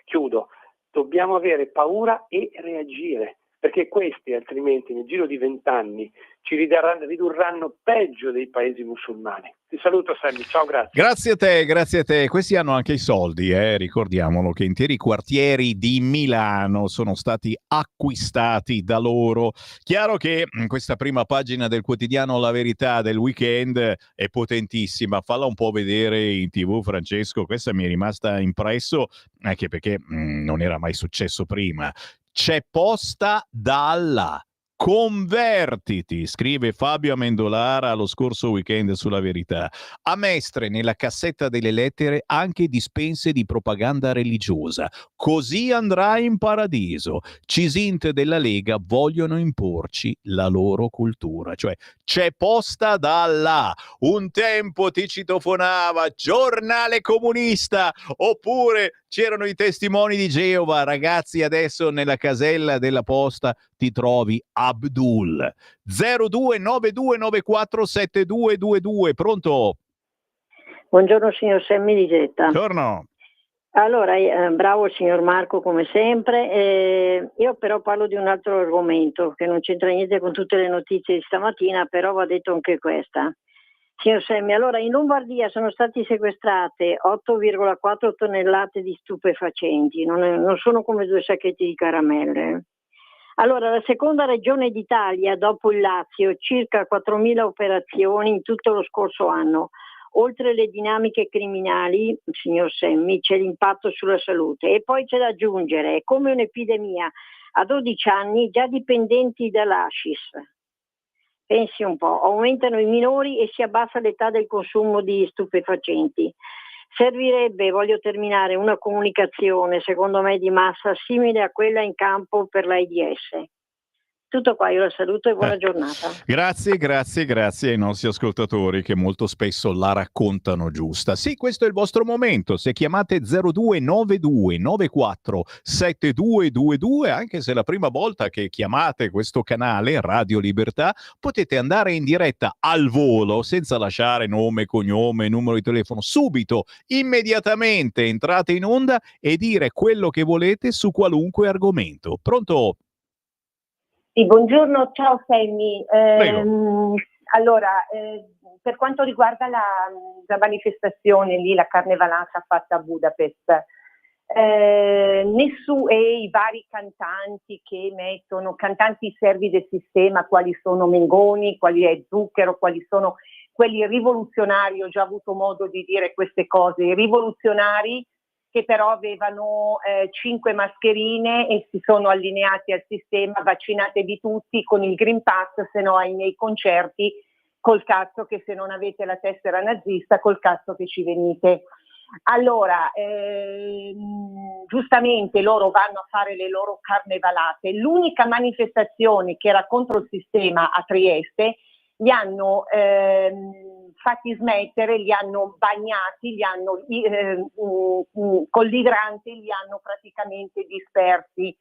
chiudo, dobbiamo avere paura e reagire, perché questi altrimenti nel giro di 20 anni ci ridurranno peggio dei paesi musulmani. Ti saluto Sammy, ciao, grazie. Grazie a te. Questi hanno anche i soldi, ricordiamolo che interi quartieri di Milano sono stati acquistati da loro. Chiaro che questa prima pagina del quotidiano La Verità del weekend è potentissima, falla un po' vedere in TV, Francesco, questa mi è rimasta impresso anche perché non era mai successo prima. C'è posta da Allah. Convertiti, scrive Fabio Amendolara lo scorso weekend sulla Verità. A Mestre nella cassetta delle lettere anche dispense di propaganda religiosa. Così andrai in paradiso. Cisint della Lega vogliono imporci la loro cultura. Cioè c'è posta da Allah. Un tempo ti citofonava giornale comunista, oppure c'erano i testimoni di Geova. Ragazzi, adesso nella casella della posta ti trovi Abdul. 0292947222. Pronto? Buongiorno signor Semmi di Getta. Buongiorno. Allora, bravo il signor Marco come sempre. Io però parlo di un altro argomento che non c'entra niente con tutte le notizie di stamattina, però va detto anche questa. Signor Semmi, allora in Lombardia sono stati sequestrate 8,4 tonnellate di stupefacenti, non sono come 2 sacchetti di caramelle. Allora, la seconda regione d'Italia dopo il Lazio, circa 4.000 operazioni in tutto lo scorso anno. Oltre le dinamiche criminali, signor Semmi, c'è l'impatto sulla salute. E poi c'è da aggiungere, è come un'epidemia, a 12 anni già dipendenti dall'hashish. Pensi un po', aumentano i minori e si abbassa l'età del consumo di stupefacenti. Servirebbe, voglio terminare, una comunicazione, secondo me, di massa simile a quella in campo per l'AIDS. Tutto qua, io la saluto e buona giornata. Grazie ai nostri ascoltatori che molto spesso la raccontano giusta. Sì, questo è il vostro momento. Se chiamate 0292947222, anche se è la prima volta che chiamate questo canale Radio Libertà, potete andare in diretta al volo senza lasciare nome, cognome, numero di telefono. Subito, immediatamente entrate in onda e dire quello che volete su qualunque argomento. Pronto? Sì, buongiorno, ciao Sammy. Allora, per quanto riguarda la manifestazione lì, la carnevalata fatta a Budapest, e i vari cantanti che mettono, cantanti servi del sistema, quali sono Mengoni, quali è Zucchero, quali sono quelli rivoluzionari, ho già avuto modo di dire queste cose, i rivoluzionari che però avevano 5 mascherine e si sono allineati al sistema, vaccinatevi tutti con il Green Pass, se no ai miei concerti, col cazzo che se non avete la tessera nazista, col cazzo che ci venite. Allora, giustamente loro vanno a fare le loro carnevalate. L'unica manifestazione che era contro il sistema a Trieste, li hanno fatti smettere, li hanno bagnati, li hanno con l'idrante, li hanno praticamente dispersi.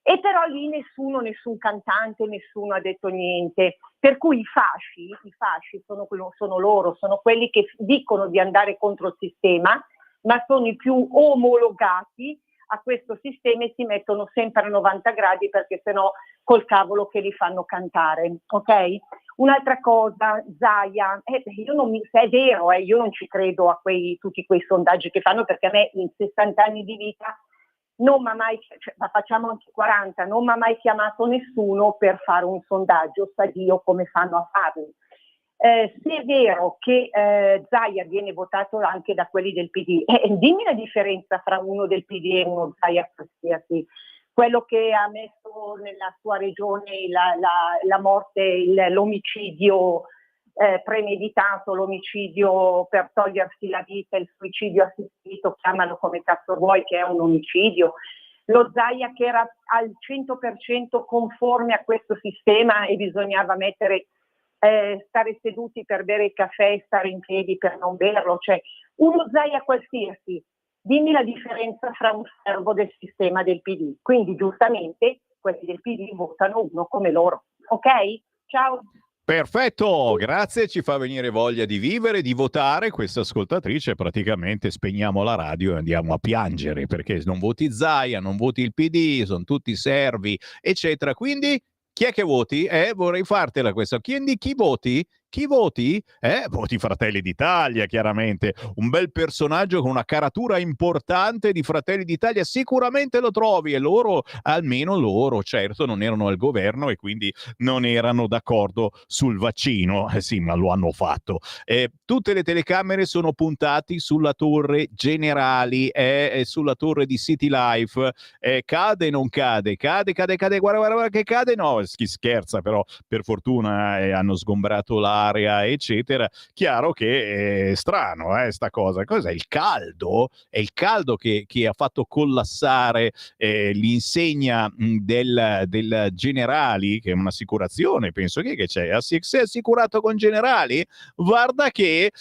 E però lì nessun cantante, nessuno ha detto niente. Per cui i fasci sono loro, sono quelli che dicono di andare contro il sistema, ma sono i più omologati a questo sistema e si mettono sempre a 90 gradi perché sennò col cavolo che li fanno cantare, ok? Un'altra cosa, Zaia, se è vero, io non ci credo a tutti quei sondaggi che fanno, perché a me in 60 anni di vita non mi ha mai, ma facciamo anche 40, non mi ha mai chiamato nessuno per fare un sondaggio, sa Dio come fanno a farlo. se è vero che Zaia viene votato anche da quelli del PD, dimmi la differenza fra uno del PD e uno Zaia qualsiasi. Quello che ha messo nella sua regione la morte, l'omicidio premeditato, l'omicidio per togliersi la vita, il suicidio assistito, chiamalo come cazzo vuoi, che è un omicidio. Lo Zaia che era al 100% conforme a questo sistema e bisognava stare seduti per bere il caffè e stare in piedi per non berlo, cioè uno Zaia qualsiasi. Dimmi la differenza fra un servo del sistema del PD. Quindi giustamente quelli del PD votano uno come loro. Ok? Ciao. Perfetto, grazie, ci fa venire voglia di vivere, di votare. Questa ascoltatrice, praticamente spegniamo la radio e andiamo a piangere perché non voti Zaia, non voti il PD, sono tutti servi, eccetera. Quindi chi è che voti? Vorrei fartela questa. Chi voti? Chi voti? Voti Fratelli d'Italia, chiaramente. Un bel personaggio con una caratura importante di Fratelli d'Italia, sicuramente lo trovi, e loro, almeno loro, certo, non erano al governo e quindi non erano d'accordo sul vaccino. Sì, ma lo hanno fatto. Tutte le telecamere sono puntate sulla torre Generali, sulla torre di City Life. Cade, non cade, cade, guarda che cade, no, chi scherza, però per fortuna hanno sgombrato l'area, eccetera. Chiaro che è strano, sta cosa. Cos'è? Il caldo? È il caldo che ha fatto collassare l'insegna del Generali, che è un'assicurazione, penso che c'è. Si è assicurato con Generali? Guarda che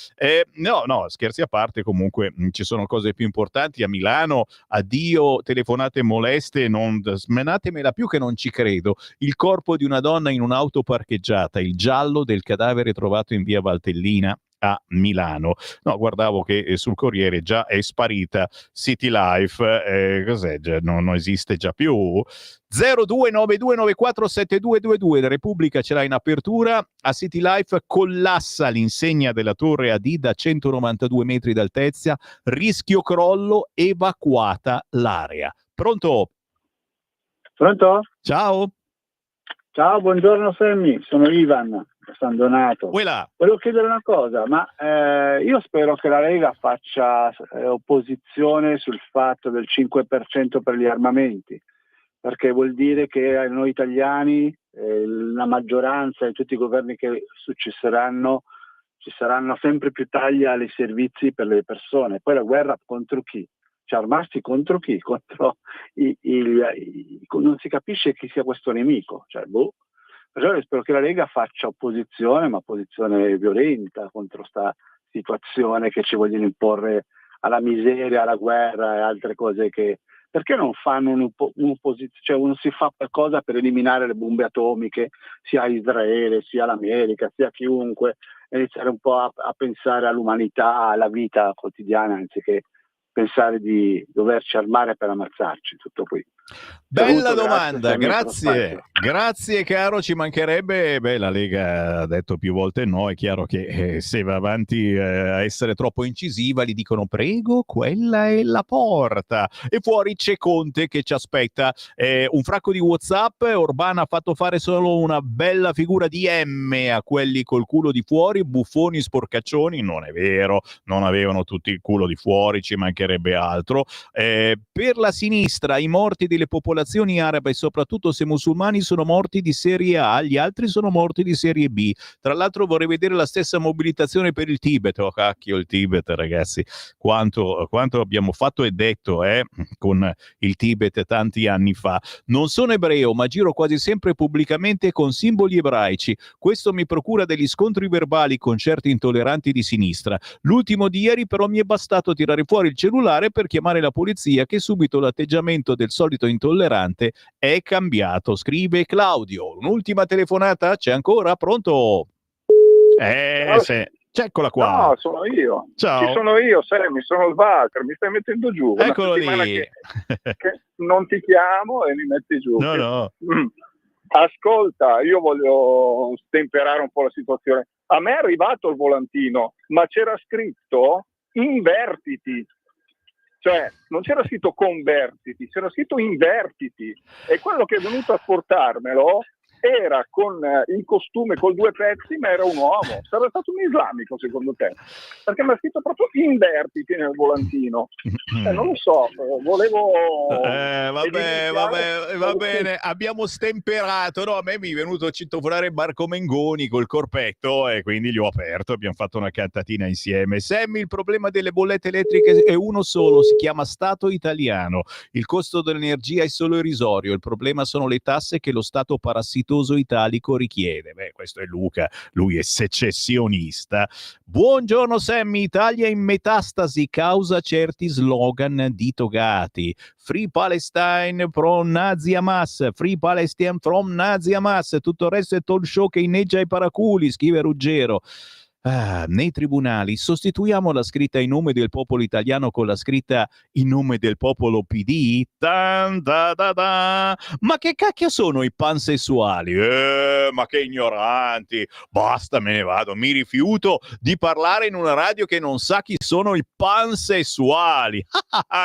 no, scherzi a parte, comunque ci sono cose più importanti a Milano. Addio telefonate moleste, non smenatemela più che non ci credo. Il corpo di una donna in un'auto parcheggiata, il giallo del cadavere trovato in via Valtellina a Milano. No, guardavo che sul Corriere già è sparita City Life. Cos'è? Non esiste già più. 0292947222, la Repubblica ce l'ha in apertura. A City Life collassa l'insegna della torre AD a 192 metri d'altezza, rischio crollo, evacuata l'area. Pronto? Pronto? Ciao. Ciao, buongiorno Sammy, sono Ivan da San Donato. Volevo chiedere una cosa, ma io spero che la Lega faccia opposizione sul fatto del 5% per gli armamenti, perché vuol dire che noi italiani, la maggioranza e tutti i governi che succederanno, ci saranno sempre più tagli ai servizi per le persone. Poi la guerra contro chi? Cioè, armarsi contro chi? Contro non si capisce chi sia questo nemico. Cioè, Perciò spero che la Lega faccia opposizione, ma opposizione violenta contro sta situazione che ci vogliono imporre alla miseria, alla guerra e altre cose che... Perché non fanno un'opposizione, cioè uno si fa qualcosa per eliminare le bombe atomiche, sia Israele, sia l'America, sia chiunque, e iniziare un po' a pensare all'umanità, alla vita quotidiana, anziché pensare di doverci armare per ammazzarci, tutto qui. Bella Saluto, domanda, grazie. Grazie caro, ci mancherebbe. La Lega ha detto più volte no, è chiaro che se va avanti a essere troppo incisiva gli dicono prego, quella è la porta, e fuori c'è Conte che ci aspetta. Un fracco di WhatsApp. Orbán ha fatto fare solo una bella figura di M a quelli col culo di fuori, buffoni sporcaccioni. Non è vero, non avevano tutti il culo di fuori, ci mancherebbe altro. Per la sinistra i morti delle popolazioni arabe, e soprattutto se musulmani, sono morti di serie A, gli altri sono morti di serie B. Tra l'altro vorrei vedere la stessa mobilitazione per il Tibet. Oh cacchio, il Tibet, ragazzi, quanto abbiamo fatto e detto con il Tibet tanti anni fa. Non sono ebreo, ma giro quasi sempre pubblicamente con simboli ebraici. Questo mi procura degli scontri verbali con certi intolleranti di sinistra. L'ultimo di ieri però mi è bastato tirare fuori il cellulare per chiamare la polizia, che subito l'atteggiamento del solito intollerante è cambiato, scrive Claudio. Un'ultima telefonata? C'è ancora? Pronto? Sì. Eccola qua. No, sono io. Ciao. Ci sono io, Sammy, sono il Walter, mi stai mettendo giù. Eccolo lì. Che non ti chiamo e mi metti giù. No. Ascolta, io voglio stemperare un po' la situazione. A me è arrivato il volantino, ma c'era scritto invertiti. Cioè, non c'era scritto convertiti, c'era scritto invertiti. E quello che è venuto a portarmelo era con il costume col 2 pezzi, ma era un uomo. Sarebbe stato un islamico secondo te? Perché mi ha scritto proprio invertiti nel volantino. Non lo so, volevo... Va bene, abbiamo stemperato, no? A me mi è venuto a citofonare Marco Mengoni col corpetto e quindi gli ho aperto, abbiamo fatto una cantatina insieme. Sammy, il problema delle bollette elettriche è uno solo, si chiama Stato italiano. Il costo dell'energia è solo irrisorio, il problema sono le tasse che lo Stato parassitoso italico richiede. Questo è Luca, lui è secessionista. Buongiorno Sammy, Italia in metastasi causa certi slogan ditogati. Free Palestine from Nazi Hamas, Free Palestine from Nazi Hamas, tutto il resto è talk show che inneggia ai paraculi, scrive Ruggero. Nei tribunali sostituiamo la scritta in nome del popolo italiano con la scritta in nome del popolo PD. Ma che cacchio sono i pansessuali? Ma che ignoranti, basta, me ne vado, mi rifiuto di parlare in una radio che non sa chi sono i pansessuali.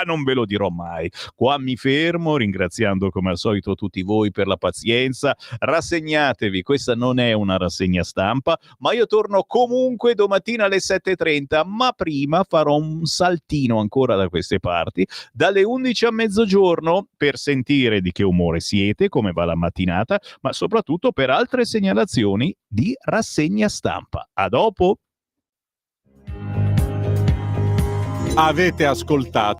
Non ve lo dirò mai. Qua mi fermo ringraziando come al solito tutti voi per la pazienza. Rassegnatevi, questa non è una rassegna stampa, ma io torno comunque domattina alle 7:30, ma prima farò un saltino ancora da queste parti dalle 11 a mezzogiorno per sentire di che umore siete, come va la mattinata, ma soprattutto per altre segnalazioni di rassegna stampa. A dopo. Avete ascoltato